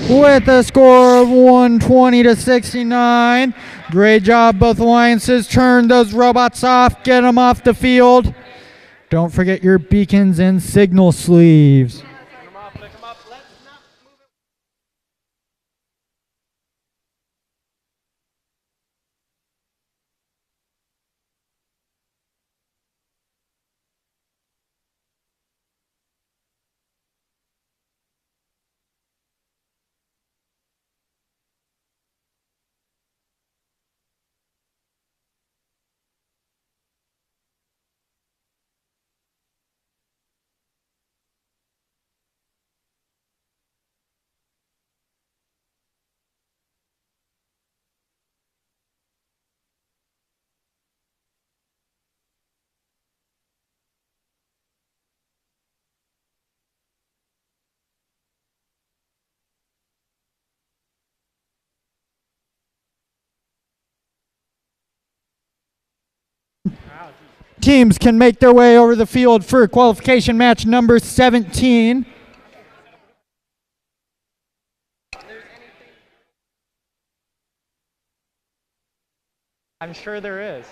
with a score of 120 to 69. Great job, both alliances. Turn those robots off, get them off the field. Don't forget your beacons and signal sleeves. Teams can make their way over the field for qualification match number 17. I'm sure there is.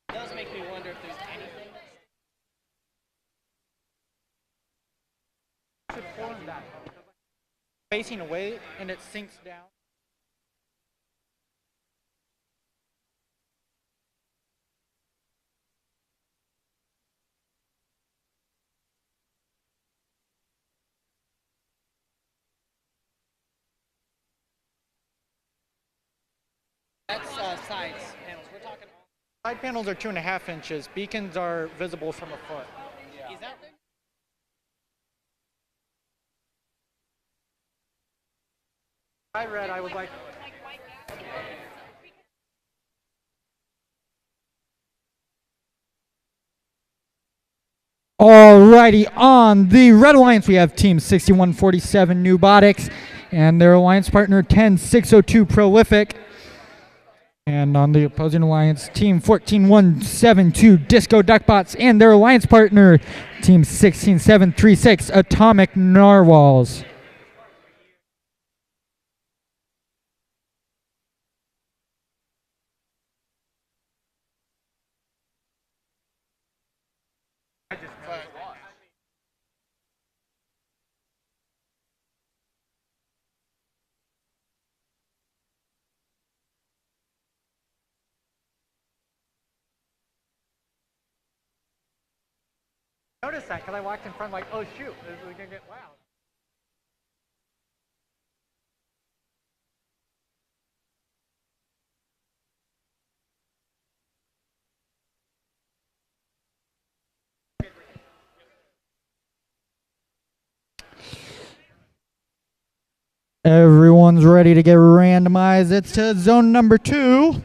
It does make me wonder if there's anything should form that facing away and it sinks down. That's sides panels. We're talking. Side panels are 2.5 inches. Beacons are visible from a foot. Is that? I read I would like. Alrighty, on the Red Alliance, we have Team 6147 Nubotics and their alliance partner 10602 Prolific. And on the opposing alliance, Team 14172 Disco Duckbots and their alliance partner, Team 16736 Atomic Narwhals. Notice that because I walked in front like, oh shoot, this is gonna get loud. Everyone's ready to get randomized. It's to zone number 2.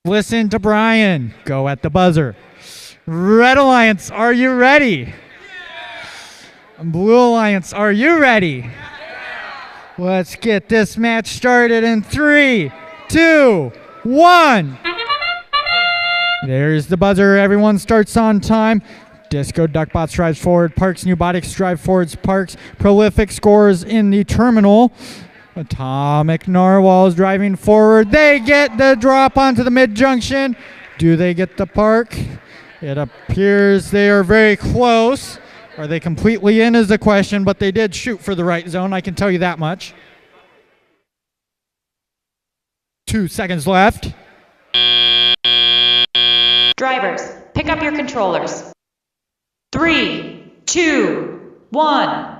Listen to Brian. Go at the buzzer. Red Alliance, are you ready? Blue Alliance, are you ready? Let's get this match started in 3, 2, 1. There's the buzzer. Everyone starts on time. Disco Duckbots drives forward. Parks Nubotics drive forwards. Parks Prolific scores in the terminal. Atomic Narwhals driving forward. They get the drop onto the mid-junction. Do they get the park? It appears they are very close. Are they completely in is the question, but they did shoot for the right zone. I can tell you that much. 2 seconds left. Drivers, pick up your controllers. 3, 2, 1.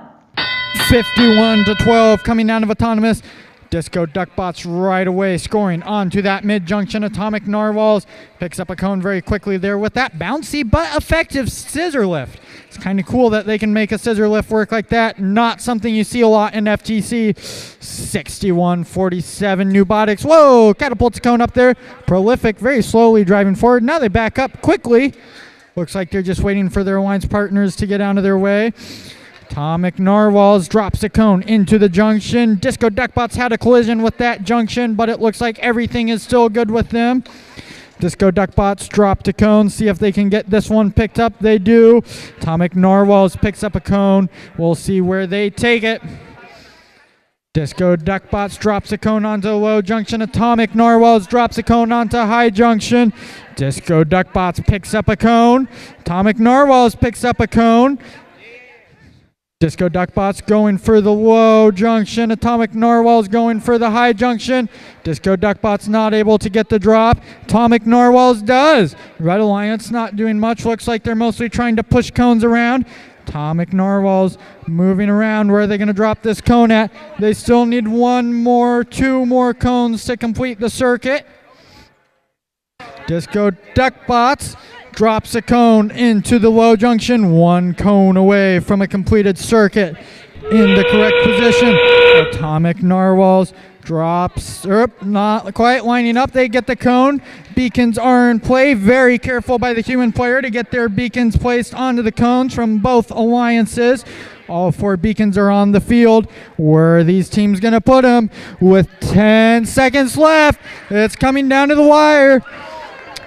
51-12 coming down of Autonomous. Disco Duckbots right away scoring onto that mid-junction. Atomic Narwhals picks up a cone very quickly there with that bouncy but effective scissor lift. It's kind of cool that they can make a scissor lift work like that. Not something you see a lot in FTC. 61-47 Nubotics. Whoa, catapults a cone up there. Prolific very slowly driving forward. Now they back up quickly. Looks like they're just waiting for their alliance partners to get out of their way. Atomic Narwhals drops a cone into the junction. Disco Duckbots had a collision with that junction, but it looks like everything is still good with them. Disco Duckbots dropped a cone. See if they can get this one picked up. They do. Atomic Narwhals picks up a cone. We'll see where they take it. Disco Duckbots drops a cone onto low junction. Atomic Narwhals drops a cone onto high junction. Disco Duckbots picks up a cone. Atomic Narwhals picks up a cone. Disco Duckbots going for the low junction. Atomic Narwhals going for the high junction. Disco Duckbots not able to get the drop. Atomic Narwhals does. Red Alliance not doing much. Looks like they're mostly trying to push cones around. Atomic Narwhals moving around. Where are they going to drop this cone at? They still need 2 more cones to complete the circuit. Disco Duckbots drops a cone into the low junction. 1 cone away from a completed circuit in the correct position. Atomic Narwhals drops, not quite lining up. They get the cone. Beacons are in play. Very careful by the human player to get their beacons placed onto the cones from both alliances. All 4 beacons are on the field. Where are these teams going to put them? With 10 seconds left, it's coming down to the wire.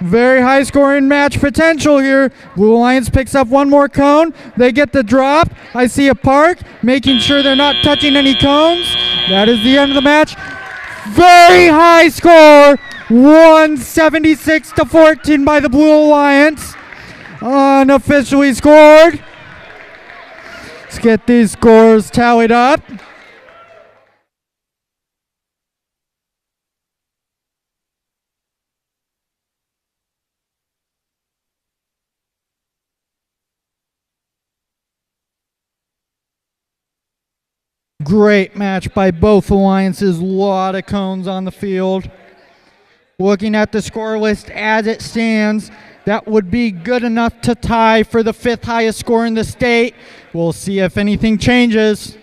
Very high scoring match potential here. Blue Alliance picks up 1 more cone. They get the drop. I see a park making sure they're not touching any cones. That is the end of the match. Very high score. 176-14 by the Blue Alliance. Unofficially scored. Let's get these scores tallied up. Great match by both alliances. A lot of cones on the field. Looking at the score list as it stands, that would be good enough to tie for the 5th highest score in the state. We'll see if anything changes.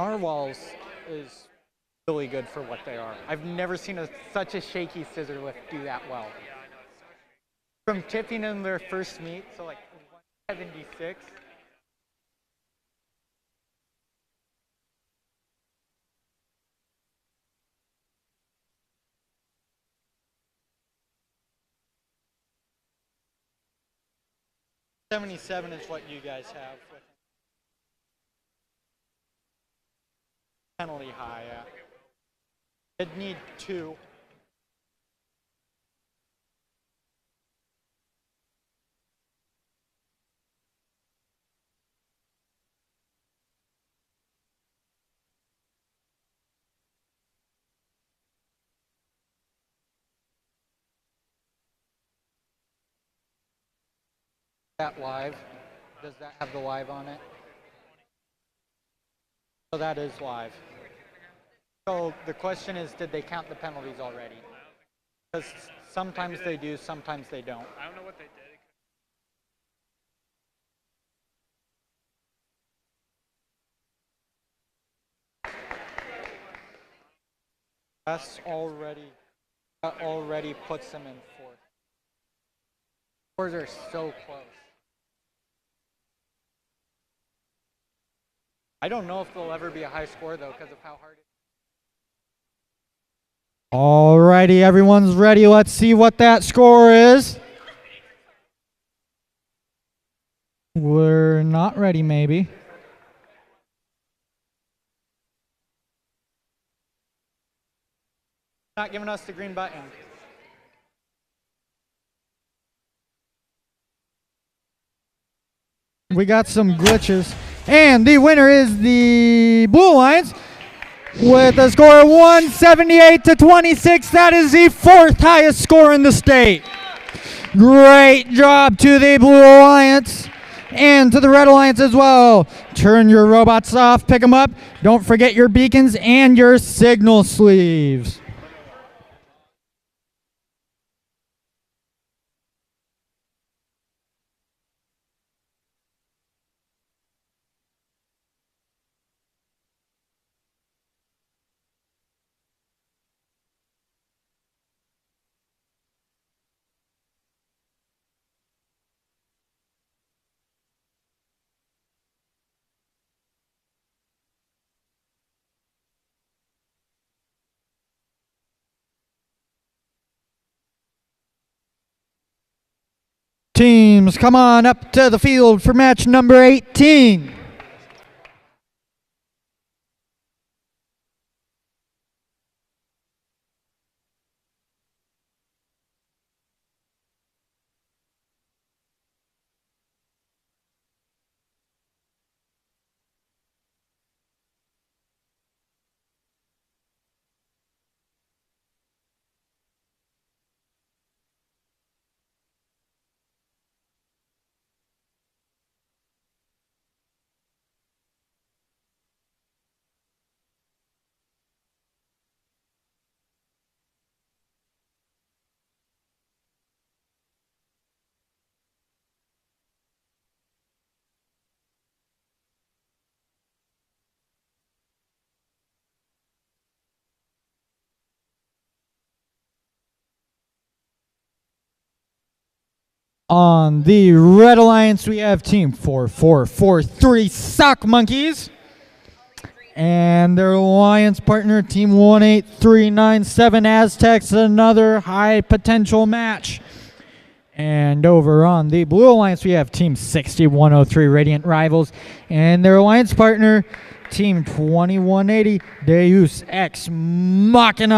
Narwhals is really good for what they are. I've never seen such a shaky scissor lift do that well. From tipping in their first meet, so like 176. $77 is what you guys have. Penalty high, yeah. It'd need 2. That live? Does that have the live on it? So that is live. So the question is, did they count the penalties already? Because sometimes they do, sometimes they don't. I don't know what they did. That already puts them in 4th. Scores are so close. I don't know if there'll ever be a high score though because of how hard it is. Alrighty, everyone's ready. Let's see what that score is. We're not ready, maybe. Not giving us the green button. We got some glitches. And the winner is the Blue Alliance with a score of 178-26. That is the 4th highest score in the state. Great job to the Blue Alliance and to the Red Alliance as well. Turn your robots off, pick them up. Don't forget your beacons and your signal sleeves. Teams, come on up to the field for match number 18. On the Red Alliance, we have Team 4443 Sock Monkeys. And their alliance partner, Team 18397 Aztecs, another high potential match. And over on the Blue Alliance, we have Team 6103 Radiant Rivals and their alliance partner, Team 2180 Deus Ex Machina.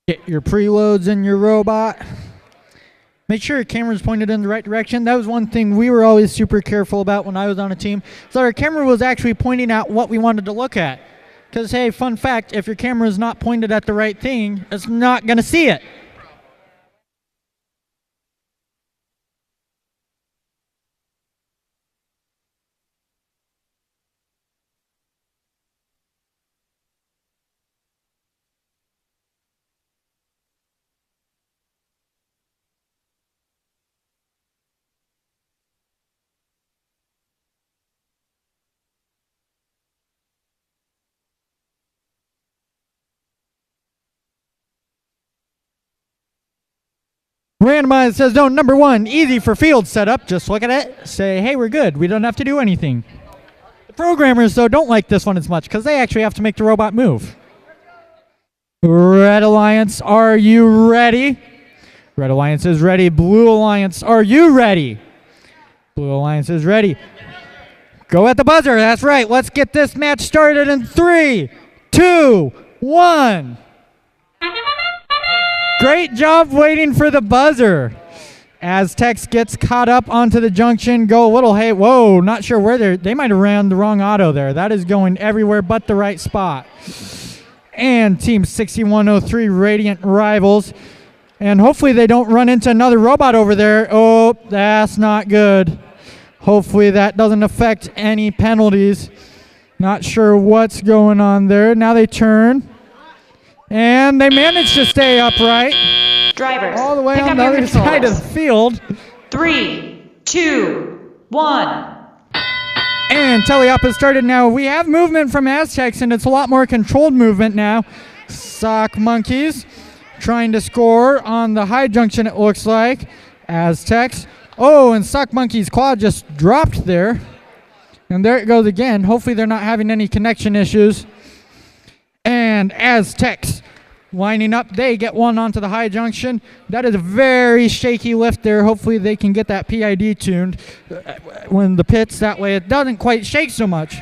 Get your preloads in your robot. Make sure your camera's pointed in the right direction. That was one thing we were always super careful about when I was on a team. So our camera was actually pointing out what we wanted to look at. Because, hey, fun fact, if your camera is not pointed at the right thing, it's not going to see it. Randomized says, no, number one, easy for field setup. Just look at it, say, hey, we're good. We don't have to do anything. The programmers, though, don't like this one as much because they actually have to make the robot move. Red Alliance, are you ready? Red Alliance is ready. Blue Alliance, are you ready? Blue Alliance is ready. Go at the buzzer. That's right. Let's get this match started in 3, 2, 1. Great job waiting for the buzzer. Aztecs gets caught up onto the junction. Go a little, hey, whoa, not sure where they might have ran the wrong auto there. That is going everywhere but the right spot. And Team 6103 Radiant Rivals. And hopefully they don't run into another robot over there. Oh, that's not good. Hopefully that doesn't affect any penalties. Not sure what's going on there. Now they turn. And they managed to stay upright. Drivers, All the way pick on up the your other side of controllers. the field. 3, 2, 1. And teleop has started now. We have movement from Aztecs, and it's a lot more controlled movement now. Sock Monkeys trying to score on the high junction, it looks like. Aztecs. Oh, and Sock Monkeys' quad just dropped there. And there it goes again. Hopefully they're not having any connection issues. And Aztecs lining up, they get one onto the high junction. That is a very shaky lift there. Hopefully they can get that PID tuned when the pits, that way it doesn't quite shake so much.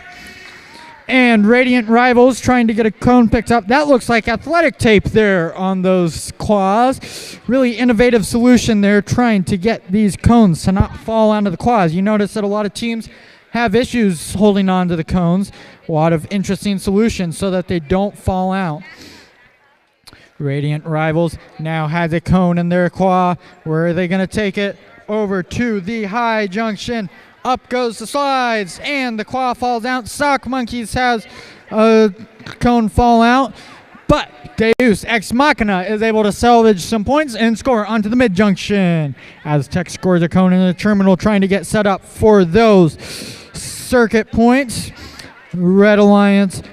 And Radiant Rivals trying to get a cone picked up. That looks like athletic tape there on those claws. Really innovative solution there, trying to get these cones to not fall onto the claws. You notice that a lot of teams have issues holding on to the cones. A lot of interesting solutions so that they don't fall out. Radiant Rivals now has a cone in their claw. Where are they going to take it? Over to the high junction. Up goes the slides, and the claw falls out. Sock Monkeys has a cone fall out, but Deus Ex Machina is able to salvage some points and score onto the mid-junction. Aztec scores a cone in the terminal, trying to get set up for those circuit points. Red Alliance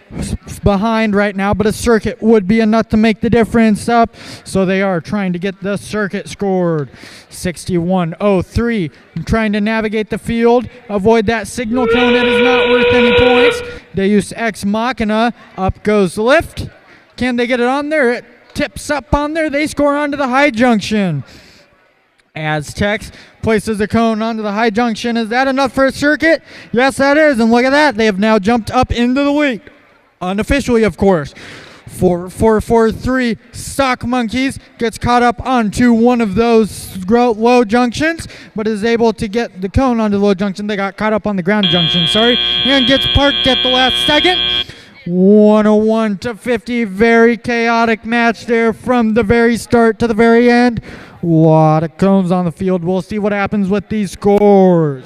behind right now, but a circuit would be enough to make the difference up, so they are trying to get the circuit scored. 6103 trying to navigate the field, avoid that signal cone. It is not worth any points. Deus Ex Machina, up goes the lift. Can they get it on there? It tips up on there. They score onto the high junction. Aztecs places a cone onto the high junction. Is that enough for a circuit? Yes, that is. And look at that. They have now jumped up into the lead. Unofficially, of course. 4-4-4-3 Sock Monkeys gets caught up onto one of those low junctions, but is able to get the cone onto the low junction. They got caught up on the ground junction, sorry, and gets parked at the last second. 101-50, very chaotic match there from the very start to the very end. A lot of cones on the field. We'll see what happens with these scores.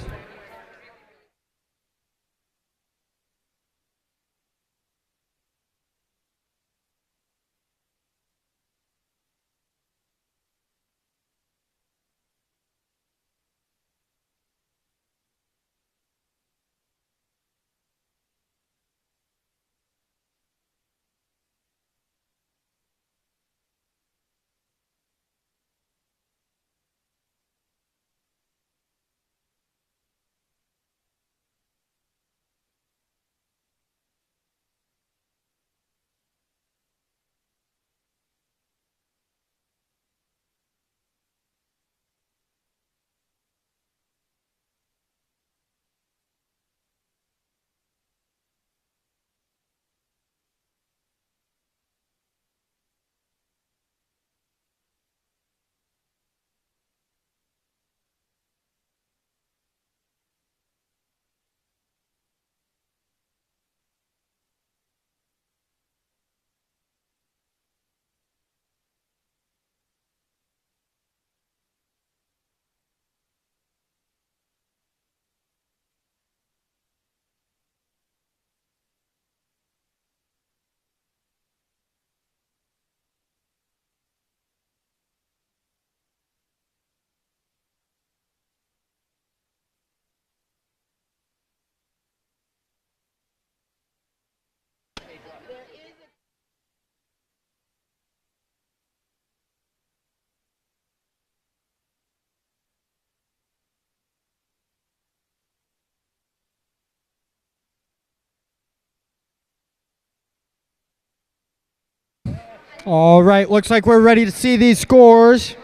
All right, looks like we're ready to see these scores.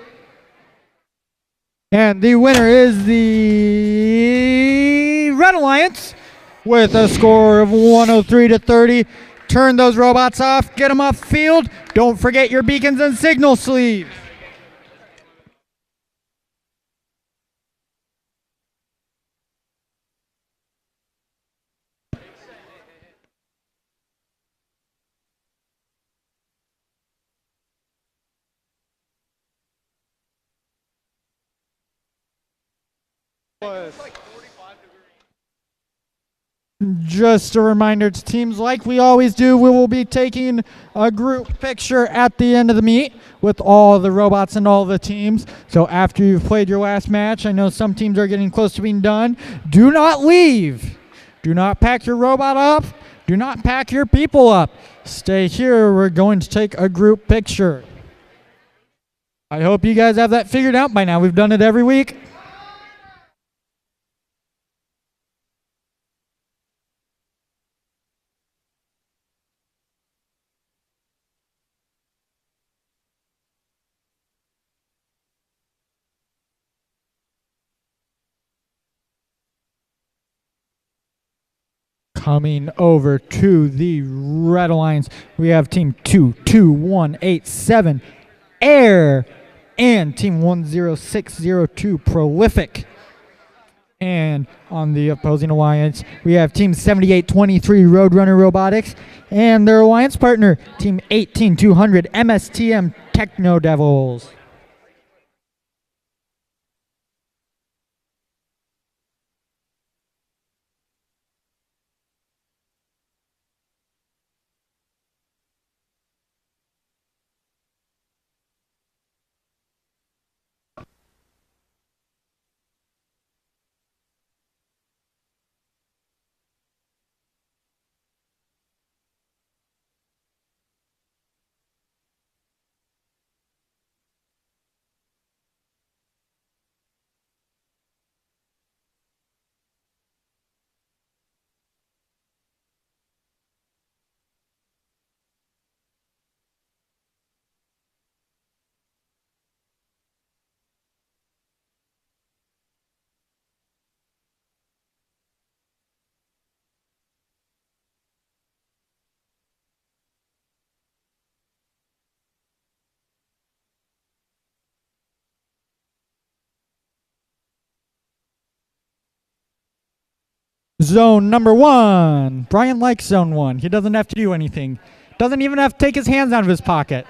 And the winner is the Red Alliance with a score of 103-30. Turn those robots off, get them off field. Don't forget your beacons and signal sleeves. Just a reminder to teams, like we always do, we will be taking a group picture at the end of the meet with all the robots and all the teams. So after you've played your last match, I know some teams are getting close to being done. Do not leave. Do not pack your robot up. Do not pack your people up. Stay here. We're going to take a group picture. I hope you guys have that figured out by now. We've done it every week. Coming over to the Red Alliance, we have Team 22187 Air and Team 10602 Prolific. And on the opposing alliance, we have Team 7823 Roadrunner Robotics and their alliance partner, Team 18200 MSTM Techno Devils. Zone number 1. Brian likes zone 1. He doesn't have to do anything. Doesn't even have to take his hands out of his pocket.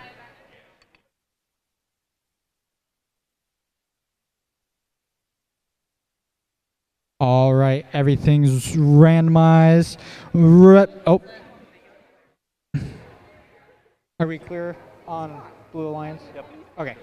All right, everything's randomized. Oh. Are we clear on Blue Alliance? Yep. Okay.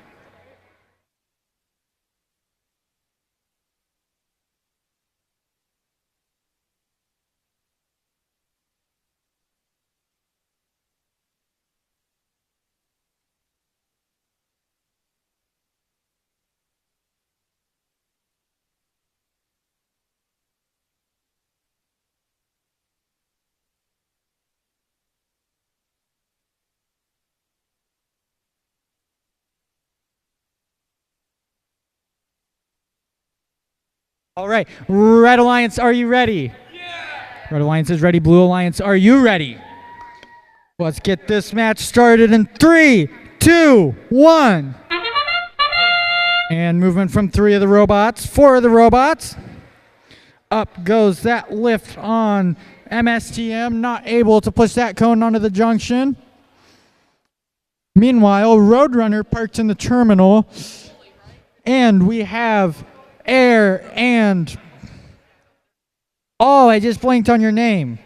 All right, Red Alliance, are you ready? Yeah! Red Alliance is ready. Blue Alliance, are you ready? Let's get this match started in 3, 2, 1. And movement from 3 of the robots, 4 of the robots. Up goes that lift on MSTM, not able to push that cone onto the junction. Meanwhile, Roadrunner parked in the terminal, and we have Air and... Oh, I just blinked on your name.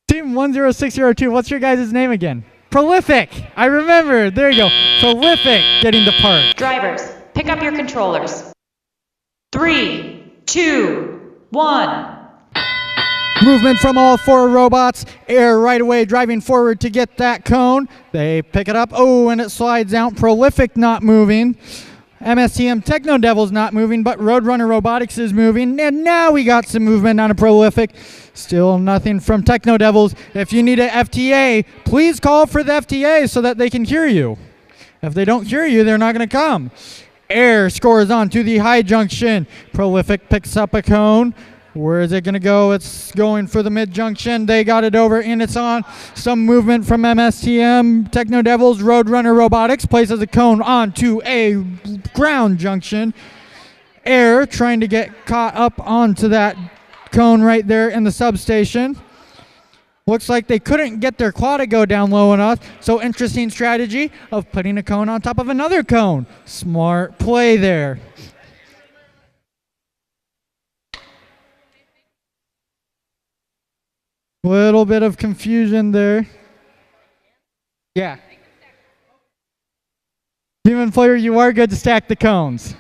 Team 10602, what's your guys' name again? Prolific! I remember, there you go. Prolific getting the park. Drivers, pick up your controllers. 3, 2, 1. Movement from all 4 robots. Air right away driving forward to get that cone. They pick it up. Oh, and it slides out. Prolific not moving. MSTM Techno Devil's not moving, but Roadrunner Robotics is moving. And now we got some movement on a Prolific. Still nothing from Techno Devils. If you need an FTA, please call for the FTA so that they can hear you. If they don't hear you, they're not going to come. Air scores on to the high junction. Prolific picks up a cone. Where is it going to go? It's going for the mid-junction. They got it over, and it's on. Some movement from MSTM. Techno Devils, Roadrunner Robotics places a cone onto a ground junction. Air trying to get caught up onto that cone right there in the substation. Looks like they couldn't get their claw to go down low enough, so interesting strategy of putting a cone on top of another cone. Smart play there. Little bit of confusion there. Yeah. Demon Player, you are good to stack the cones.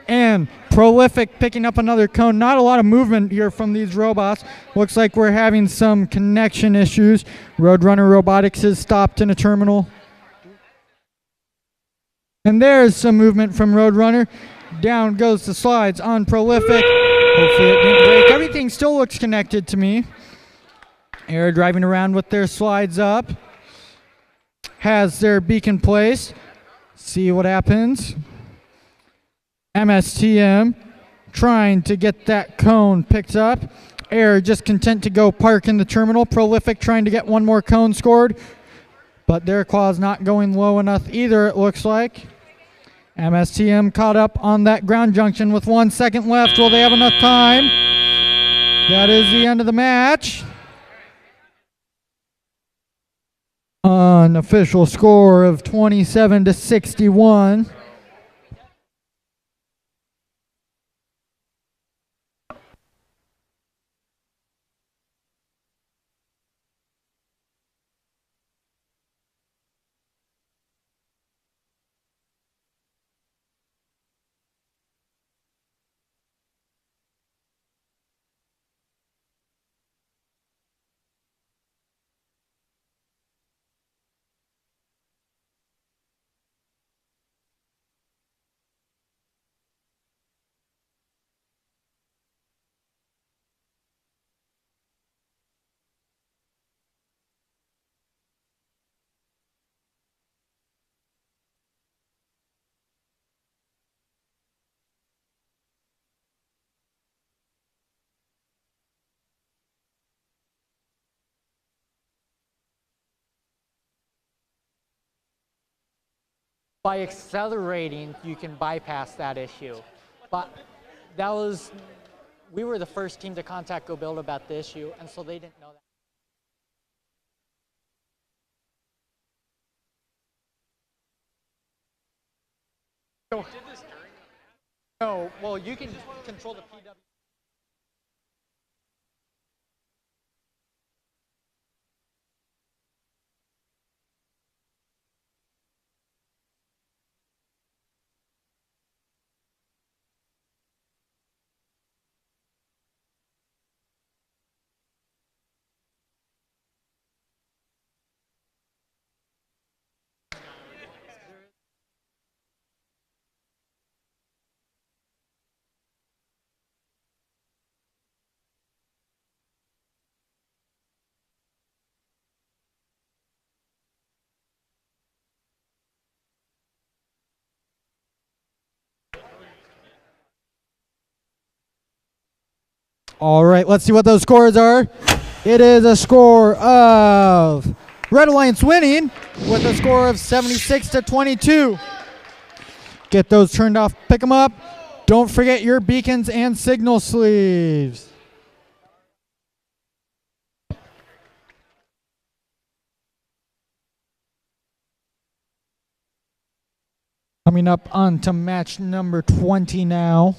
And Prolific picking up another cone. Not a lot of movement here from these robots. Looks like we're having some connection issues. Roadrunner Robotics is stopped in a terminal. And there's some movement from Roadrunner. Down goes the slides on Prolific. Hopefully it didn't break. Everything still looks connected to me. Air driving around with their slides up. Has their beacon placed. See what happens. MSTM trying to get that cone picked up. Air just content to go park in the terminal. Prolific trying to get one more cone scored. But their claw's not going low enough either, it looks like. MSTM caught up on that ground junction with 1 second left. Will they have enough time? That is the end of the match. Unofficial score of 27-61. By accelerating, you can bypass that issue. But we were the first team to contact GoBuild about the issue, and so they didn't know that. So, no, well, you can control the PW. All right, let's see what those scores are. It is a score of Red Alliance winning with a score of 76-22. Get those turned off, pick them up. Don't forget your beacons and signal sleeves. Coming up on to match number 20 now.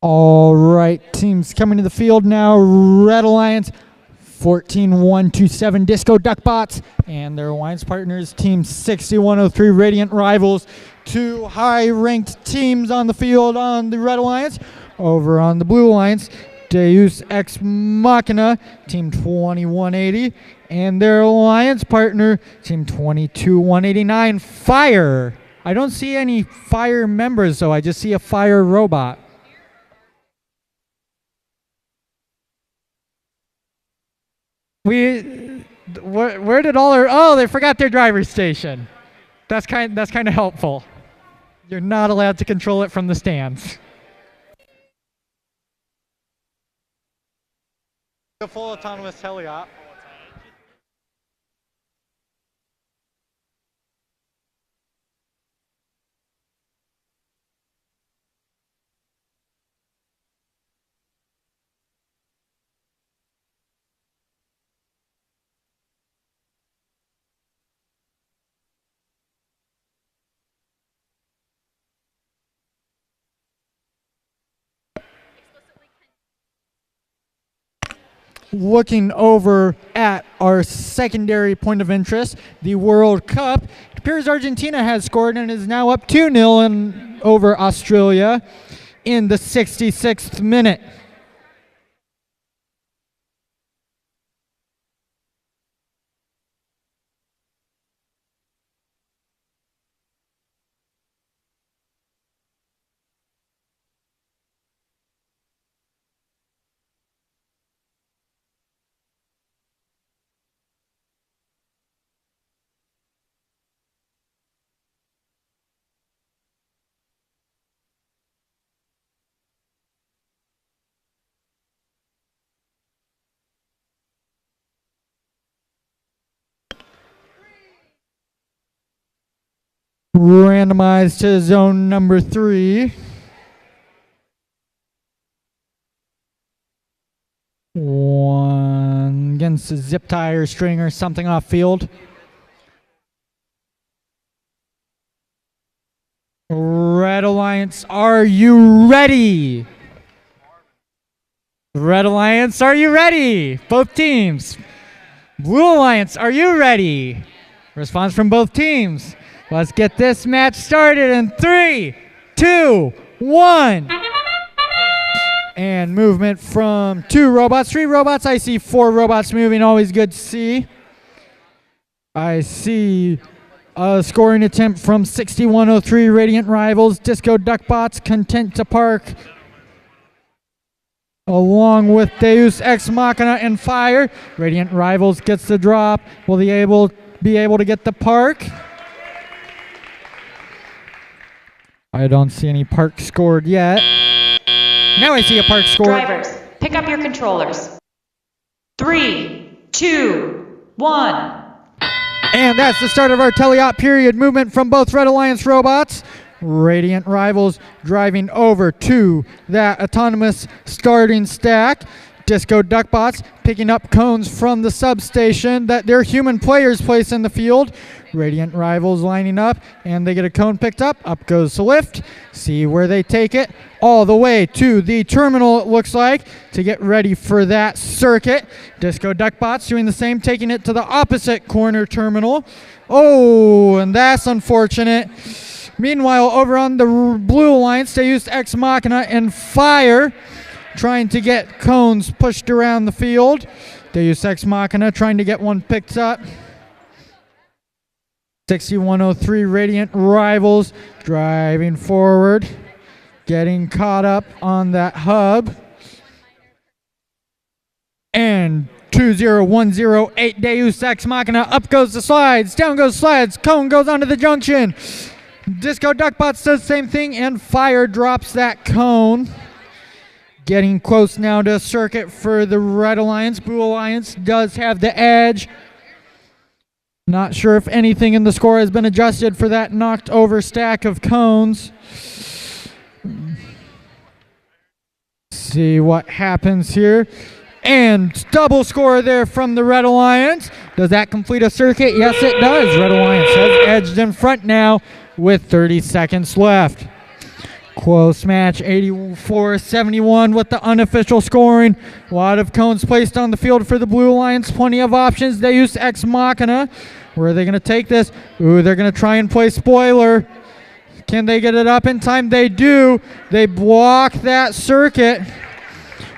All right, teams coming to the field now. Red Alliance, 14-127 Disco Duckbots, and their alliance partners, Team 6103 Radiant Rivals. Two high-ranked teams on the field on the Red Alliance. Over on the Blue Alliance, Deus Ex Machina, Team 2180, and their alliance partner, Team 22189 Fire. I don't see any Fire members, though. I just see a Fire robot. Where did all our... Oh, they forgot their driver's station. That's kind of helpful. You're not allowed to control it from the stands. The full autonomous heliop. Looking over at our secondary point of interest, the World Cup, it appears Argentina has scored and is now up 2-0 over Australia in the 66th minute. Randomized to zone number 3. One against a zip tie or string or something off field. Red Alliance, are you ready? Red Alliance, are you ready? Both teams. Blue Alliance, are you ready? Response from both teams. Let's get this match started in 3, 2, 1. And movement from 2 robots, 3 robots. I see 4 robots moving, always good to see. I see a scoring attempt from 6103 Radiant Rivals, Disco Duckbots, content to park. Along with Deus Ex Machina and Fire. Radiant Rivals gets the drop. Will they be able to get the park? I don't see any park scored yet. Now I see a park scored. Drivers, pick up your controllers. 3, 2, 1. And that's the start of our teleop period. Movement from both Red Alliance robots. Radiant Rivals driving over to that autonomous starting stack. Disco Duckbots picking up cones from the substation that their human players place in the field. Radiant Rivals lining up, and they get a cone picked up. Up goes the lift. See where they take it. All the way to the terminal, it looks like, to get ready for that circuit. Disco Duckbots doing the same, taking it to the opposite corner terminal. Oh, and that's unfortunate. Meanwhile, over on the Blue Alliance, they used Ex Machina and Fire, trying to get cones pushed around the field. Deus Ex Machina trying to get one picked up. 6103 Radiant Rivals driving forward, getting caught up on that hub. And 20108 Deus Ex Machina, up goes the slides, down goes slides, cone goes onto the junction. Disco Duckbots does the same thing, and Fire drops that cone. Getting close now to circuit for the Red Alliance. Blue Alliance does have the edge. Not sure if anything in the score has been adjusted for that knocked over stack of cones. See what happens here. And double score there from the Red Alliance. Does that complete a circuit? Yes, it does. Red Alliance has edged in front now with 30 seconds left. Close match, 84-71 with the unofficial scoring. A lot of cones placed on the field for the Blue Alliance. Plenty of options. They use Ex Machina. Where are they going to take this? Ooh, they're going to try and play spoiler. Can they get it up in time? They do. They block that circuit.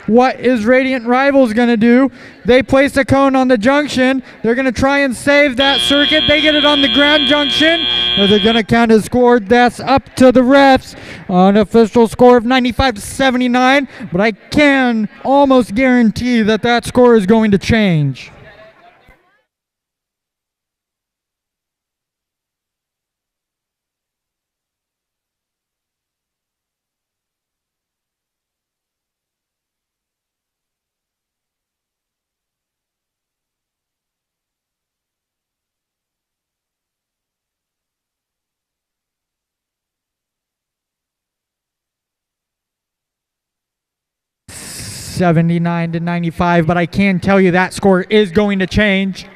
What is Radiant Rivals going to do? They place a cone on the junction. They're going to try and save that circuit. They get it on the ground junction. Or they're going to count as scored. That's up to the refs. Unofficial score of 95-79. But I can almost guarantee that that score is going to change. $79-95, but I can tell you that score is going to change.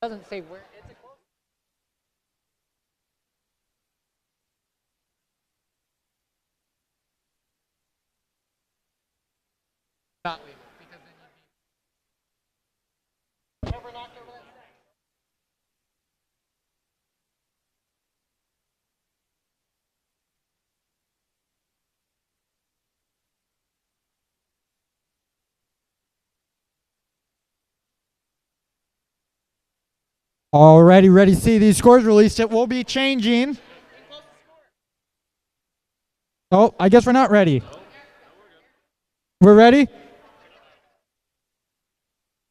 Doesn't say where. It's a close. Not leave it because then you'd be. Whoever knocked over that stack. Already ready to see these scores released. It will be changing. Oh, I guess we're not ready. We're ready?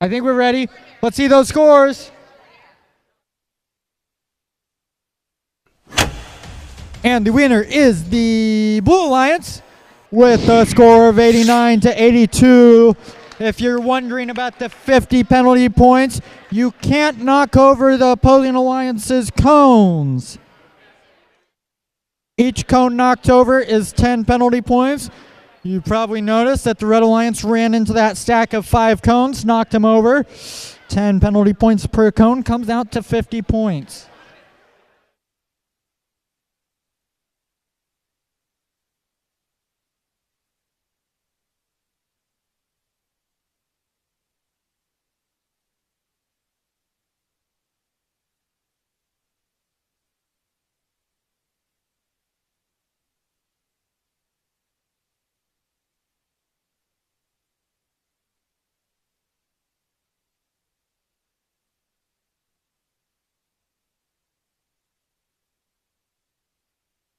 I think we're ready. Let's see those scores. And the winner is the Blue Alliance with a score of 89-82. If you're wondering about the 50 penalty points, you can't knock over the opposing alliance's cones. Each cone knocked over is 10 penalty points. You probably noticed that the Red Alliance ran into that stack of 5 cones, knocked them over. 10 penalty points per cone comes out to 50 points.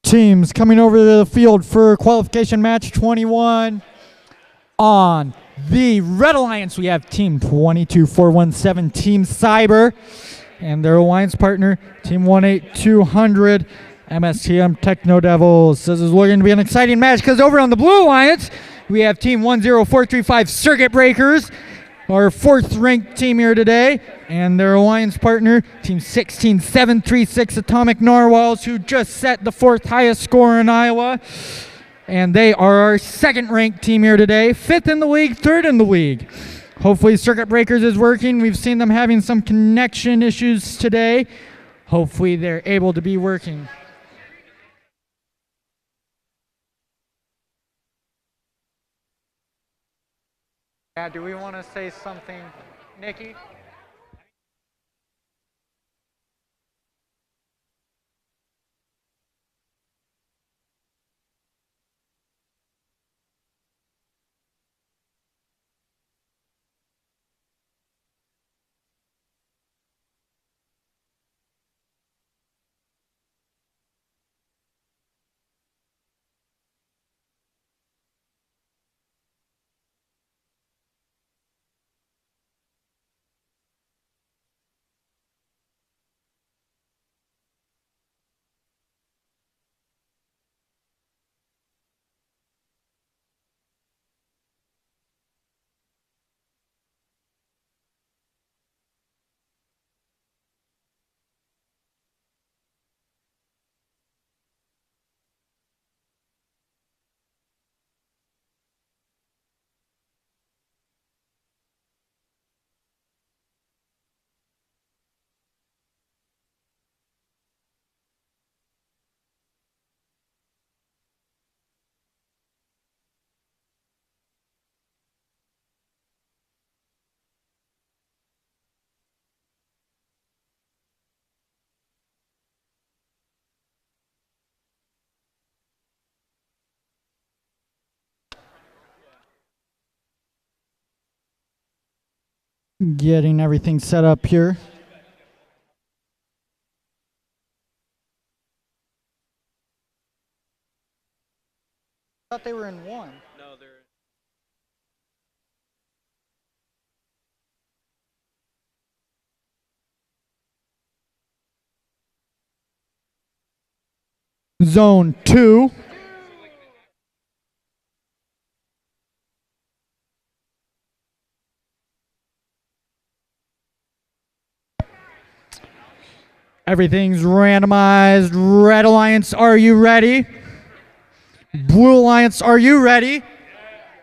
Teams coming over to the field for qualification match 21. On the Red Alliance, we have Team 22417, Team Cyber, and their alliance partner, Team 18200, MSTM Techno Devils. This is looking to be an exciting match because over on the Blue Alliance, we have Team 10435 Circuit Breakers, our 4th ranked team here today, and their alliance partner, Team 16736 Atomic Narwhals, who just set the 4th highest score in Iowa. And they are our 2nd ranked team here today, 5th in the league, 3rd in the league. Hopefully Circuit Breakers is working. We've seen them having some connection issues today. Hopefully they're able to be working. Yeah, do we want to say something, Nikki? Getting everything set up here. I thought they were in one. No, they're. Zone 2. Everything's randomized. Red Alliance, are you ready? Blue Alliance, are you ready?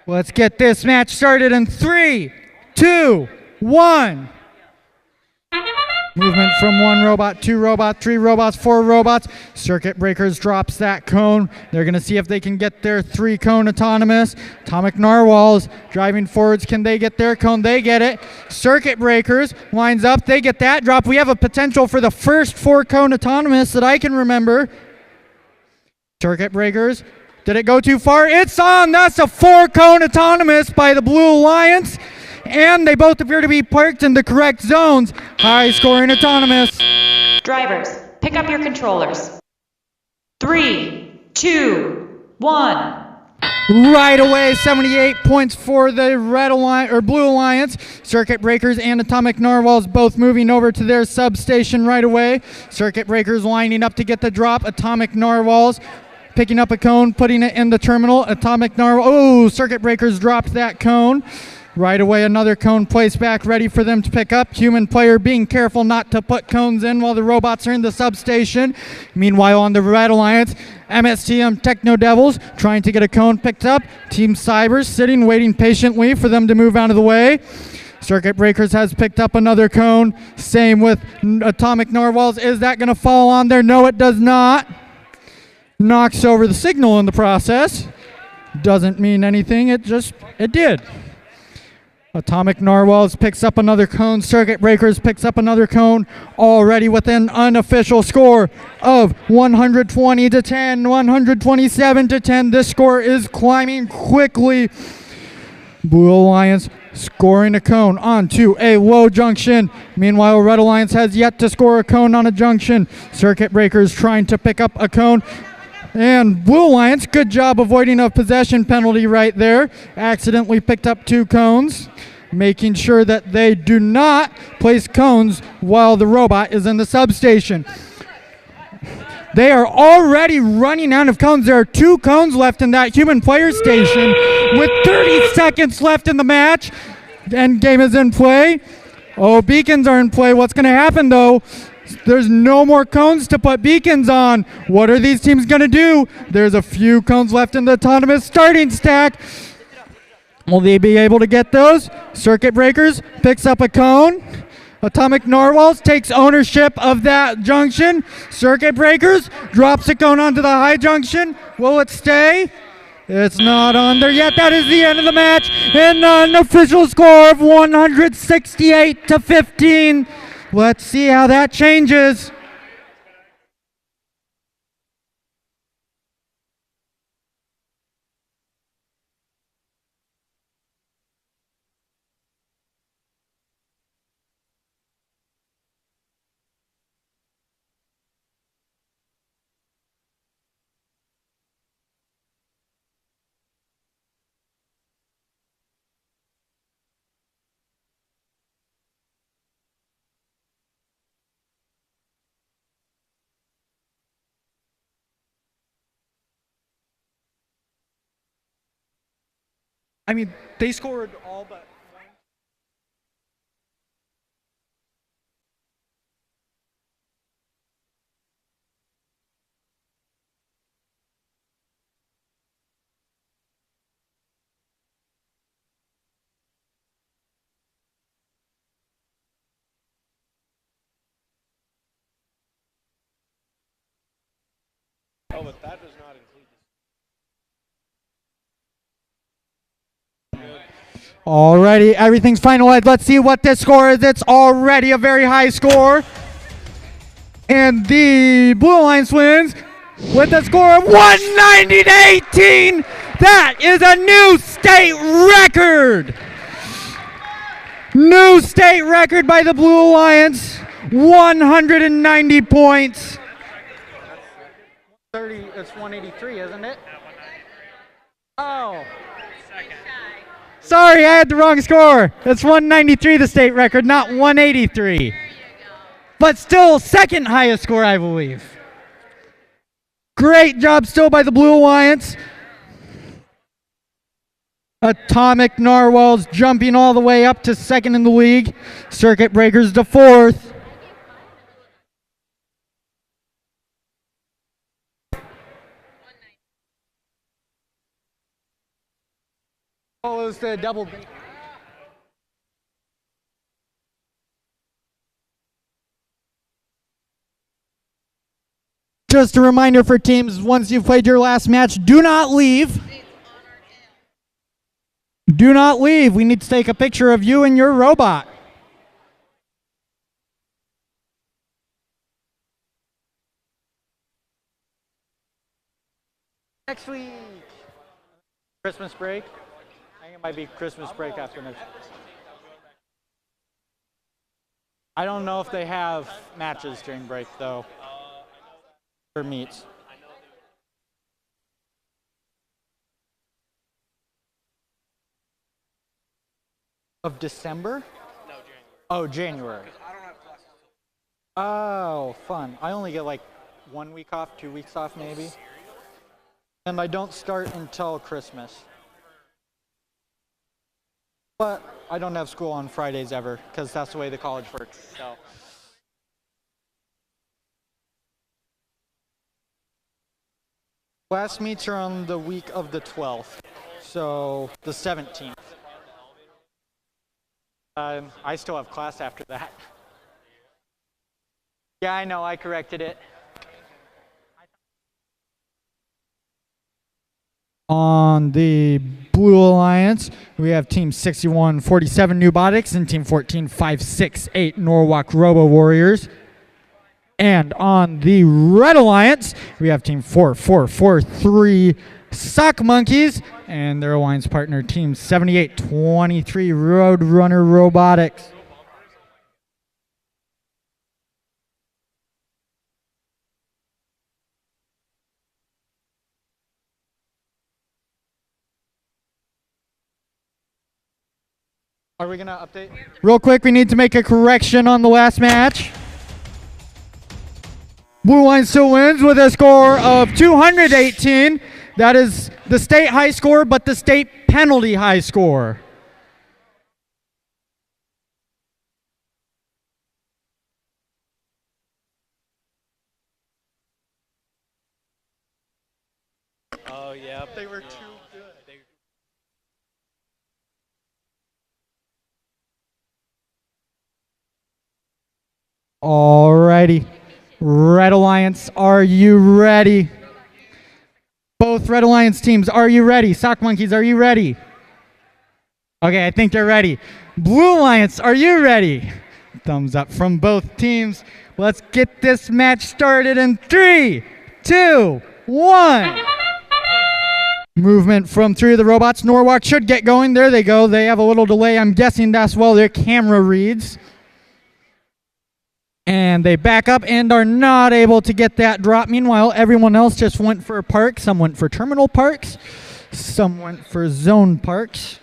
Let's get this match started in 3, 2, 1. Movement from 1 robot, 2 robot, 3 robots, 4 robots. Circuit Breakers drops that cone. They're going to see if they can get their 3 cone autonomous. Atomic Narwhals driving forwards. Can they get their cone? They get it. Circuit Breakers lines up. They get that drop. We have a potential for the first 4 cone autonomous that I can remember. Circuit Breakers. Did it go too far? It's on. That's a 4 cone autonomous by the Blue Alliance. And they both appear to be parked in the correct zones. High scoring autonomous. Drivers, pick up your controllers. 3, 2, 1. Right away, 78 points for the Red Alliance or Blue Alliance. Circuit Breakers and Atomic Narwhals both moving over to their substation right away. Circuit Breakers lining up to get the drop. Atomic Narwhals picking up a cone, putting it in the terminal. Atomic Narwhal. Oh, Circuit Breakers dropped that cone. Right away, another cone placed back, ready for them to pick up. Human player being careful not to put cones in while the robots are in the substation. Meanwhile, on the Red Alliance, MSTM Techno Devils trying to get a cone picked up. Team Cybers sitting, waiting patiently for them to move out of the way. Circuit Breakers has picked up another cone. Same with Atomic Narwhals. Is that going to fall on there? No, it does not. Knocks over the signal in the process. Doesn't mean anything. It did. Atomic Narwhals picks up another cone. Circuit Breakers picks up another cone. Already with an unofficial score of 120 to 10, 127 to 10. This score is climbing quickly. Blue Alliance scoring a cone onto a low junction. Meanwhile, Red Alliance has yet to score a cone on a junction. Circuit Breakers trying to pick up a cone. And Blue Alliance, good job avoiding a possession penalty right there. Accidentally picked up 2 cones, making sure that they do not place cones while the robot is in the substation. They are already running out of cones. There are 2 cones left in that human player station with 30 seconds left in the match. End game is in play. Oh, beacons are in play. What's going to happen though? There's no more cones to put beacons on. What are these teams going to do? There's a few cones left in the autonomous starting stack. Will they be able to get those? Circuit Breakers picks up a cone. Atomic Narwhals takes ownership of that junction. Circuit Breakers drops a cone onto the high junction. Will it stay? It's not on there yet. That is the end of the match. And an official score of 168 to 15. Let's see how that changes. I mean, they scored all but one. Oh, but that does not include Alrighty, everything's finalized. Let's see what this score is. It's already a very high score. And the Blue Alliance wins with a score of 190 to 18. That is a new state record. New state record by the Blue Alliance, 190 points. 30, it's 183, isn't it? Oh. Sorry, I had the wrong score. It's 193, the state record, not 183. But still, second highest score, I believe. Great job still by the Blue Alliance. Atomic Narwhals jumping all the way up to second in the league. Circuit Breakers to fourth. Follows the double B. Just a reminder for teams, once you've played your last match, do not leave. Do not leave. We need to take a picture of you and your robot. Next week. Christmas break. I think it might be Christmas break after next. I don't know if they have matches during break though. For meets. Of December? No, January. Oh, January. I don't have classes. Oh, fun. I only get like 1 week off, 2 weeks off maybe. And I don't start until Christmas. But I don't have school on Fridays ever, because that's the way the college works. So. Last meets are on the week of the 12th, so the 17th. I still have class after that. Yeah, I know, I corrected it. On the Blue Alliance, we have Team 6147 Nubotics and Team 14568 Norwalk Robo Warriors. And on the Red Alliance, we have Team 4443 Sock Monkeys and their alliance partner Team 7823 Roadrunner Robotics. Are we gonna update? Real quick, we need to make a correction on the last match. Blue Line still wins with a score of 218. That is the state high score, but the state penalty high score. Oh, yeah. They were too good. Alrighty. Red Alliance, are you ready? Both Red Alliance teams, are you ready? Sock Monkeys, are you ready? Okay, I think they're ready. Blue Alliance, are you ready? Thumbs up from both teams. Let's get this match started in 3, 2, 1. Movement from 3 of the robots. Norwalk should get going. There they go. They have a little delay. I'm guessing that's well their camera reads. And they back up and are not able to get that drop. Meanwhile, everyone else just went for parks. Some went for terminal parks. Some went for zone parks.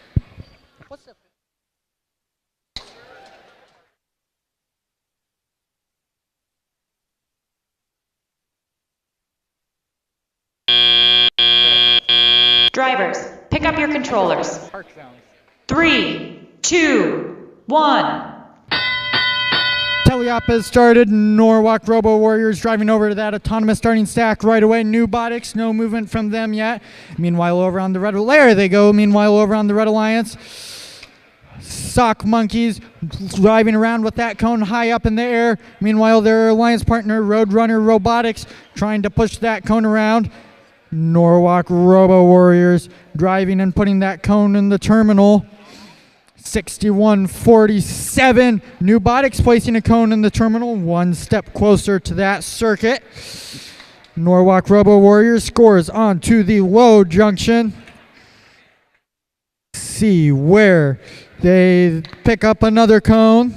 Drivers, pick up your controllers. Park zones. 3, 2, 1. Teleop has started. Norwalk Robo Warriors driving over to that autonomous starting stack right away. Nubotics, no movement from them yet. Meanwhile, over on the Red, there they go. Meanwhile, over on the Red Alliance, Sock Monkeys driving around with that cone high up in the air. Meanwhile, their alliance partner, Roadrunner Robotics, trying to push that cone around. Norwalk Robo Warriors driving and putting that cone in the terminal. 6147. Nubotics placing a cone in the terminal, one step closer to that circuit. Norwalk Robo Warriors scores onto the low junction. see where they pick up another cone.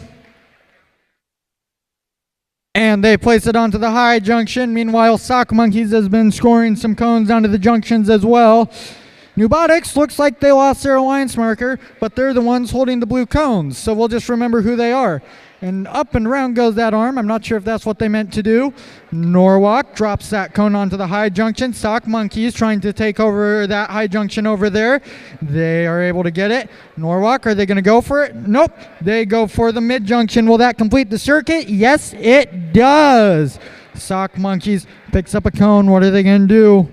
And they place it onto the high junction. Meanwhile, Sock Monkeys has been scoring some cones onto the junctions as well. Nubotics looks like they lost their alliance marker, but they're the ones holding the blue cones, so we'll just remember who they are. And up and around goes that arm. I'm not sure if that's what they meant to do. Norwalk drops that cone onto the high junction. Sock Monkeys trying to take over that high junction over there. They are able to get it. Norwalk, are they going to go for it? Nope. They go for the mid junction. Will that complete the circuit? Yes, it does. Sock Monkeys picks up a cone. What are they going to do?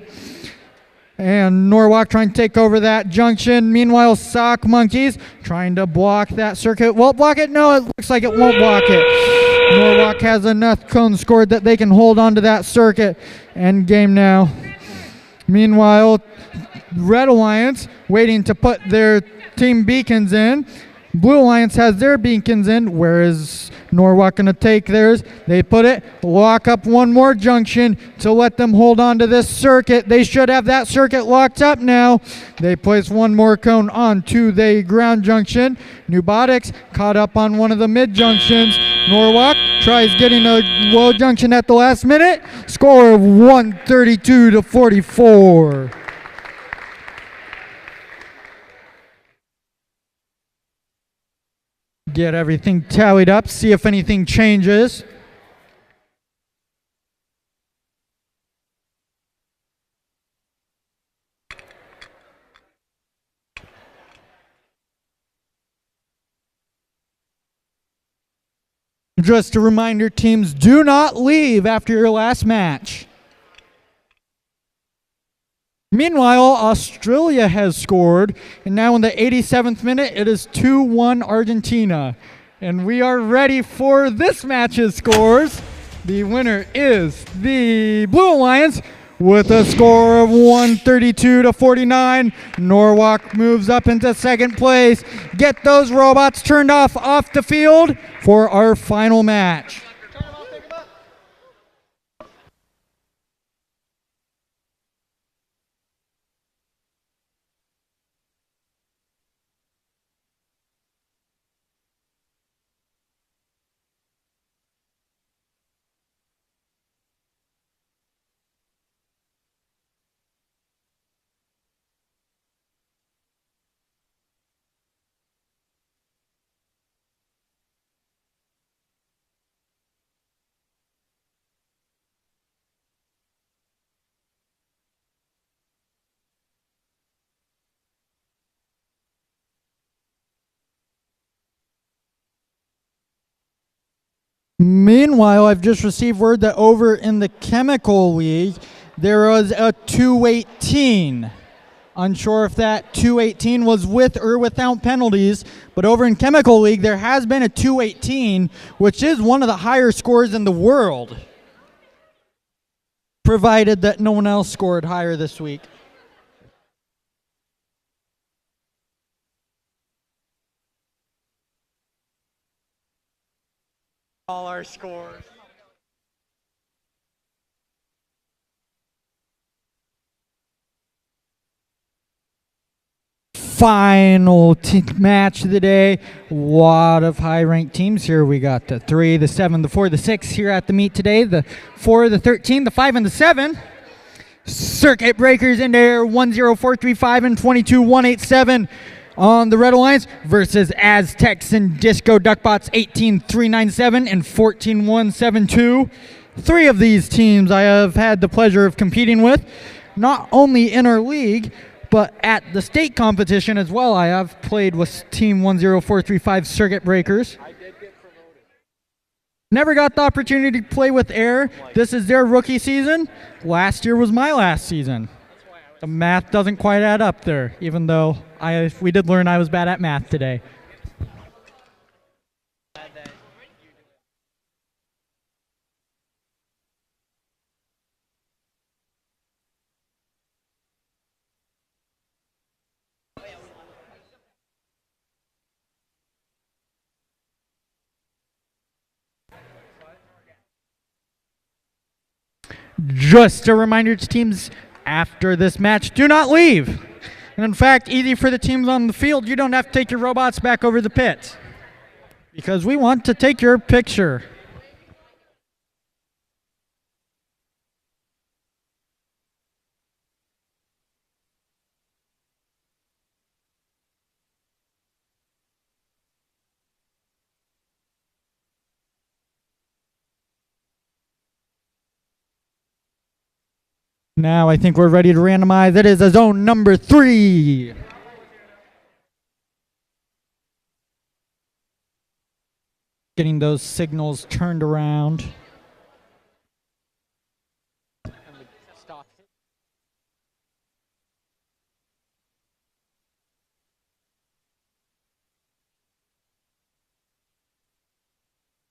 And Norwalk trying to take over that junction. Meanwhile, Sock Monkeys trying to block that circuit. Won't block it? No, it looks like it won't block it. Norwalk has enough cones scored that they can hold on to that circuit. End game now. Meanwhile, Red Alliance waiting to put their team beacons in. Blue Alliance has their beacons in. Where is Norwalk going to take theirs? They put it, lock up one more junction to let them hold on to this circuit. They should have that circuit locked up now. They place one more cone onto the ground junction. Nubotics caught up on one of the mid junctions. Norwalk tries getting a low junction at the last minute. Score of 132 to 44. Get everything tallied up, see if anything changes. Just a reminder, teams, do not leave after your last match. Meanwhile, Australia has scored, and now in the 87th minute, it is 2-1 Argentina. And we are ready for this match's scores. The winner is the Blue Alliance with a score of 132 to 49. Norwalk moves up into second place. Get those robots turned off the field for our final match. Meanwhile, I've just received word that over in the Chemical League, there was a 218. Unsure if that 218 was with or without penalties, but over in Chemical League, there has been a 218, which is one of the higher scores in the world, provided that no one else scored higher this week. All our scores. Final match of the day. A lot of high-ranked teams here. We got the 3, the 7, the 4, the 6 here at the meet today. The 4, the 13, the 5, and the 7. Circuit Breakers in there, 10435 and 22187 on the Red Alliance versus Aztecs and Disco Duckbots 18397 and 14172. 3 of these teams I have had the pleasure of competing with, not only in our league, but at the state competition as well. I have played with Team 10435 Circuit Breakers. Never got the opportunity to play with Air. This is their rookie season. Last year was my last season. The math doesn't quite add up there, even though we did learn I was bad at math today. Just a reminder to teams after this match, do not leave. And in fact, easy for the teams on the field. You don't have to take your robots back over the pit because we want to take your picture. Now I think we're ready to randomize. It is a zone number 3. Getting those signals turned around. And we stop.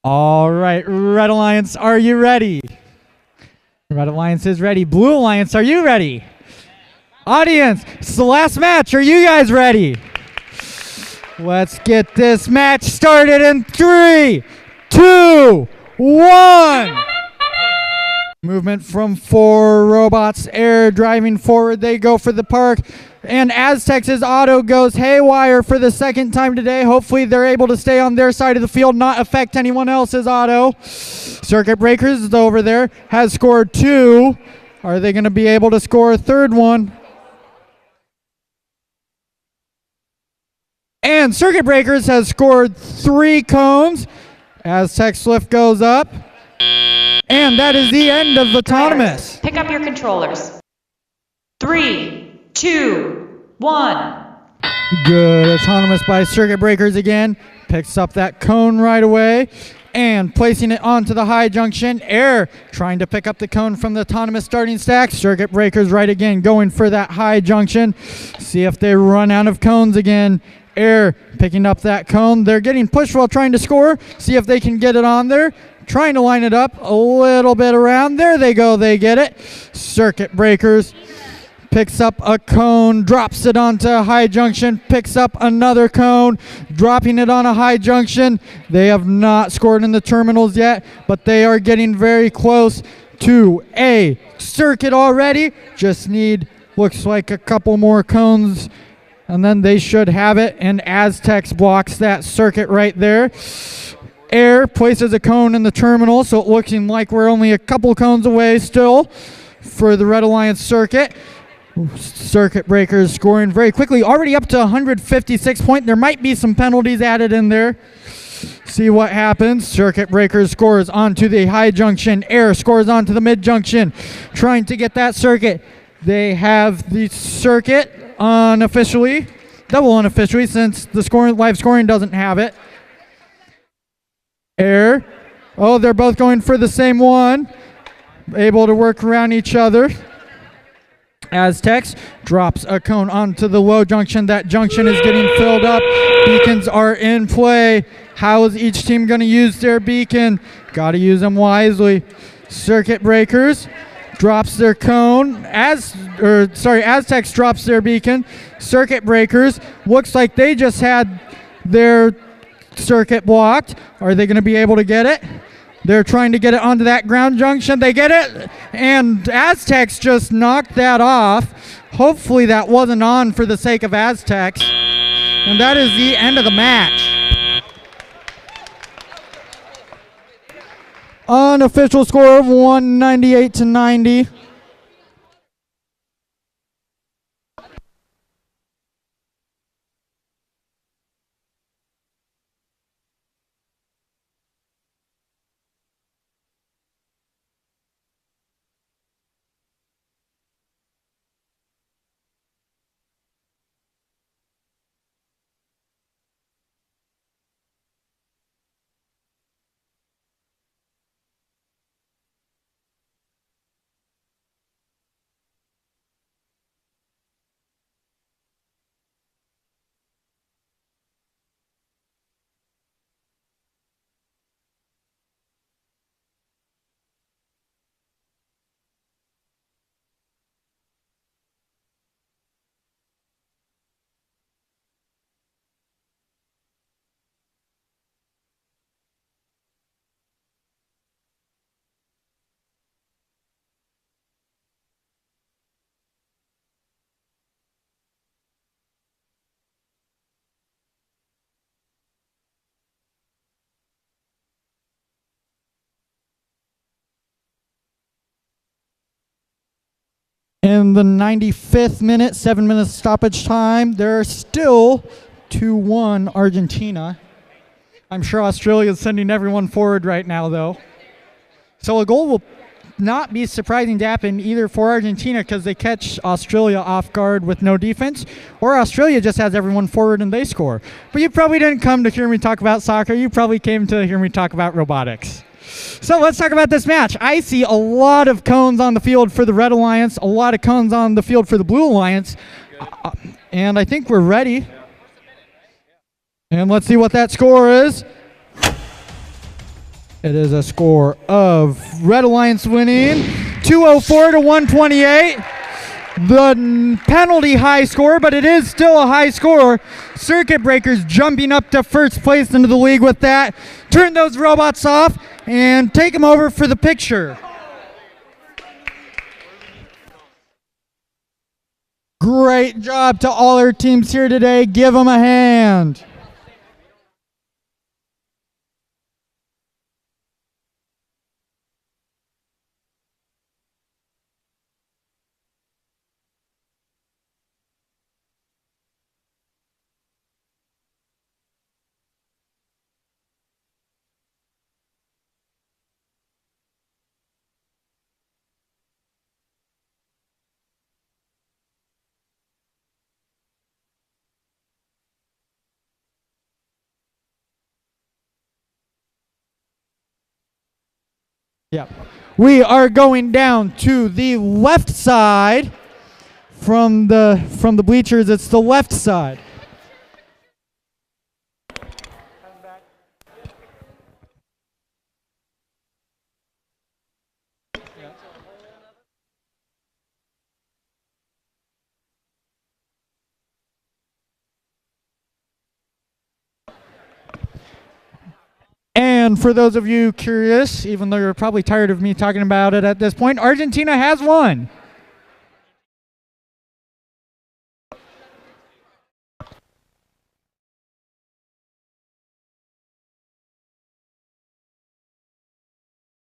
All right, Red Alliance, are you ready? Red Alliance is ready. Blue Alliance, are you ready? Audience, it's the last match. Are you guys ready? Let's get this match started in 3, 2, 1. Movement from 4 robots. Air driving forward. They go for the park. And Aztecs' auto goes haywire for the second time today. Hopefully they're able to stay on their side of the field, not affect anyone else's auto. Circuit Breakers is over there. Has scored 2. Are they going to be able to score a third one? And Circuit Breakers has scored 3 cones. Aztecs lift goes up. And that is the end of Autonomous. Pick up your controllers. 3, 2, 1. Good Autonomous by Circuit Breakers again. Picks up that cone right away. And placing it onto the high junction. Air trying to pick up the cone from the Autonomous starting stack. Circuit Breakers right again going for that high junction. See if they run out of cones again. Air picking up that cone. They're getting pushed while trying to score. See if they can get it on there. Trying to line it up a little bit around. There they go. They get it. Circuit Breakers picks up a cone, drops it onto a high junction, picks up another cone, dropping it on a high junction. They have not scored in the terminals yet, but they are getting very close to a circuit already. Just need, looks like a couple more cones, and then they should have it. And Aztecs blocks that circuit right there. Air places a cone in the terminal, so it looking like we're only a couple cones away still for the Red Alliance circuit. Circuit Breakers scoring very quickly, already up to 156 points. There might be some penalties added in there. See what happens. Circuit Breakers scores onto the high junction. Air scores onto the mid junction, trying to get that circuit. They have the circuit unofficially, double unofficially, since the live scoring doesn't have it. Air. Oh, they're both going for the same one. Able to work around each other. Aztecs drops a cone onto the low junction. That junction is getting filled up. Beacons are in play. How is each team going to use their beacon? Got to use them wisely. Circuit Breakers drops their cone. Aztecs drops their beacon. Circuit Breakers looks like they just had their circuit blocked. Are they going to be able to get it? They're trying to get it onto that ground junction. They get it, and Aztecs just knocked that off. Hopefully that wasn't on for the sake of Aztecs. And that is the end of the match. Unofficial score of 198-90. In the 95th minute, 7 minutes stoppage time, they're still 2-1 Argentina. I'm sure Australia is sending everyone forward right now, though. So a goal will not be surprising to happen either for Argentina because they catch Australia off guard with no defense, or Australia just has everyone forward and they score. But you probably didn't come to hear me talk about soccer. You probably came to hear me talk about robotics. So let's talk about this match. I see a lot of cones on the field for the Red Alliance, a lot of cones on the field for the Blue Alliance, and I think we're ready. And let's see what that score is. It is a score of Red Alliance winning 204 to 128. The penalty high score, but it is still a high score. Circuit Breakers jumping up to first place into the league with that. Turn those robots off and take them over for the picture. Great job to all our teams here today. Give them a hand. Yep. We are going down to the left side from the bleachers. It's the left side. And for those of you curious, even though you're probably tired of me talking about it at this point, Argentina has won.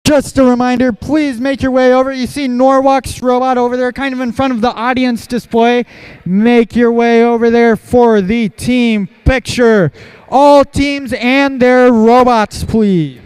Just a reminder, please make your way over. You see Norwalk's robot over there kind of in front of the audience display. Make your way over there for the team picture. All teams and their robots, please.